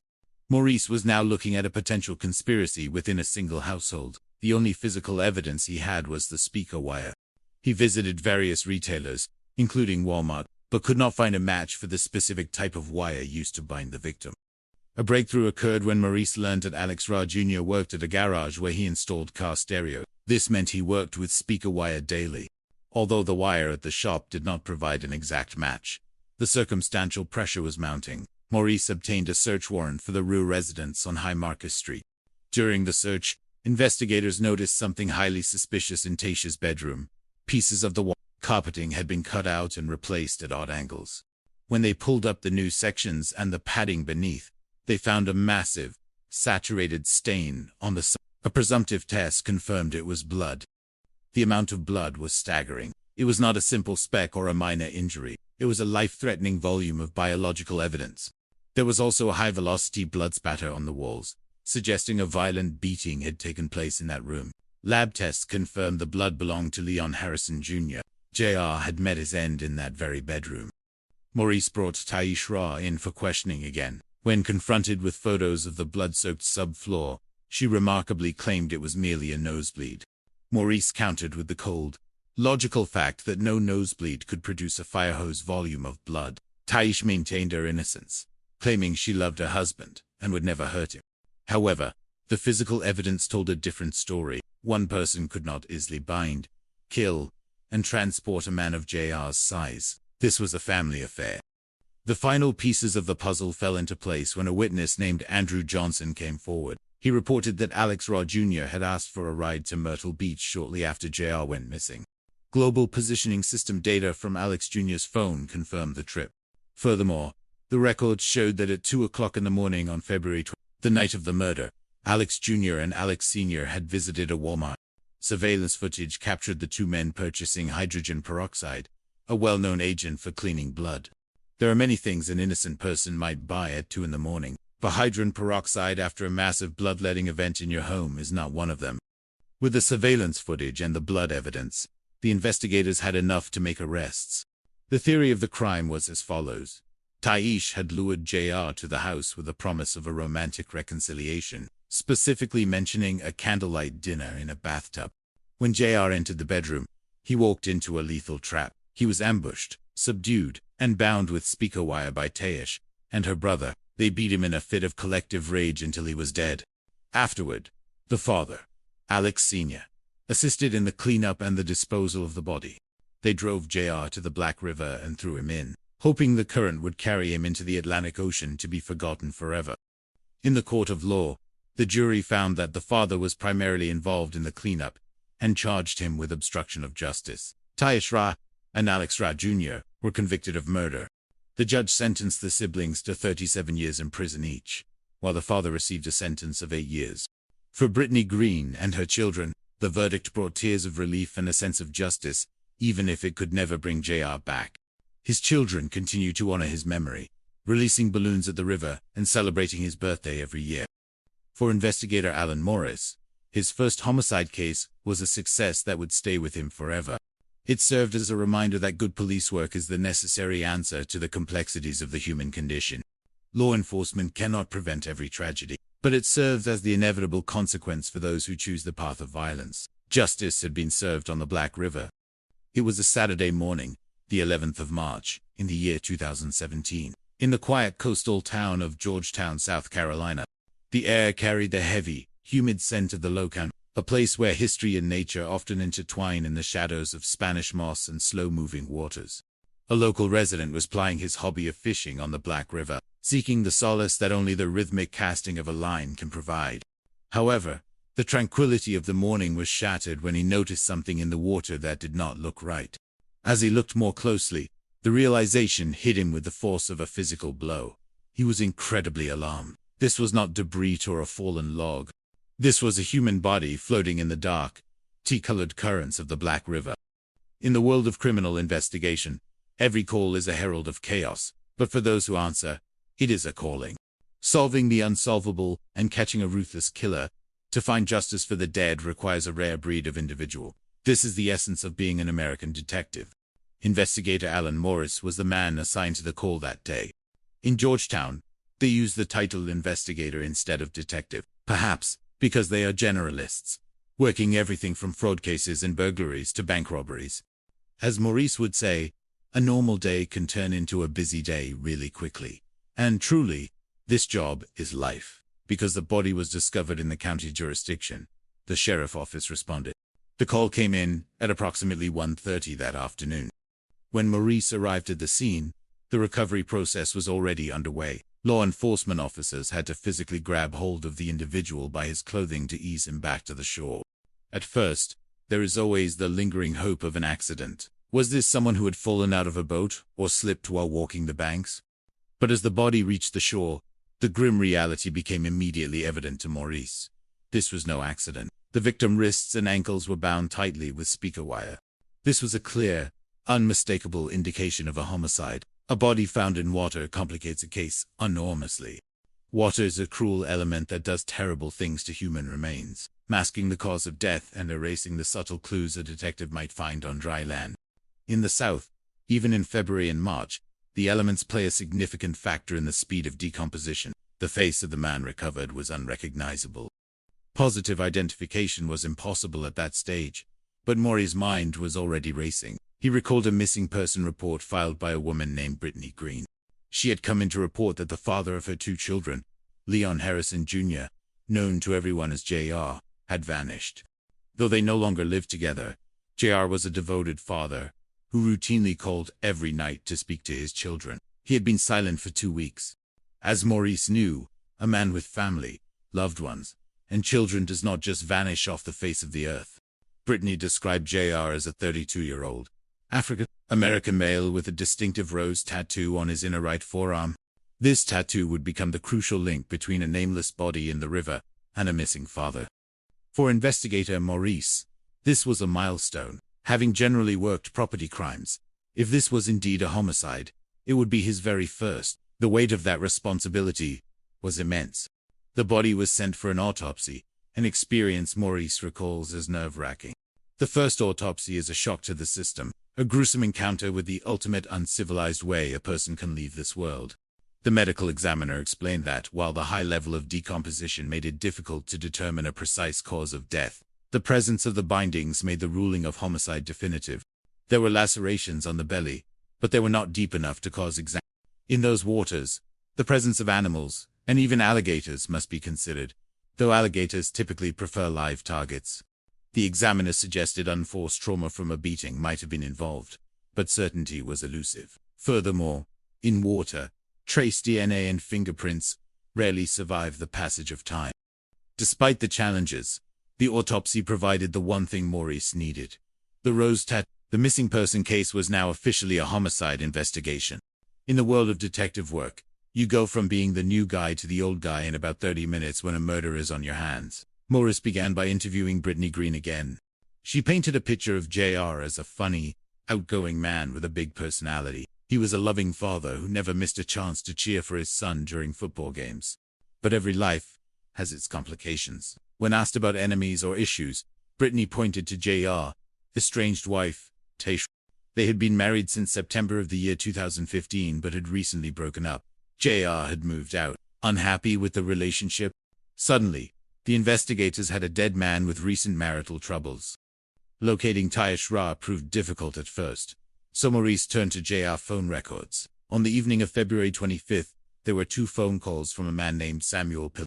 Maurice was now looking at a potential conspiracy within a single household. The only physical evidence he had was the speaker wire. He visited various retailers, including Walmart, but could not find a match for the specific type of wire used to bind the victim. A breakthrough occurred when Maurice learned that Alex Ra Jr. worked at a garage where he installed car stereo. This meant he worked with speaker wire daily. Although the wire at the shop did not provide an exact match, the circumstantial pressure was mounting. Maurice obtained a search warrant for the Rue residence on High Marcus Street. During the search, investigators noticed something highly suspicious in Tayesh's bedroom. Pieces of the wall carpeting had been cut out and replaced at odd angles. When they pulled up the new sections and the padding beneath, they found a massive, saturated stain on the side. A presumptive test confirmed it was blood. The amount of blood was staggering. It was not a simple speck or a minor injury. It was a life-threatening volume of biological evidence. There was also a high-velocity blood spatter on the walls, suggesting a violent beating had taken place in that room. Lab tests confirmed the blood belonged to Leon Harrison Jr. JR had met his end in that very bedroom. Maurice brought Tayesh Ra in for questioning again. When confronted with photos of the blood-soaked subfloor, she remarkably claimed it was merely a nosebleed. Maurice countered with the cold, logical fact that no nosebleed could produce a fire hose volume of blood. Tayesh maintained her innocence, claiming she loved her husband and would never hurt him. However, the physical evidence told a different story. One person could not easily bind, kill, and transport a man of JR's size. This was a family affair. The final pieces of the puzzle fell into place when a witness named Andrew Johnson came forward. He reported that Alex Ra Jr. had asked for a ride to Myrtle Beach shortly after JR went missing. Global positioning system data from Alex Jr.'s phone confirmed the trip. Furthermore, the records showed that at 2 o'clock in the morning on February 20, the night of the murder, Alex Jr. and Alex Sr. had visited a Walmart. Surveillance footage captured the two men purchasing hydrogen peroxide, a well-known agent for cleaning blood. There are many things an innocent person might buy at 2 in the morning, but hydrogen peroxide after a massive bloodletting event in your home is not one of them. With the surveillance footage and the blood evidence, the investigators had enough to make arrests. The theory of the crime was as follows. Tayesh had lured JR to the house with the promise of a romantic reconciliation, specifically mentioning a candlelight dinner in a bathtub. When JR entered the bedroom, he walked into a lethal trap. He was ambushed, subdued, and bound with speaker wire by Tayesh and her brother. They beat him in a fit of collective rage until he was dead. Afterward, the father, Alex Sr., assisted in the cleanup and the disposal of the body. They drove JR to the Black River and threw him in, hoping the current would carry him into the Atlantic Ocean to be forgotten forever. In the court of law, the jury found that the father was primarily involved in the cleanup and charged him with obstruction of justice. Tayesh Ra and Alex Ra Jr. were convicted of murder. The judge sentenced the siblings to 37 years in prison each, while the father received a sentence of 8 years. For Brittany Green and her children, the verdict brought tears of relief and a sense of justice, even if it could never bring JR back. His children continue to honor his memory, releasing balloons at the river and celebrating his birthday every year. For investigator Alan Morris, his first homicide case was a success that would stay with him forever. It served as a reminder that good police work is the necessary answer to the complexities of the human condition. Law enforcement cannot prevent every tragedy, but it serves as the inevitable consequence for those who choose the path of violence. Justice had been served on the Black River. It was a Saturday morning, the 11th of March, in the year 2017, in the quiet coastal town of Georgetown, South Carolina. The air carried the heavy, humid scent of the lowcountry, a place where history and nature often intertwine in the shadows of Spanish moss and slow-moving waters. A local resident was plying his hobby of fishing on the Black River. seeking the solace that only the rhythmic casting of a line can provide. However, the tranquility of the morning was shattered when he noticed something in the water that did not look right. As he looked more closely, the realization hit him with the force of a physical blow. He was incredibly alarmed. This was not debris or a fallen log. This was a human body floating in the dark, tea-colored currents of the Black River. In the world of criminal investigation, every call is a herald of chaos, but for those who answer, it is a calling. Solving the unsolvable and catching a ruthless killer to find justice for the dead requires a rare breed of individual. This is the essence of being an American detective. Investigator Alan Morris was the man assigned to the call that day. In Georgetown, they used the title investigator instead of detective, perhaps because they are generalists, working everything from fraud cases and burglaries to bank robberies. As Maurice would say, a normal day can turn into a busy day really quickly. And truly, this job is life. Because the body was discovered in the county jurisdiction, the sheriff office responded. The call came in at approximately 1:30 that afternoon. When Maurice arrived at the scene, the recovery process was already underway. Law enforcement officers had to physically grab hold of the individual by his clothing to ease him back to the shore. At first, there is always the lingering hope of an accident. Was this someone who had fallen out of a boat or slipped while walking the banks? But as the body reached the shore, the grim reality became immediately evident to Maurice. This was no accident. The victim's wrists and ankles were bound tightly with speaker wire. This was a clear, unmistakable indication of a homicide. A body found in water complicates a case enormously. Water is a cruel element that does terrible things to human remains, masking the cause of death and erasing the subtle clues a detective might find on dry land. In the South, even in February and March, the elements play a significant factor in the speed of decomposition. The face of the man recovered was unrecognizable. Positive identification was impossible at that stage, but Maury's mind was already racing. He recalled a missing person report filed by a woman named Brittany Green. She had come in to report that the father of her 2 children, Leon Harrison Jr., known to everyone as JR, had vanished. Though they no longer lived together, JR was a devoted father who routinely called every night to speak to his children. He had been silent for 2 weeks. As Maurice knew, a man with family, loved ones, and children does not just vanish off the face of the earth. Brittany described JR as a 32-year-old, African-American male with a distinctive rose tattoo on his inner right forearm. This tattoo would become the crucial link between a nameless body in the river and a missing father. For investigator Maurice, this was a milestone. Having generally worked property crimes, if this was indeed a homicide, it would be his very first. The weight of that responsibility was immense. The body was sent for an autopsy, an experience Maurice recalls as nerve-wracking. The first autopsy is a shock to the system, a gruesome encounter with the ultimate uncivilized way a person can leave this world. The medical examiner explained that, while the high level of decomposition made it difficult to determine a precise cause of death, the presence of the bindings made the ruling of homicide definitive. There were lacerations on the belly, but they were not deep enough to cause exam. In those waters, the presence of animals, and even alligators, must be considered, though alligators typically prefer live targets. The examiner suggested unforced trauma from a beating might have been involved, but certainty was elusive. Furthermore, in water, trace DNA and fingerprints rarely survive the passage of time. Despite the challenges, the autopsy provided the one thing Maurice needed. The rose tattoo. The missing person case was now officially a homicide investigation. In the world of detective work, you go from being the new guy to the old guy in about 30 minutes when a murder is on your hands. Maurice began by interviewing Brittany Green again. She painted a picture of JR as a funny, outgoing man with a big personality. He was a loving father who never missed a chance to cheer for his son during football games. But every life has its complications. When asked about enemies or issues, Brittany pointed to JR, estranged wife, Taysha. They had been married since September of the year 2015 but had recently broken up. JR had moved out, unhappy with the relationship. Suddenly, the investigators had a dead man with recent marital troubles. Locating Taysha proved difficult at first, so Maurice turned to JR phone records. On the evening of February 25th, there were 2 phone calls from a man named Samuel Pillman.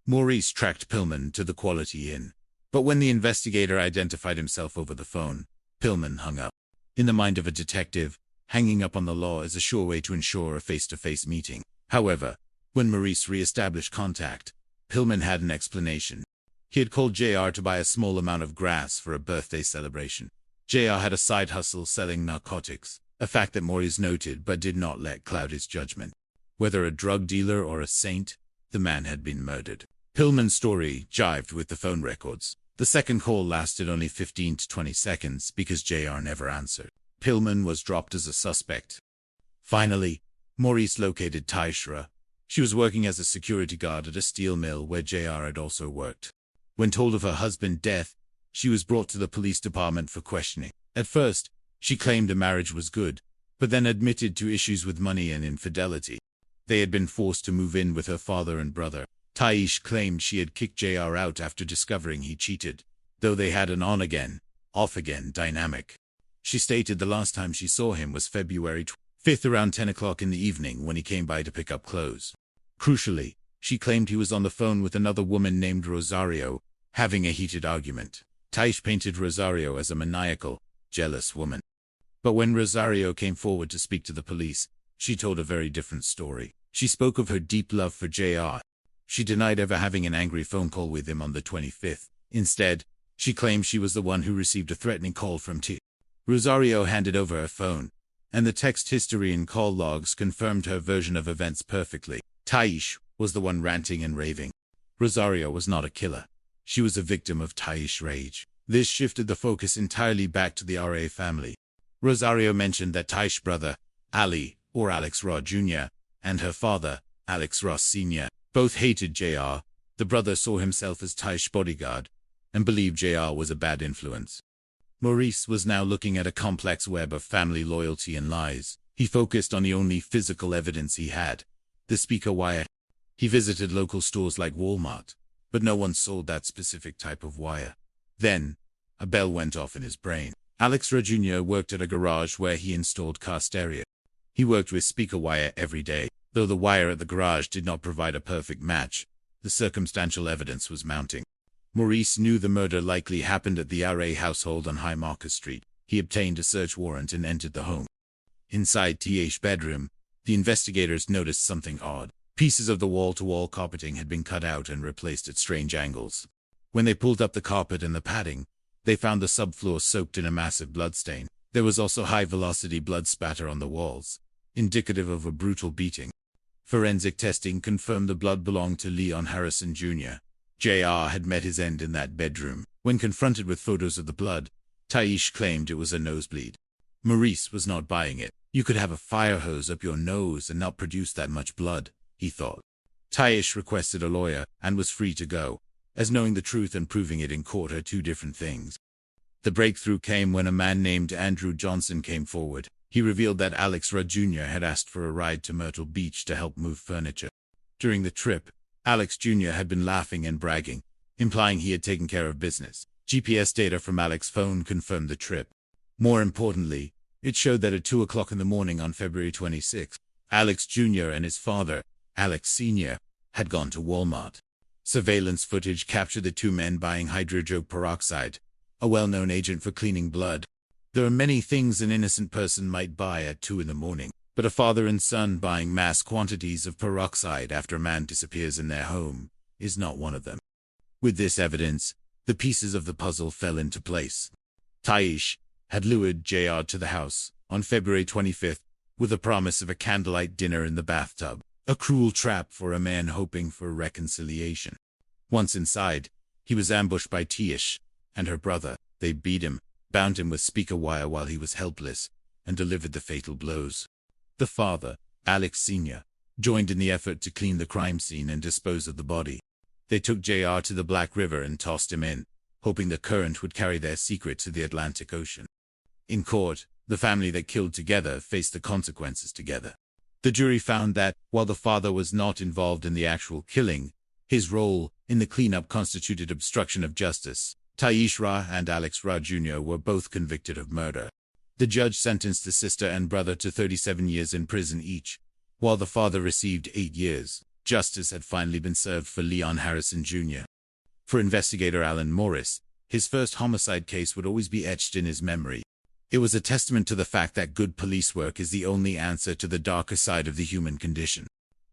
Maurice tracked Pillman to the Quality Inn, but when the investigator identified himself over the phone, Pillman hung up. In the mind of a detective, hanging up on the law is a sure way to ensure a face-to-face meeting. However, When Maurice re-established contact, Pillman had an explanation. He had called JR to buy a small amount of grass for a birthday celebration. JR had a side hustle selling narcotics, a fact that Maurice noted but did not let cloud his judgment. Whether a drug dealer or a saint, the man had been murdered. Pillman's story jived with the phone records. The second call lasted only 15 to 20 seconds because JR never answered. Pillman was dropped as a suspect. Finally, Maurice located Taishra. She was working as a security guard at a steel mill where JR had also worked. When told of her husband's death, she was brought to the police department for questioning. At first, she claimed the marriage was good, but then admitted to issues with money and infidelity. They had been forced to move in with her father and brother. Taish claimed she had kicked JR out after discovering he cheated, though they had an on-again, off-again dynamic. She stated the last time she saw him was February 5th around 10 o'clock in the evening when he came by to pick up clothes. Crucially, she claimed he was on the phone with another woman named Rosario, having a heated argument. Taish painted Rosario as a maniacal, jealous woman. But when Rosario came forward to speak to the police, she told a very different story. She spoke of her deep love for JR. She denied ever having an angry phone call with him on the 25th. Instead, she claimed she was the one who received a threatening call from T. Rosario handed over her phone, and the text history and call logs confirmed her version of events perfectly. Taish was the one ranting and raving. Rosario was not a killer. She was a victim of Taish's rage. This shifted the focus entirely back to the RA family. Rosario mentioned that Taish's brother, Ali, or Alex Ross Jr., and her father, Alex Ross Sr., both hated JR. The brother saw himself as Taish's bodyguard and believed JR was a bad influence. Maurice was now looking at a complex web of family loyalty and lies. He focused on the only physical evidence he had, the speaker wire. He visited local stores like Walmart, but no one sold that specific type of wire. Then, a bell went off in his brain. Alex Ross Jr. worked at a garage where he installed car stereo. He worked with speaker wire every day. Though the wire at the garage did not provide a perfect match, the circumstantial evidence was mounting. Maurice knew the murder likely happened at the RA household on High Market Street. He obtained a search warrant and entered the home. Inside TH's bedroom, the investigators noticed something odd. Pieces of the wall-to-wall carpeting had been cut out and replaced at strange angles. When they pulled up the carpet and the padding, they found the subfloor soaked in a massive bloodstain. There was also high-velocity blood spatter on the walls, indicative of a brutal beating. Forensic testing confirmed the blood belonged to Leon Harrison Jr. JR had met his end in that bedroom. When confronted with photos of the blood, Taish claimed it was a nosebleed. Maurice was not buying it. You could have a fire hose up your nose and not produce that much blood, he thought. Taish requested a lawyer and was free to go, as knowing the truth and proving it in court are two different things. The breakthrough came when a man named Andrew Johnson came forward. He revealed that Alex Ross Jr. had asked for a ride to Myrtle Beach to help move furniture. During the trip, Alex Jr. had been laughing and bragging, implying he had taken care of business. GPS data from Alex's phone confirmed the trip. More importantly, it showed that at 2 o'clock in the morning on February 26, Alex Jr. and his father, Alex Sr., had gone to Walmart. Surveillance footage captured the two men buying hydrogen peroxide, a well-known agent for cleaning blood. There are many things an innocent person might buy at 2 in the morning, but a father and son buying mass quantities of peroxide after a man disappears in their home is not one of them. With this evidence, the pieces of the puzzle fell into place. Taish had lured JR to the house on February 25th with a promise of a candlelight dinner in the bathtub, a cruel trap for a man hoping for reconciliation. Once inside, he was ambushed by Taish and her brother. They beat him, bound him with speaker wire while he was helpless, and delivered the fatal blows. The father, Alex Sr., joined in the effort to clean the crime scene and dispose of the body. They took JR to the Black River and tossed him in, hoping the current would carry their secret to the Atlantic Ocean. In court, the family that killed together faced the consequences together. The jury found that, while the father was not involved in the actual killing, his role in the cleanup constituted obstruction of justice. Taish Ross and Alex Ross Jr. were both convicted of murder. The judge sentenced the sister and brother to 37 years in prison each, while the father received 8 years. Justice had finally been served for Leon Harrison Jr. For investigator Alan Morris, his first homicide case would always be etched in his memory. It was a testament to the fact that good police work is the only answer to the darker side of the human condition.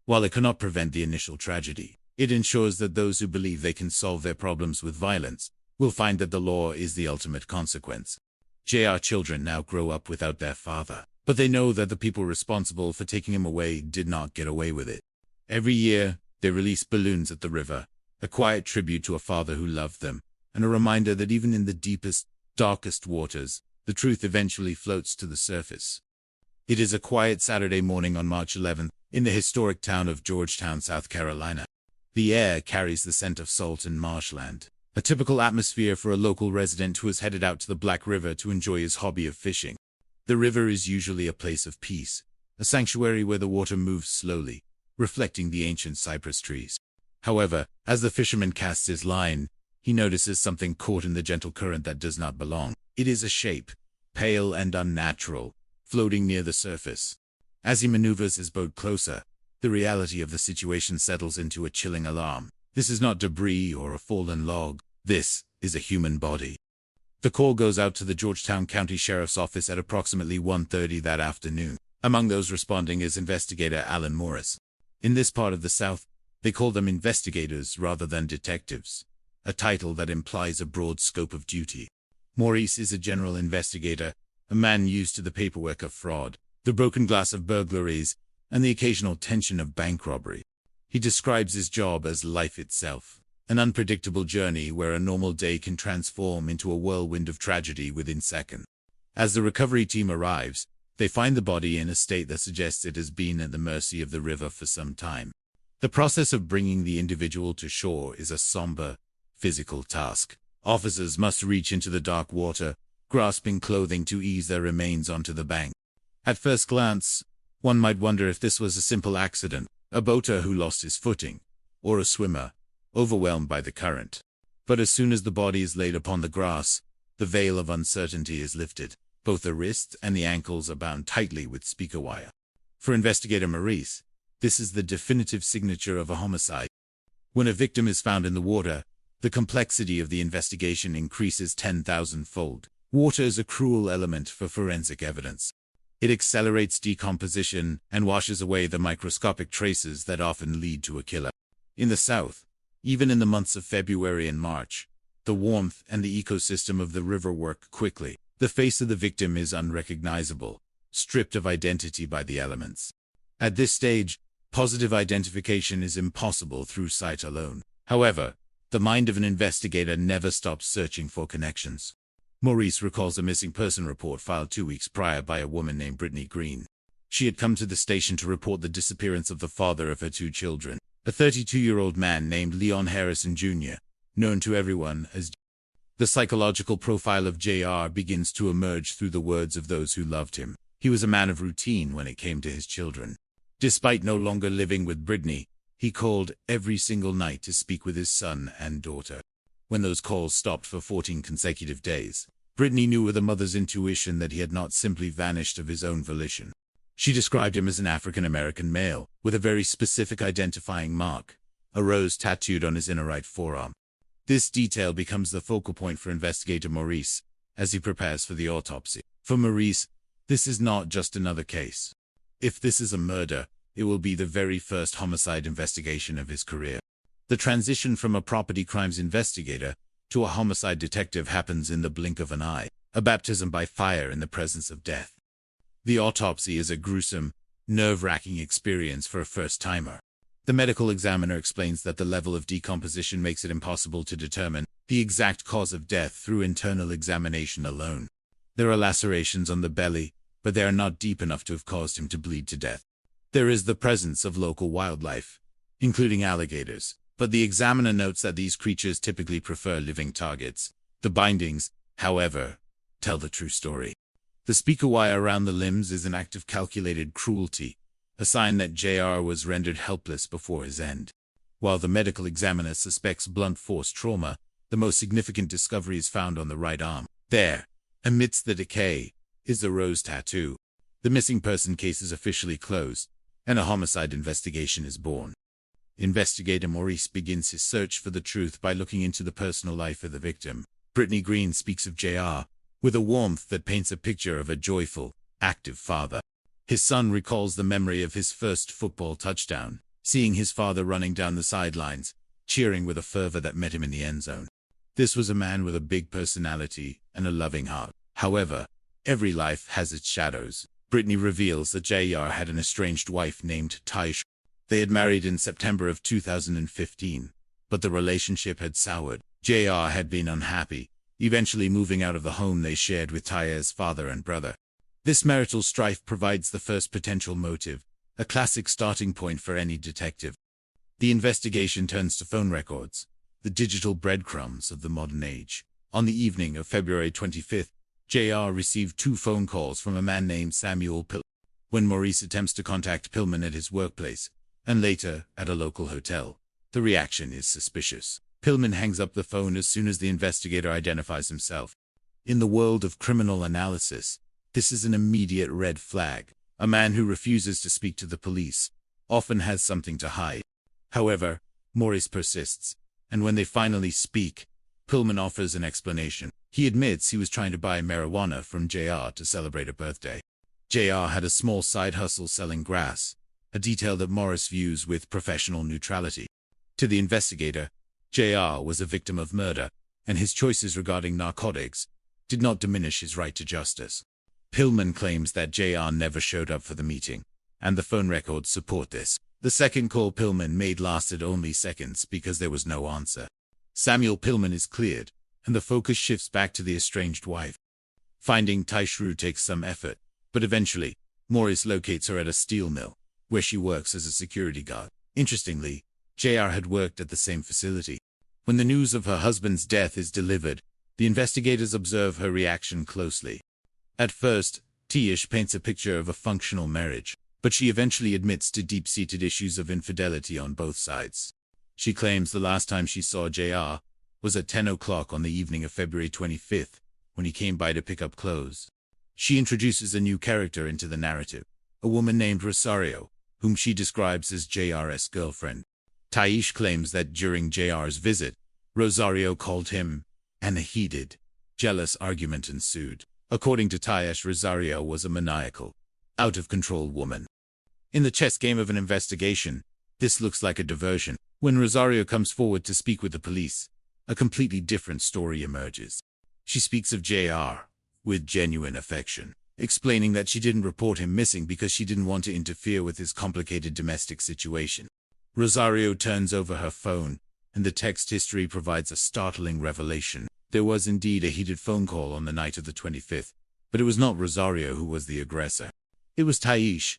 While it cannot prevent the initial tragedy, it ensures that those who believe they can solve their problems with violence will find that the law is the ultimate consequence. JR children now grow up without their father, but they know that the people responsible for taking him away did not get away with it. Every year, they release balloons at the river, a quiet tribute to a father who loved them, and a reminder that even in the deepest, darkest waters, the truth eventually floats to the surface. It is a quiet Saturday morning on March 11th in the historic town of Georgetown, South Carolina. The air carries the scent of salt and marshland, a typical atmosphere for a local resident who has headed out to the Black River to enjoy his hobby of fishing. The river is usually a place of peace, a sanctuary where the water moves slowly, reflecting the ancient cypress trees. However, as the fisherman casts his line, he notices something caught in the gentle current that does not belong. It is a shape, pale and unnatural, floating near the surface. As he maneuvers his boat closer, the reality of the situation settles into a chilling alarm. This is not debris or a fallen log. This is a human body. The call goes out to the Georgetown County Sheriff's Office at approximately 1:30 that afternoon. Among those responding is investigator Alan Morris. In this part of the South, they call them investigators rather than detectives, a title that implies a broad scope of duty. Maurice is a general investigator, a man used to the paperwork of fraud, the broken glass of burglaries, and the occasional tension of bank robbery. He describes his job as life itself, an unpredictable journey where a normal day can transform into a whirlwind of tragedy within seconds. As the recovery team arrives, they find the body in a state that suggests it has been at the mercy of the river for some time. The process of bringing the individual to shore is a somber, physical task. Officers must reach into the dark water, grasping clothing to ease their remains onto the bank. At first glance, one might wonder if this was a simple accident, a boater who lost his footing, or a swimmer, overwhelmed by the current. But as soon as the body is laid upon the grass, the veil of uncertainty is lifted. Both the wrists and the ankles are bound tightly with speaker wire. For investigator Maurice, this is the definitive signature of a homicide. When a victim is found in the water, the complexity of the investigation increases 10,000-fold. Water is a cruel element for forensic evidence. It accelerates decomposition and washes away the microscopic traces that often lead to a killer. In the South, even in the months of February and March, the warmth and the ecosystem of the river work quickly. The face of the victim is unrecognizable, stripped of identity by the elements. At this stage, positive identification is impossible through sight alone. However, the mind of an investigator never stops searching for connections. Maurice recalls a missing person report filed 2 weeks prior by a woman named Brittany Green. She had come to the station to report the disappearance of the father of her 2 children, a 32-year-old man named Leon Harrison Jr., known to everyone as J. The psychological profile of JR begins to emerge through the words of those who loved him. He was a man of routine when it came to his children. Despite no longer living with Brittany, he called every single night to speak with his son and daughter. When those calls stopped for 14 consecutive days, Brittany knew with a mother's intuition that he had not simply vanished of his own volition. She described him as an African-American male, with a very specific identifying mark, a rose tattooed on his inner right forearm. This detail becomes the focal point for investigator Maurice as he prepares for the autopsy. For Maurice, this is not just another case. If this is a murder, it will be the very first homicide investigation of his career. The transition from a property crimes investigator to a homicide detective happens in the blink of an eye, a baptism by fire in the presence of death. The autopsy is a gruesome, nerve-wracking experience for a first-timer. The medical examiner explains that the level of decomposition makes it impossible to determine the exact cause of death through internal examination alone. There are lacerations on the belly, but they are not deep enough to have caused him to bleed to death. There is the presence of local wildlife, including alligators, but the examiner notes that these creatures typically prefer living targets. The bindings, however, tell the true story. The speaker wire around the limbs is an act of calculated cruelty, a sign that JR was rendered helpless before his end. While the medical examiner suspects blunt force trauma, the most significant discovery is found on the right arm. There, amidst the decay, is the rose tattoo. The missing person case is officially closed, and a homicide investigation is born. Investigator Maurice begins his search for the truth by looking into the personal life of the victim. Brittany Green speaks of JR with a warmth that paints a picture of a joyful, active father. His son recalls the memory of his first football touchdown, seeing his father running down the sidelines, cheering with a fervor that met him in the end zone. This was a man with a big personality and a loving heart. However, every life has its shadows. Brittany reveals that JR had an estranged wife named Taish. They had married in September of 2015, but the relationship had soured. JR had been unhappy, eventually moving out of the home they shared with Taya's father and brother. This marital strife provides the first potential motive, a classic starting point for any detective. The investigation turns to phone records, the digital breadcrumbs of the modern age. On the evening of February 25th, JR received 2 phone calls from a man named Samuel Pillman. When Maurice attempts to contact Pillman at his workplace, and later at a local hotel, the reaction is suspicious. Pillman hangs up the phone as soon as the investigator identifies himself. In the world of criminal analysis, this is an immediate red flag. A man who refuses to speak to the police often has something to hide. However, Maurice persists, and when they finally speak, Pillman offers an explanation. He admits he was trying to buy marijuana from JR to celebrate a birthday. JR had a small side hustle selling grass, a detail that Maurice views with professional neutrality. To the investigator, JR was a victim of murder, and his choices regarding narcotics did not diminish his right to justice. Pillman claims that JR never showed up for the meeting, and the phone records support this. The second call Pillman made lasted only seconds because there was no answer. Samuel Pillman is cleared, and the focus shifts back to the estranged wife. Finding Taishru takes some effort, but eventually, Maurice locates her at a steel mill, where she works as a security guard. Interestingly, JR had worked at the same facility. When the news of her husband's death is delivered, the investigators observe her reaction closely. At first, Taish paints a picture of a functional marriage, but she eventually admits to deep-seated issues of infidelity on both sides. She claims the last time she saw JR was at 10 o'clock on the evening of February 25th, when he came by to pick up clothes. She introduces a new character into the narrative, a woman named Rosario, whom she describes as JR's girlfriend. Taish claims that during JR's visit, Rosario called him, and a heated, jealous argument ensued. According to Taish, Rosario was a maniacal, out-of-control woman. In the chess game of an investigation, this looks like a diversion. When Rosario comes forward to speak with the police, a completely different story emerges. She speaks of JR with genuine affection, explaining that she didn't report him missing because she didn't want to interfere with his complicated domestic situation. Rosario turns over her phone, and the text history provides a startling revelation. There was indeed a heated phone call on the night of the 25th, but it was not Rosario who was the aggressor. It was Taish.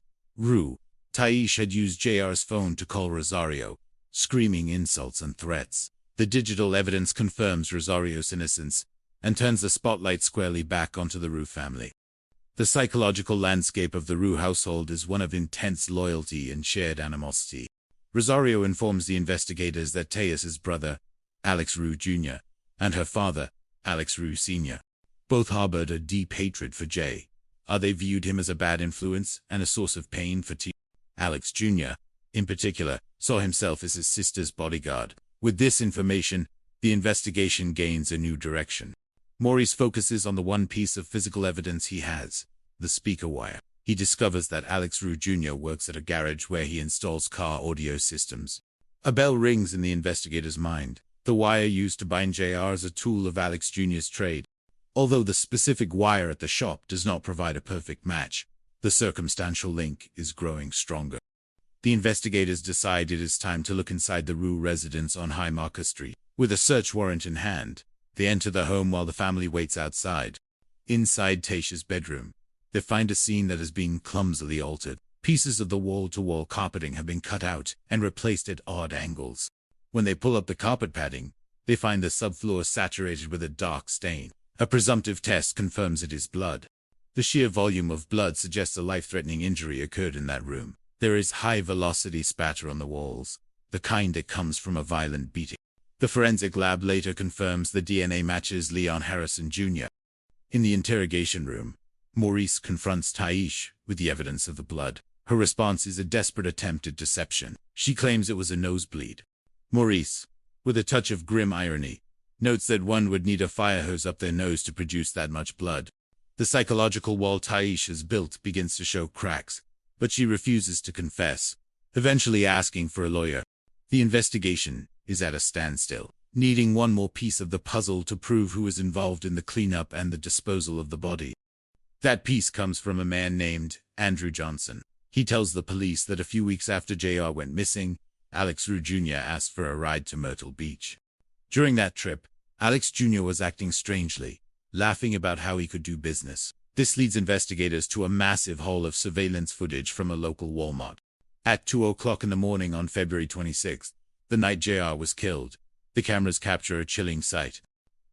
Taish had used JR's phone to call Rosario, screaming insults and threats. The digital evidence confirms Rosario's innocence and turns the spotlight squarely back onto the Rue family. The psychological landscape of the Rue household is one of intense loyalty and shared animosity. Rosario informs the investigators that Teus's brother, Alex Rue Jr., and her father, Alex Rue Sr., both harbored a deep hatred for Jay. They viewed him as a bad influence and a source of pain for T. Alex Jr., in particular, saw himself as his sister's bodyguard. With this information, the investigation gains a new direction. Maurice focuses on the one piece of physical evidence he has, the speaker wire. He discovers that Alex Rue Jr. works at a garage where he installs car audio systems. A bell rings in the investigator's mind. The wire used to bind JR is a tool of Alex Jr.'s trade. Although the specific wire at the shop does not provide a perfect match, the circumstantial link is growing stronger. The investigators decide it is time to look inside the Rue residence on High Market Street. With a search warrant in hand, they enter the home while the family waits outside. Inside Taish's bedroom, they find a scene that has been clumsily altered. Pieces of the wall-to-wall carpeting have been cut out and replaced at odd angles. When they pull up the carpet padding, they find the subfloor saturated with a dark stain. A presumptive test confirms it is blood. The sheer volume of blood suggests a life-threatening injury occurred in that room. There is high-velocity spatter on the walls, the kind that comes from a violent beating. The forensic lab later confirms the DNA matches Leon Harrison Jr. In the interrogation room, Maurice confronts Taish with the evidence of the blood. Her response is a desperate attempt at deception. She claims it was a nosebleed. Maurice, with a touch of grim irony, notes that one would need a fire hose up their nose to produce that much blood. The psychological wall Taish has built begins to show cracks, but she refuses to confess, eventually asking for a lawyer. The investigation is at a standstill, needing one more piece of the puzzle to prove who was involved in the cleanup and the disposal of the body. That piece comes from a man named Andrew Johnson. He tells the police that a few weeks after JR went missing, Alex Rue Jr. asked for a ride to Myrtle Beach. During that trip, Alex Jr. was acting strangely, laughing about how he could do business. This leads investigators to a massive haul of surveillance footage from a local Walmart. At 2:00 in the morning on February 26th, the night JR was killed, the cameras capture a chilling sight.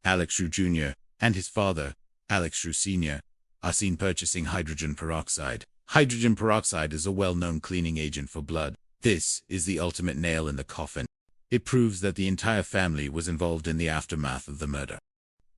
Alex Rue Jr. and his father, Alex Rue Sr., are seen purchasing hydrogen peroxide. Hydrogen peroxide is a well-known cleaning agent for blood. This is the ultimate nail in the coffin. It proves that the entire family was involved in the aftermath of the murder.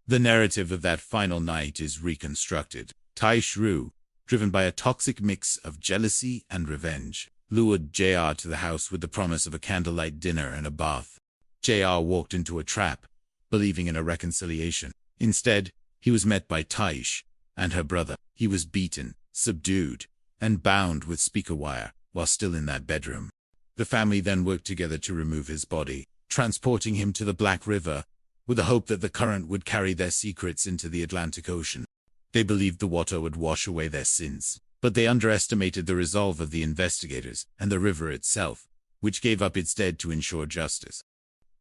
The narrative of that final night is reconstructed. Taish Rue, driven by a toxic mix of jealousy and revenge, lured JR to the house with the promise of a candlelight dinner and a bath. JR walked into a trap, believing in a reconciliation. Instead, he was met by Taish and her brother. He was beaten, subdued, and bound with speaker wire while still in that bedroom. The family then worked together to remove his body, transporting him to the Black River, with the hope that the current would carry their secrets into the Atlantic Ocean. They believed the water would wash away their sins, but they underestimated the resolve of the investigators and the river itself, which gave up its dead to ensure justice.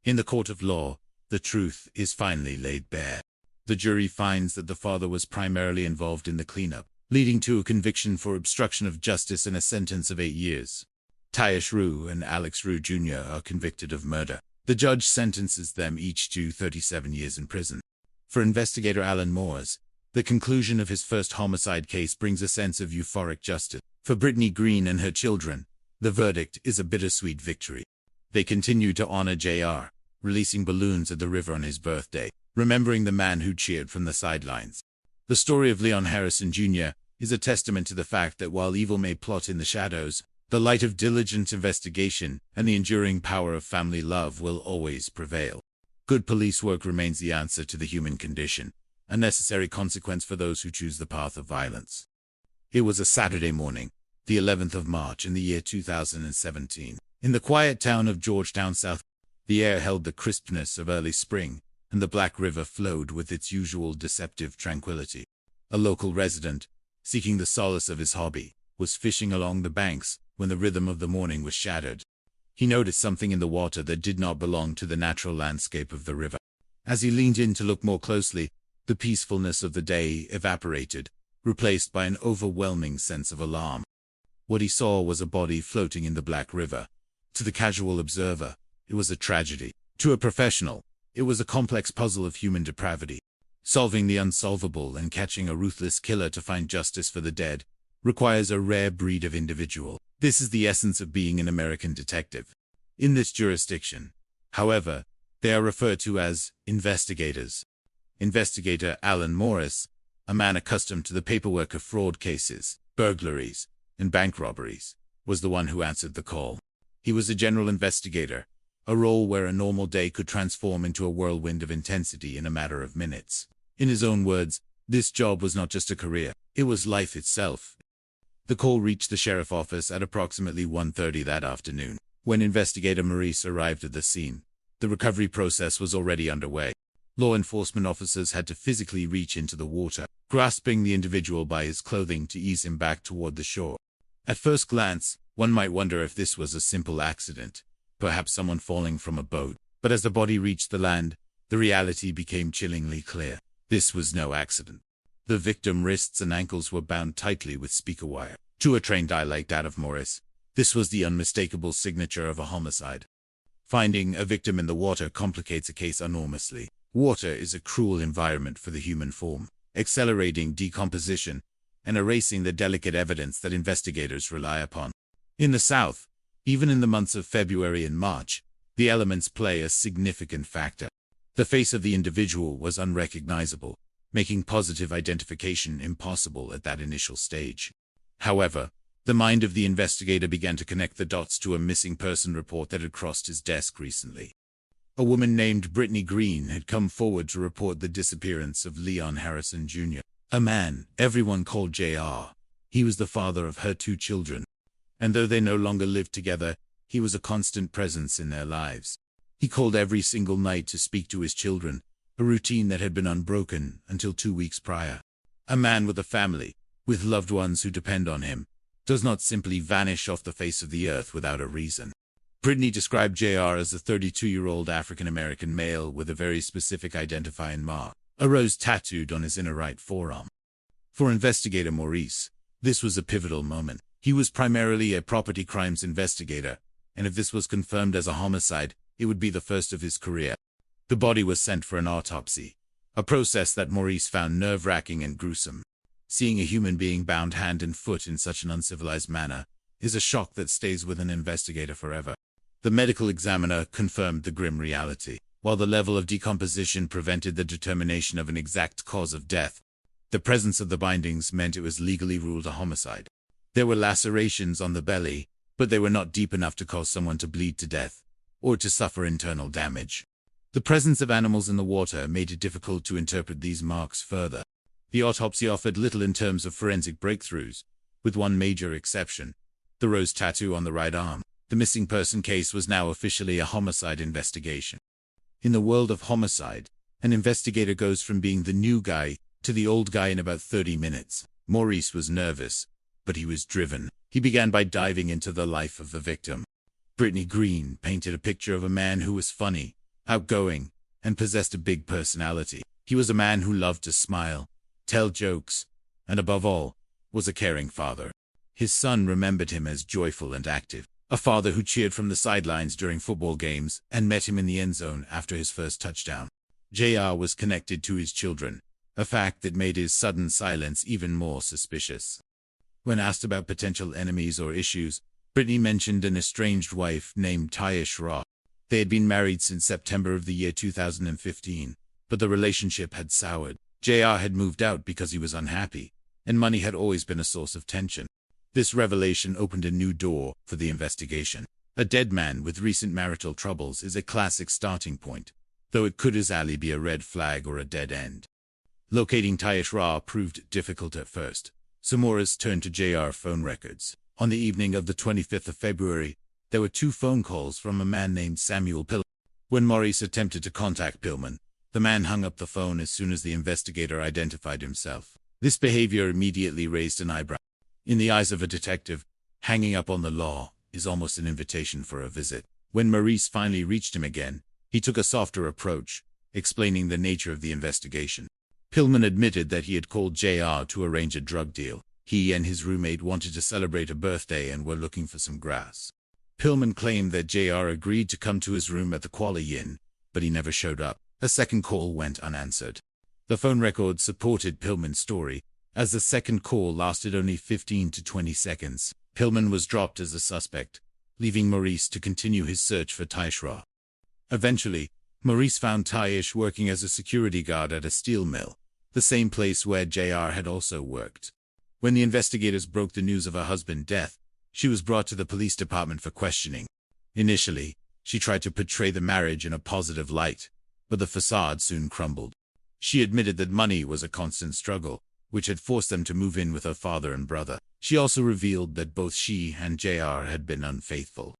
In the court of law, the truth is finally laid bare. The jury finds that the father was primarily involved in the cleanup, leading to a conviction for obstruction of justice and a sentence of 8 years. Taish Rue and Alex Rue Jr. are convicted of murder. The judge sentences them each to 37 years in prison. For investigator Alan Moores, the conclusion of his first homicide case brings a sense of euphoric justice. For Brittany Green and her children, the verdict is a bittersweet victory. They continue to honor JR, releasing balloons at the river on his birthday, remembering the man who cheered from the sidelines. The story of Leon Harrison Jr. is a testament to the fact that while evil may plot in the shadows, the light of diligent investigation and the enduring power of family love will always prevail. Good police work remains the answer to the human condition, a necessary consequence for those who choose the path of violence. It was a Saturday morning, the 11th of March in the year 2017. In the quiet town of Georgetown, South, the air held the crispness of early spring, and the Black River flowed with its usual deceptive tranquility. A local resident, seeking the solace of his hobby, was fishing along the banks when the rhythm of the morning was shattered. He noticed something in the water that did not belong to the natural landscape of the river. As he leaned in to look more closely, the peacefulness of the day evaporated, replaced by an overwhelming sense of alarm. What he saw was a body floating in the Black River. To the casual observer, it was a tragedy. To a professional, it was a complex puzzle of human depravity. Solving the unsolvable and catching a ruthless killer to find justice for the dead requires a rare breed of individual. This is the essence of being an American detective. In this jurisdiction, however, they are referred to as investigators. Investigator Alan Morris, a man accustomed to the paperwork of fraud cases, burglaries, and bank robberies, was the one who answered the call. He was a general investigator, a role where a normal day could transform into a whirlwind of intensity in a matter of minutes. In his own words, this job was not just a career, it was life itself. The call reached the sheriff office at approximately 1:30 that afternoon. When investigator Maurice arrived at the scene, the recovery process was already underway. Law enforcement officers had to physically reach into the water, grasping the individual by his clothing to ease him back toward the shore. At first glance, one might wonder if this was a simple accident, perhaps someone falling from a boat. But as the body reached the land, the reality became chillingly clear. This was no accident. The victim's wrists and ankles were bound tightly with speaker wire. To a trained eye like that of Morris, this was the unmistakable signature of a homicide. Finding a victim in the water complicates a case enormously. Water is a cruel environment for the human form, accelerating decomposition and erasing the delicate evidence that investigators rely upon. In the South, even in the months of February and March, the elements play a significant factor. The face of the individual was unrecognizable, making positive identification impossible at that initial stage. However, the mind of the investigator began to connect the dots to a missing person report that had crossed his desk recently. A woman named Brittany Green had come forward to report the disappearance of Leon Harrison Jr., a man everyone called JR. He was the father of her 2 children. and though they no longer lived together, he was a constant presence in their lives. He called every single night to speak to his children, a routine that had been unbroken until 2 weeks prior. A man with a family, with loved ones who depend on him, does not simply vanish off the face of the earth without a reason. Brittany described JR as a 32-year-old African-American male with a very specific identifying mark, a rose tattooed on his inner right forearm. For investigator Maurice, this was a pivotal moment. He was primarily a property crimes investigator, and if this was confirmed as a homicide, it would be the first of his career. The body was sent for an autopsy, a process that Maurice found nerve-wracking and gruesome. Seeing a human being bound hand and foot in such an uncivilized manner is a shock that stays with an investigator forever. The medical examiner confirmed the grim reality. While the level of decomposition prevented the determination of an exact cause of death, the presence of the bindings meant it was legally ruled a homicide. There were lacerations on the belly, but they were not deep enough to cause someone to bleed to death or to suffer internal damage. The presence of animals in the water made it difficult to interpret these marks further. The autopsy offered little in terms of forensic breakthroughs, with one major exception: the rose tattoo on the right arm. The missing person case was now officially a homicide investigation. In the world of homicide, an investigator goes from being the new guy to the old guy in about 30 minutes. Maurice was nervous, but he was driven. He began by diving into the life of the victim. Brittany Green painted a picture of a man who was funny, outgoing, and possessed a big personality. He was a man who loved to smile, tell jokes, and above all, was a caring father. His son remembered him as joyful and active, a father who cheered from the sidelines during football games and met him in the end zone after his first touchdown. JR was connected to his children, a fact that made his sudden silence even more suspicious. When asked about potential enemies or issues, Brittany mentioned an estranged wife named Taish Ra. They had been married since September of the year 2015, but the relationship had soured. JR had moved out because he was unhappy, and money had always been a source of tension. This revelation opened a new door for the investigation. A dead man with recent marital troubles is a classic starting point, though it could easily be a red flag or a dead end. Locating Taish Ra proved difficult at first, so Morris turned to JR phone records. On the evening of the 25th of February, there were 2 phone calls from a man named Samuel Pillman. When Maurice attempted to contact Pillman, the man hung up the phone as soon as the investigator identified himself. This behavior immediately raised an eyebrow. In the eyes of a detective, hanging up on the law is almost an invitation for a visit. When Maurice finally reached him again, he took a softer approach, explaining the nature of the investigation. Pillman admitted that he had called JR to arrange a drug deal. He and his roommate wanted to celebrate a birthday and were looking for some grass. Pillman claimed that JR agreed to come to his room at the Quality Inn, but he never showed up. A second call went unanswered. The phone record supported Pillman's story, as the second call lasted only 15 to 20 seconds. Pillman was dropped as a suspect, leaving Maurice to continue his search for Taish Ra. Eventually, Maurice found Taish working as a security guard at a steel mill, the same place where JR had also worked. When the investigators broke the news of her husband's death, she was brought to the police department for questioning. Initially, she tried to portray the marriage in a positive light, but the facade soon crumbled. She admitted that money was a constant struggle, which had forced them to move in with her father and brother. She also revealed that both she and JR had been unfaithful.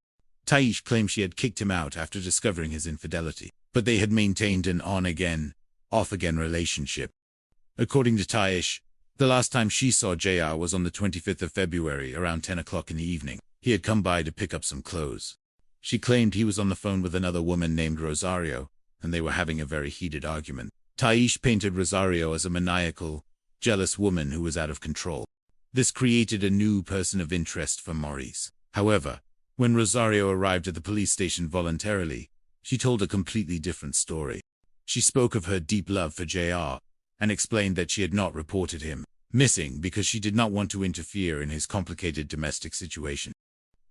Taish claimed she had kicked him out after discovering his infidelity, but they had maintained an on-again, off-again relationship. According to Taish, the last time she saw JR was on the 25th of February around 10 o'clock in the evening. He had come by to pick up some clothes. She claimed he was on the phone with another woman named Rosario, and they were having a very heated argument. Taish painted Rosario as a maniacal, jealous woman who was out of control. This created a new person of interest for Maurice. However, when Rosario arrived at the police station voluntarily, she told a completely different story. She spoke of her deep love for JR, and explained that she had not reported him missing because she did not want to interfere in his complicated domestic situation.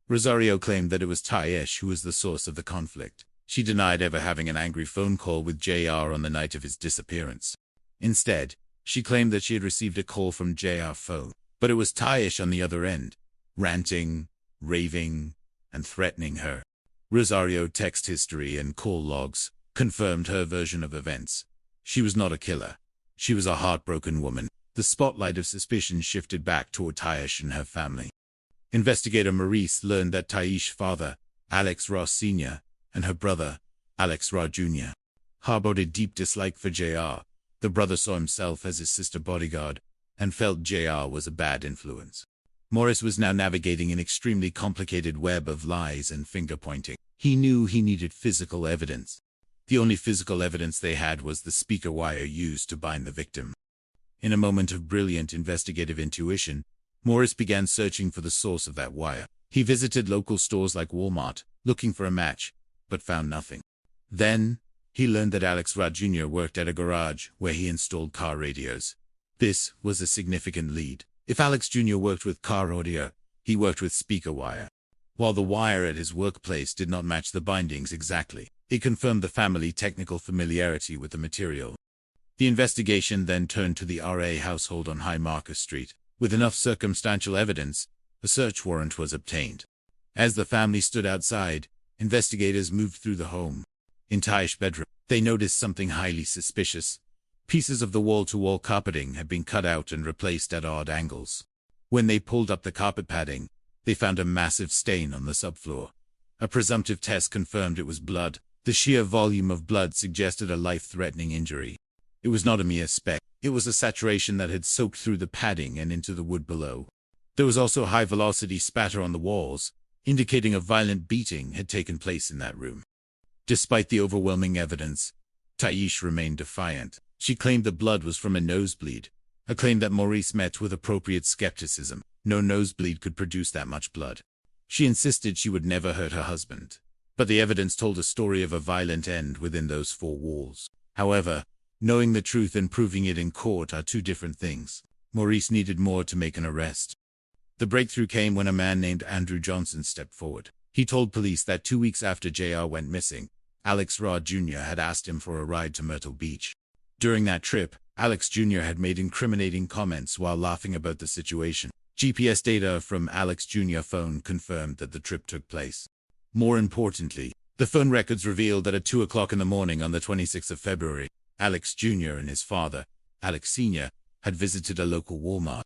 Rosario claimed that it was Taish who was the source of the conflict. She denied ever having an angry phone call with JR on the night of his disappearance. Instead, she claimed that she had received a call from JR's phone, but it was Taish on the other end, ranting, raving, and threatening her. Rosario text history and call logs confirmed her version of events. She was not a killer. She was a heartbroken woman. The spotlight of suspicion shifted back toward Taish and her family. Investigator Maurice learned that Taish's father, Alex Ross Sr., and her brother, Alex Ross Jr., harbored a deep dislike for JR. The brother saw himself as his sister bodyguard and felt JR was a bad influence. Morris was now navigating an extremely complicated web of lies and finger-pointing. He knew he needed physical evidence. The only physical evidence they had was the speaker wire used to bind the victim. In a moment of brilliant investigative intuition, Morris began searching for the source of that wire. He visited local stores like Walmart, looking for a match, but found nothing. Then, he learned that Alex Ross Jr. worked at a garage where he installed car radios. This was a significant lead. If Alex Jr. worked with car audio, he worked with speaker wire. While the wire at his workplace did not match the bindings exactly, it confirmed the family technical familiarity with the material. The investigation then turned to the RA household on High Market Street. With enough circumstantial evidence, a search warrant was obtained. As the family stood outside, investigators moved through the home. In Taish's bedroom, they noticed something highly suspicious. Pieces of the wall-to-wall carpeting had been cut out and replaced at odd angles. When they pulled up the carpet padding, they found a massive stain on the subfloor. A presumptive test confirmed it was blood. The sheer volume of blood suggested a life-threatening injury. It was not a mere speck. It was a saturation that had soaked through the padding and into the wood below. There was also high-velocity spatter on the walls, indicating a violent beating had taken place in that room. Despite the overwhelming evidence, Taish remained defiant. She claimed the blood was from a nosebleed, a claim that Maurice met with appropriate skepticism. No nosebleed could produce that much blood. She insisted she would never hurt her husband, but the evidence told a story of a violent end within those four walls. However, knowing the truth and proving it in court are two different things. Maurice needed more to make an arrest. The breakthrough came when a man named Andrew Johnson stepped forward. He told police that 2 weeks after JR went missing, Alex Ross Jr. had asked him for a ride to Myrtle Beach. During that trip, Alex Jr. had made incriminating comments while laughing about the situation. GPS data from Alex Jr.'s phone confirmed that the trip took place. More importantly, the phone records revealed that at 2 o'clock in the morning on the 26th of February, Alex Jr. and his father, Alex Sr., had visited a local Walmart.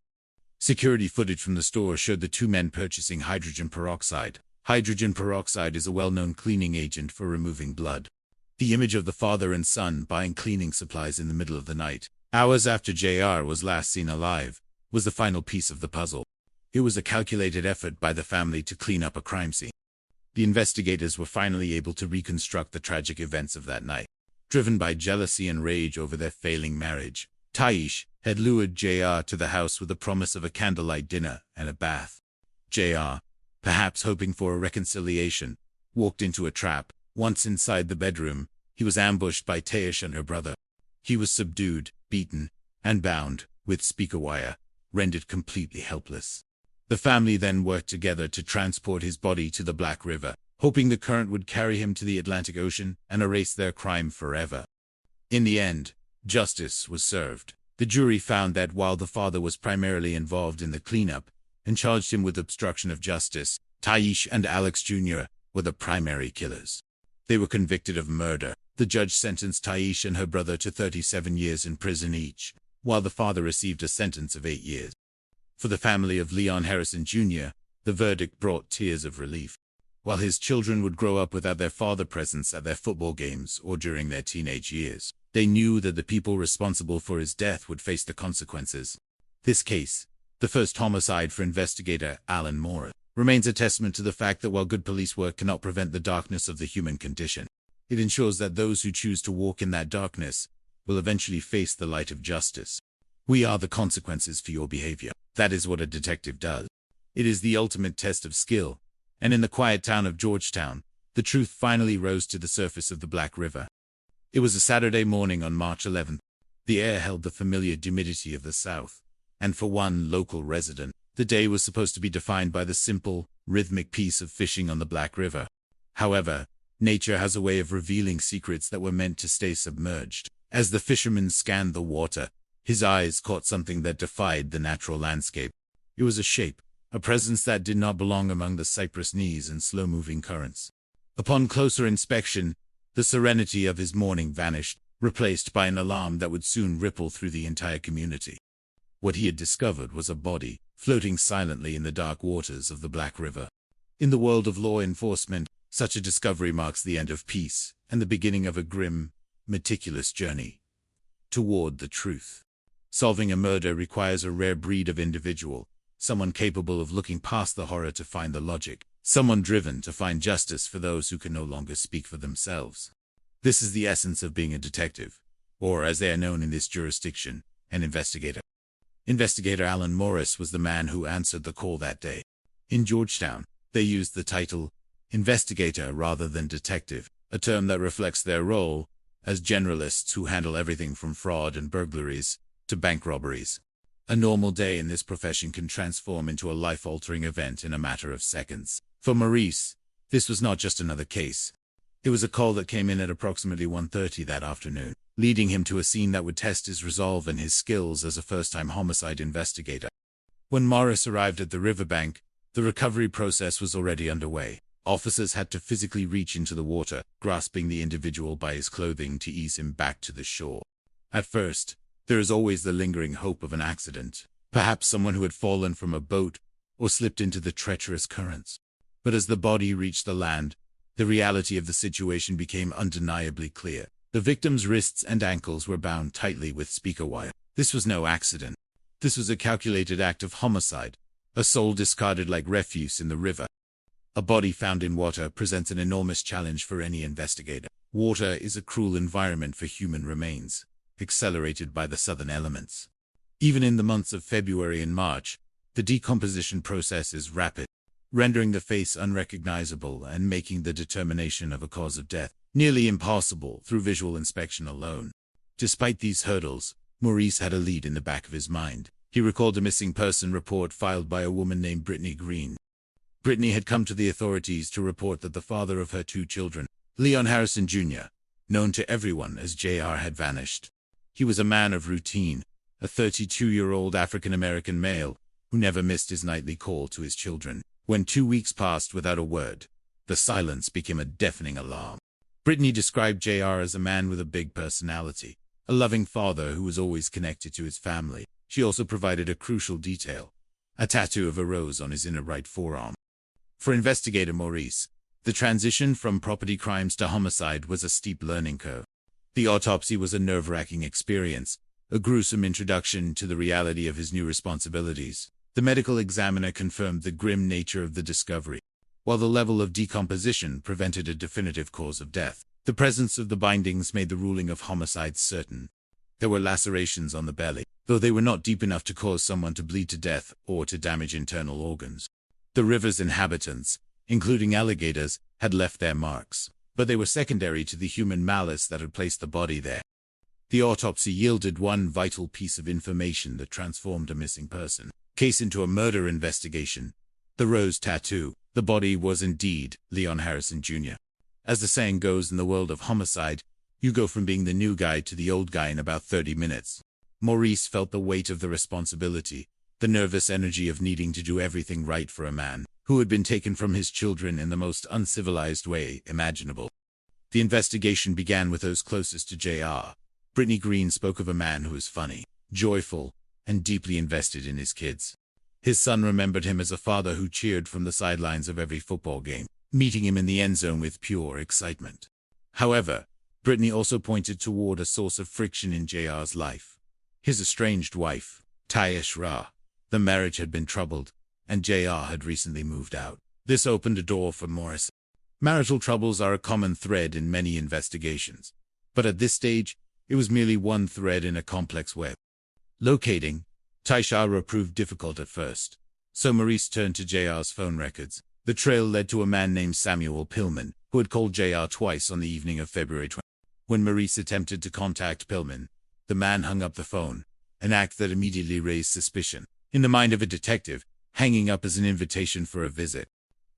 Security footage from the store showed the two men purchasing hydrogen peroxide. Hydrogen peroxide is a well-known cleaning agent for removing blood. The image of the father and son buying cleaning supplies in the middle of the night, hours after JR was last seen alive, was the final piece of the puzzle. It was a calculated effort by the family to clean up a crime scene. The investigators were finally able to reconstruct the tragic events of that night. Driven by jealousy and rage over their failing marriage, Taish had lured JR to the house with the promise of a candlelight dinner and a bath. JR, perhaps hoping for a reconciliation, walked into a trap. Once inside the bedroom, he was ambushed by Taish and her brother. He was subdued, beaten, and bound with speaker wire, rendered completely helpless. The family then worked together to transport his body to the Black River, hoping the current would carry him to the Atlantic Ocean and erase their crime forever. In the end, justice was served. The jury found that while the father was primarily involved in the cleanup and charged him with obstruction of justice, Taish and Alex Jr. were the primary killers. They were convicted of murder. The judge sentenced Taish and her brother to 37 years in prison each, while the father received a sentence of 8 years. For the family of Leon Harrison Jr., the verdict brought tears of relief. While his children would grow up without their father presence at their football games or during their teenage years, they knew that the people responsible for his death would face the consequences. This case, the first homicide for investigator Alan Moore, remains a testament to the fact that while good police work cannot prevent the darkness of the human condition, it ensures that those who choose to walk in that darkness will eventually face the light of justice. We are the consequences for your behavior. That is what a detective does. It is the ultimate test of skill, and in the quiet town of Georgetown, the truth finally rose to the surface of the Black River. It was a Saturday morning on March 11th. The air held the familiar humidity of the South, and for one local resident, the day was supposed to be defined by the simple, rhythmic peace of fishing on the Black River. However, nature has a way of revealing secrets that were meant to stay submerged. As the fisherman scanned the water, his eyes caught something that defied the natural landscape. It was a shape, a presence that did not belong among the cypress knees and slow-moving currents. Upon closer inspection, the serenity of his morning vanished, replaced by an alarm that would soon ripple through the entire community. What he had discovered was a body, floating silently in the dark waters of the Black River. In the world of law enforcement, such a discovery marks the end of peace and the beginning of a grim, meticulous journey toward the truth. Solving a murder requires a rare breed of individual, someone capable of looking past the horror to find the logic, someone driven to find justice for those who can no longer speak for themselves. This is the essence of being a detective, or as they are known in this jurisdiction, an investigator. Investigator Alan Morris was the man who answered the call that day. In Georgetown, they used the title investigator rather than detective, a term that reflects their role as generalists who handle everything from fraud and burglaries to bank robberies. A normal day in this profession can transform into a life-altering event in a matter of seconds. For Maurice, this was not just another case. It was a call that came in at approximately 1:30 that afternoon, leading him to a scene that would test his resolve and his skills as a first-time homicide investigator. When Morris arrived at the riverbank, the recovery process was already underway. Officers had to physically reach into the water, grasping the individual by his clothing to ease him back to the shore. At first, there is always the lingering hope of an accident, perhaps someone who had fallen from a boat or slipped into the treacherous currents. But as the body reached the land, the reality of the situation became undeniably clear. The victim's wrists and ankles were bound tightly with speaker wire. This was no accident. This was a calculated act of homicide, a soul discarded like refuse in the river. A body found in water presents an enormous challenge for any investigator. Water is a cruel environment for human remains, accelerated by the southern elements. Even in the months of February and March, the decomposition process is rapid, rendering the face unrecognizable and making the determination of a cause of death nearly impossible through visual inspection alone. Despite these hurdles, Maurice had a lead in the back of his mind. He recalled a missing person report filed by a woman named Brittany Green. Brittany had come to the authorities to report that the father of her 2 children, Leon Harrison Jr., known to everyone as JR, had vanished. He was a man of routine, a 32-year-old African-American male who never missed his nightly call to his children. When 2 weeks passed without a word, the silence became a deafening alarm. Brittany described JR as a man with a big personality, a loving father who was always connected to his family. She also provided a crucial detail, a tattoo of a rose on his inner right forearm. For investigator Maurice, the transition from property crimes to homicide was a steep learning curve. The autopsy was a nerve-wracking experience, a gruesome introduction to the reality of his new responsibilities. The medical examiner confirmed the grim nature of the discovery. While the level of decomposition prevented a definitive cause of death, the presence of the bindings made the ruling of homicide certain. There were lacerations on the belly, though they were not deep enough to cause someone to bleed to death or to damage internal organs. The river's inhabitants, including alligators, had left their marks, but they were secondary to the human malice that had placed the body there. The autopsy yielded one vital piece of information that transformed a missing person case into a murder investigation. The rose tattoo. The body was indeed Leon Harrison Jr. As the saying goes in the world of homicide, you go from being the new guy to the old guy in about 30 minutes. Maurice felt the weight of the responsibility, the nervous energy of needing to do everything right for a man who had been taken from his children in the most uncivilized way imaginable. The investigation began with those closest to JR. Brittany Green spoke of a man who was funny, joyful, and deeply invested in his kids. His son remembered him as a father who cheered from the sidelines of every football game, meeting him in the end zone with pure excitement. However, Brittany also pointed toward a source of friction in JR's life. His estranged wife, Tayesh Ra. The marriage had been troubled, and JR had recently moved out. This opened a door for Morris. Marital troubles are a common thread in many investigations, but at this stage, it was merely one thread in a complex web. Locating Tayesh Ra proved difficult at first, so Maurice turned to JR's phone records. The trail led to a man named Samuel Pillman, who had called JR twice on the evening of February 20. When Maurice attempted to contact Pillman, the man hung up the phone, an act that immediately raised suspicion. In the mind of a detective, hanging up is an invitation for a visit.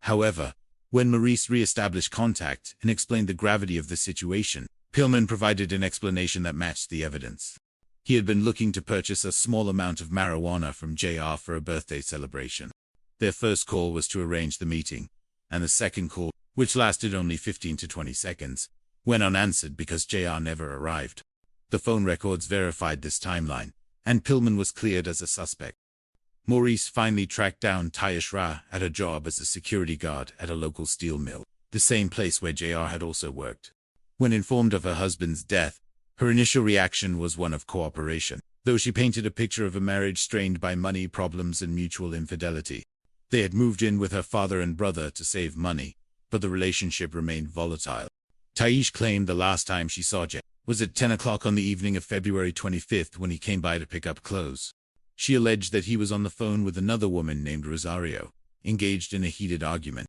However, when Maurice re-established contact and explained the gravity of the situation, Pillman provided an explanation that matched the evidence. He had been looking to purchase a small amount of marijuana from JR for a birthday celebration. Their first call was to arrange the meeting, and the second call, which lasted only 15 to 20 seconds, went unanswered because JR never arrived. The phone records verified this timeline, and Pillman was cleared as a suspect. Maurice finally tracked down Taishra at her job as a security guard at a local steel mill, the same place where JR had also worked. When informed of her husband's death, her initial reaction was one of cooperation, though she painted a picture of a marriage strained by money problems and mutual infidelity. They had moved in with her father and brother to save money, but the relationship remained volatile. Taish claimed the last time she saw Jay was at 10 o'clock on the evening of February 25th when he came by to pick up clothes. She alleged that he was on the phone with another woman named Rosario, engaged in a heated argument.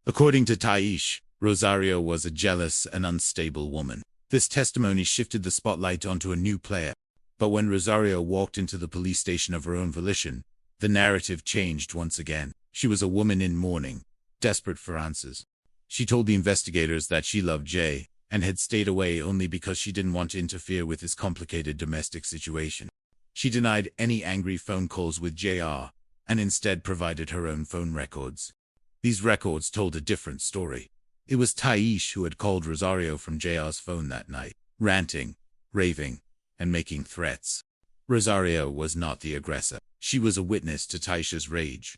According to Taish, Rosario was a jealous and unstable woman. This testimony shifted the spotlight onto a new player. But when Rosario walked into the police station of her own volition, the narrative changed once again. She was a woman in mourning, desperate for answers. She told the investigators that she loved Jay and had stayed away only because she didn't want to interfere with his complicated domestic situation. She denied any angry phone calls with JR and instead provided her own phone records. These records told a different story. It was Taish who had called Rosario from JR's phone that night, ranting, raving, and making threats. Rosario was not the aggressor. She was a witness to Taisha's rage.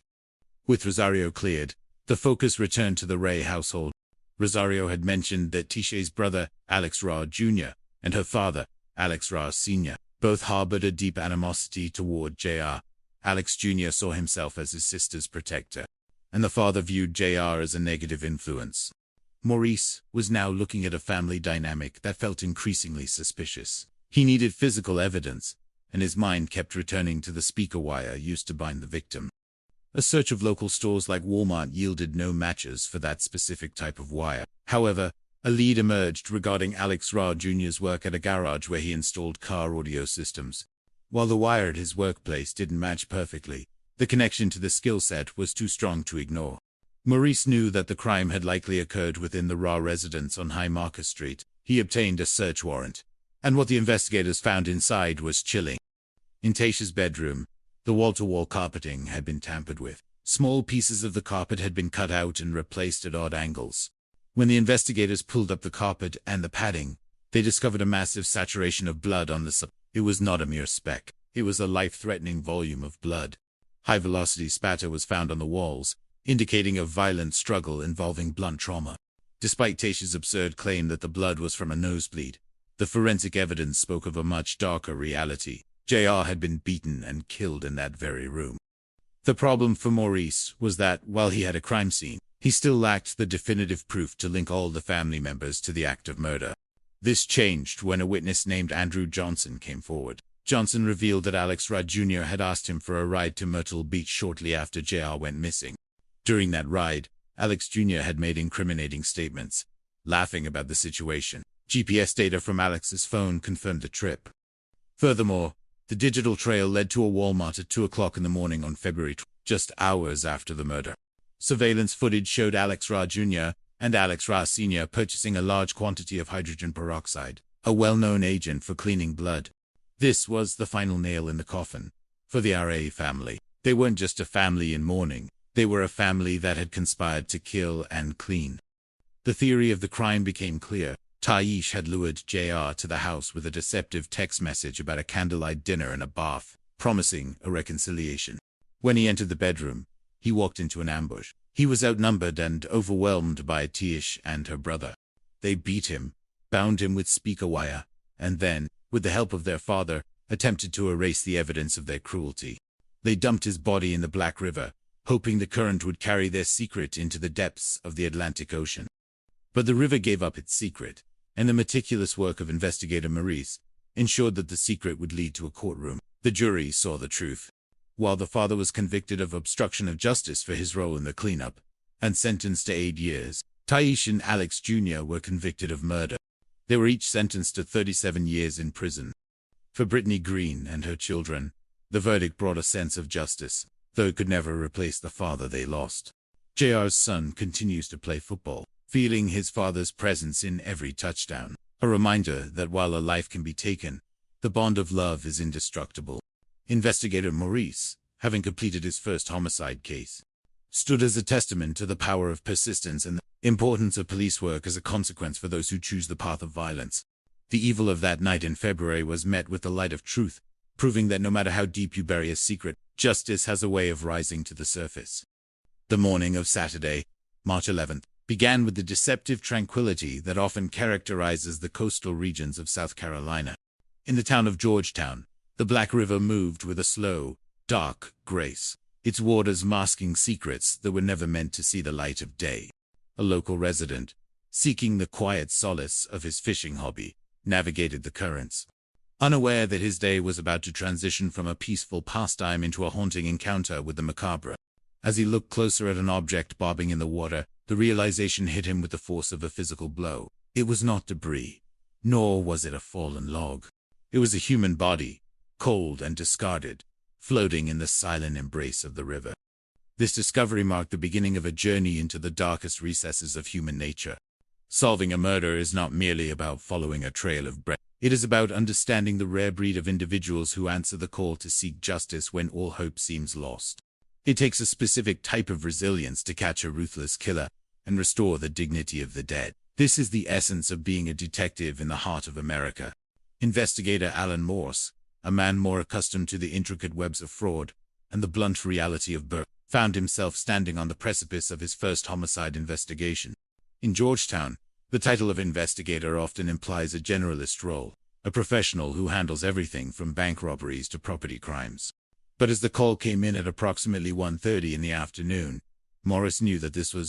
With Rosario cleared, the focus returned to the Ray household. Rosario had mentioned that Tisha's brother, Alex Ra Jr., and her father, Alex Ra Sr., both harbored a deep animosity toward JR. Alex Jr. saw himself as his sister's protector, and the father viewed JR as a negative influence. Maurice was now looking at a family dynamic that felt increasingly suspicious. He needed physical evidence, and his mind kept returning to the speaker wire used to bind the victim. A search of local stores like Walmart yielded no matches for that specific type of wire. However, a lead emerged regarding Alex Ra Jr.'s work at a garage where he installed car audio systems. While the wire at his workplace didn't match perfectly, the connection to the skill set was too strong to ignore. Maurice knew that the crime had likely occurred within the Ra residence on High Market Street. He obtained a search warrant, and what the investigators found inside was chilling. In Taisha's bedroom, the wall-to-wall carpeting had been tampered with. Small pieces of the carpet had been cut out and replaced at odd angles. When the investigators pulled up the carpet and the padding, they discovered a massive saturation of blood on the sub. It was not a mere speck. It was a life-threatening volume of blood. High-velocity spatter was found on the walls, indicating a violent struggle involving blunt trauma. Despite Taisha's absurd claim that the blood was from a nosebleed, the forensic evidence spoke of a much darker reality. JR had been beaten and killed in that very room. The problem for Maurice was that, while he had a crime scene, he still lacked the definitive proof to link all the family members to the act of murder. This changed when a witness named Andrew Johnson came forward. Johnson revealed that Alex Ra Jr. had asked him for a ride to Myrtle Beach shortly after JR went missing. During that ride, Alex Jr. had made incriminating statements, laughing about the situation. GPS data from Alex's phone confirmed the trip. Furthermore, the digital trail led to a Walmart at 2 o'clock in the morning on February 12, just hours after the murder. Surveillance footage showed Alex Ra Jr. and Alex Ra Sr. purchasing a large quantity of hydrogen peroxide, a well-known agent for cleaning blood. This was the final nail in the coffin for the RA family. They weren't just a family in mourning. They were a family that had conspired to kill and clean. The theory of the crime became clear. Taish had lured JR to the house with a deceptive text message about a candlelight dinner and a bath, promising a reconciliation. When he entered the bedroom, he walked into an ambush. He was outnumbered and overwhelmed by Taish and her brother. They beat him, bound him with speaker wire, and then, with the help of their father, attempted to erase the evidence of their cruelty. They dumped his body in the Black River, hoping the current would carry their secret into the depths of the Atlantic Ocean. But the river gave up its secret, and the meticulous work of investigator Maurice ensured that the secret would lead to a courtroom. The jury saw the truth. While the father was convicted of obstruction of justice for his role in the cleanup and sentenced to 8 years, Taish and Alex Jr. were convicted of murder. They were each sentenced to 37 years in prison. For Brittany Green and her children, the verdict brought a sense of justice, though it could never replace the father they lost. JR's son continues to play football, feeling his father's presence in every touchdown, a reminder that while a life can be taken, the bond of love is indestructible. Investigator Maurice, having completed his first homicide case, stood as a testament to the power of persistence and the importance of police work as a consequence for those who choose the path of violence. The evil of that night in February was met with the light of truth, proving that no matter how deep you bury a secret, Justice has a way of rising to the surface. The morning of Saturday, March 11th, began with the deceptive tranquility that often characterizes the coastal regions of South Carolina. In the town of Georgetown, the Black River moved with a slow, dark grace, its waters masking secrets that were never meant to see the light of day. A local resident, seeking the quiet solace of his fishing hobby, navigated the currents, unaware that his day was about to transition from a peaceful pastime into a haunting encounter with the macabre. As he looked closer at an object bobbing in the water, the realization hit him with the force of a physical blow. It was not debris, nor was it a fallen log. It was a human body, cold and discarded, floating in the silent embrace of the river. This discovery marked the beginning of a journey into the darkest recesses of human nature. Solving a murder is not merely about following a trail of bread. It is about understanding the rare breed of individuals who answer the call to seek justice when all hope seems lost. It takes a specific type of resilience to catch a ruthless killer and restore the dignity of the dead. This is the essence of being a detective in the heart of America. Investigator Alan Morse, a man more accustomed to the intricate webs of fraud and the blunt reality of birth, found himself standing on the precipice of his first homicide investigation. In Georgetown, the title of investigator often implies a generalist role, a professional who handles everything from bank robberies to property crimes. But as the call came in at approximately 1:30 in the afternoon, Morris knew that this was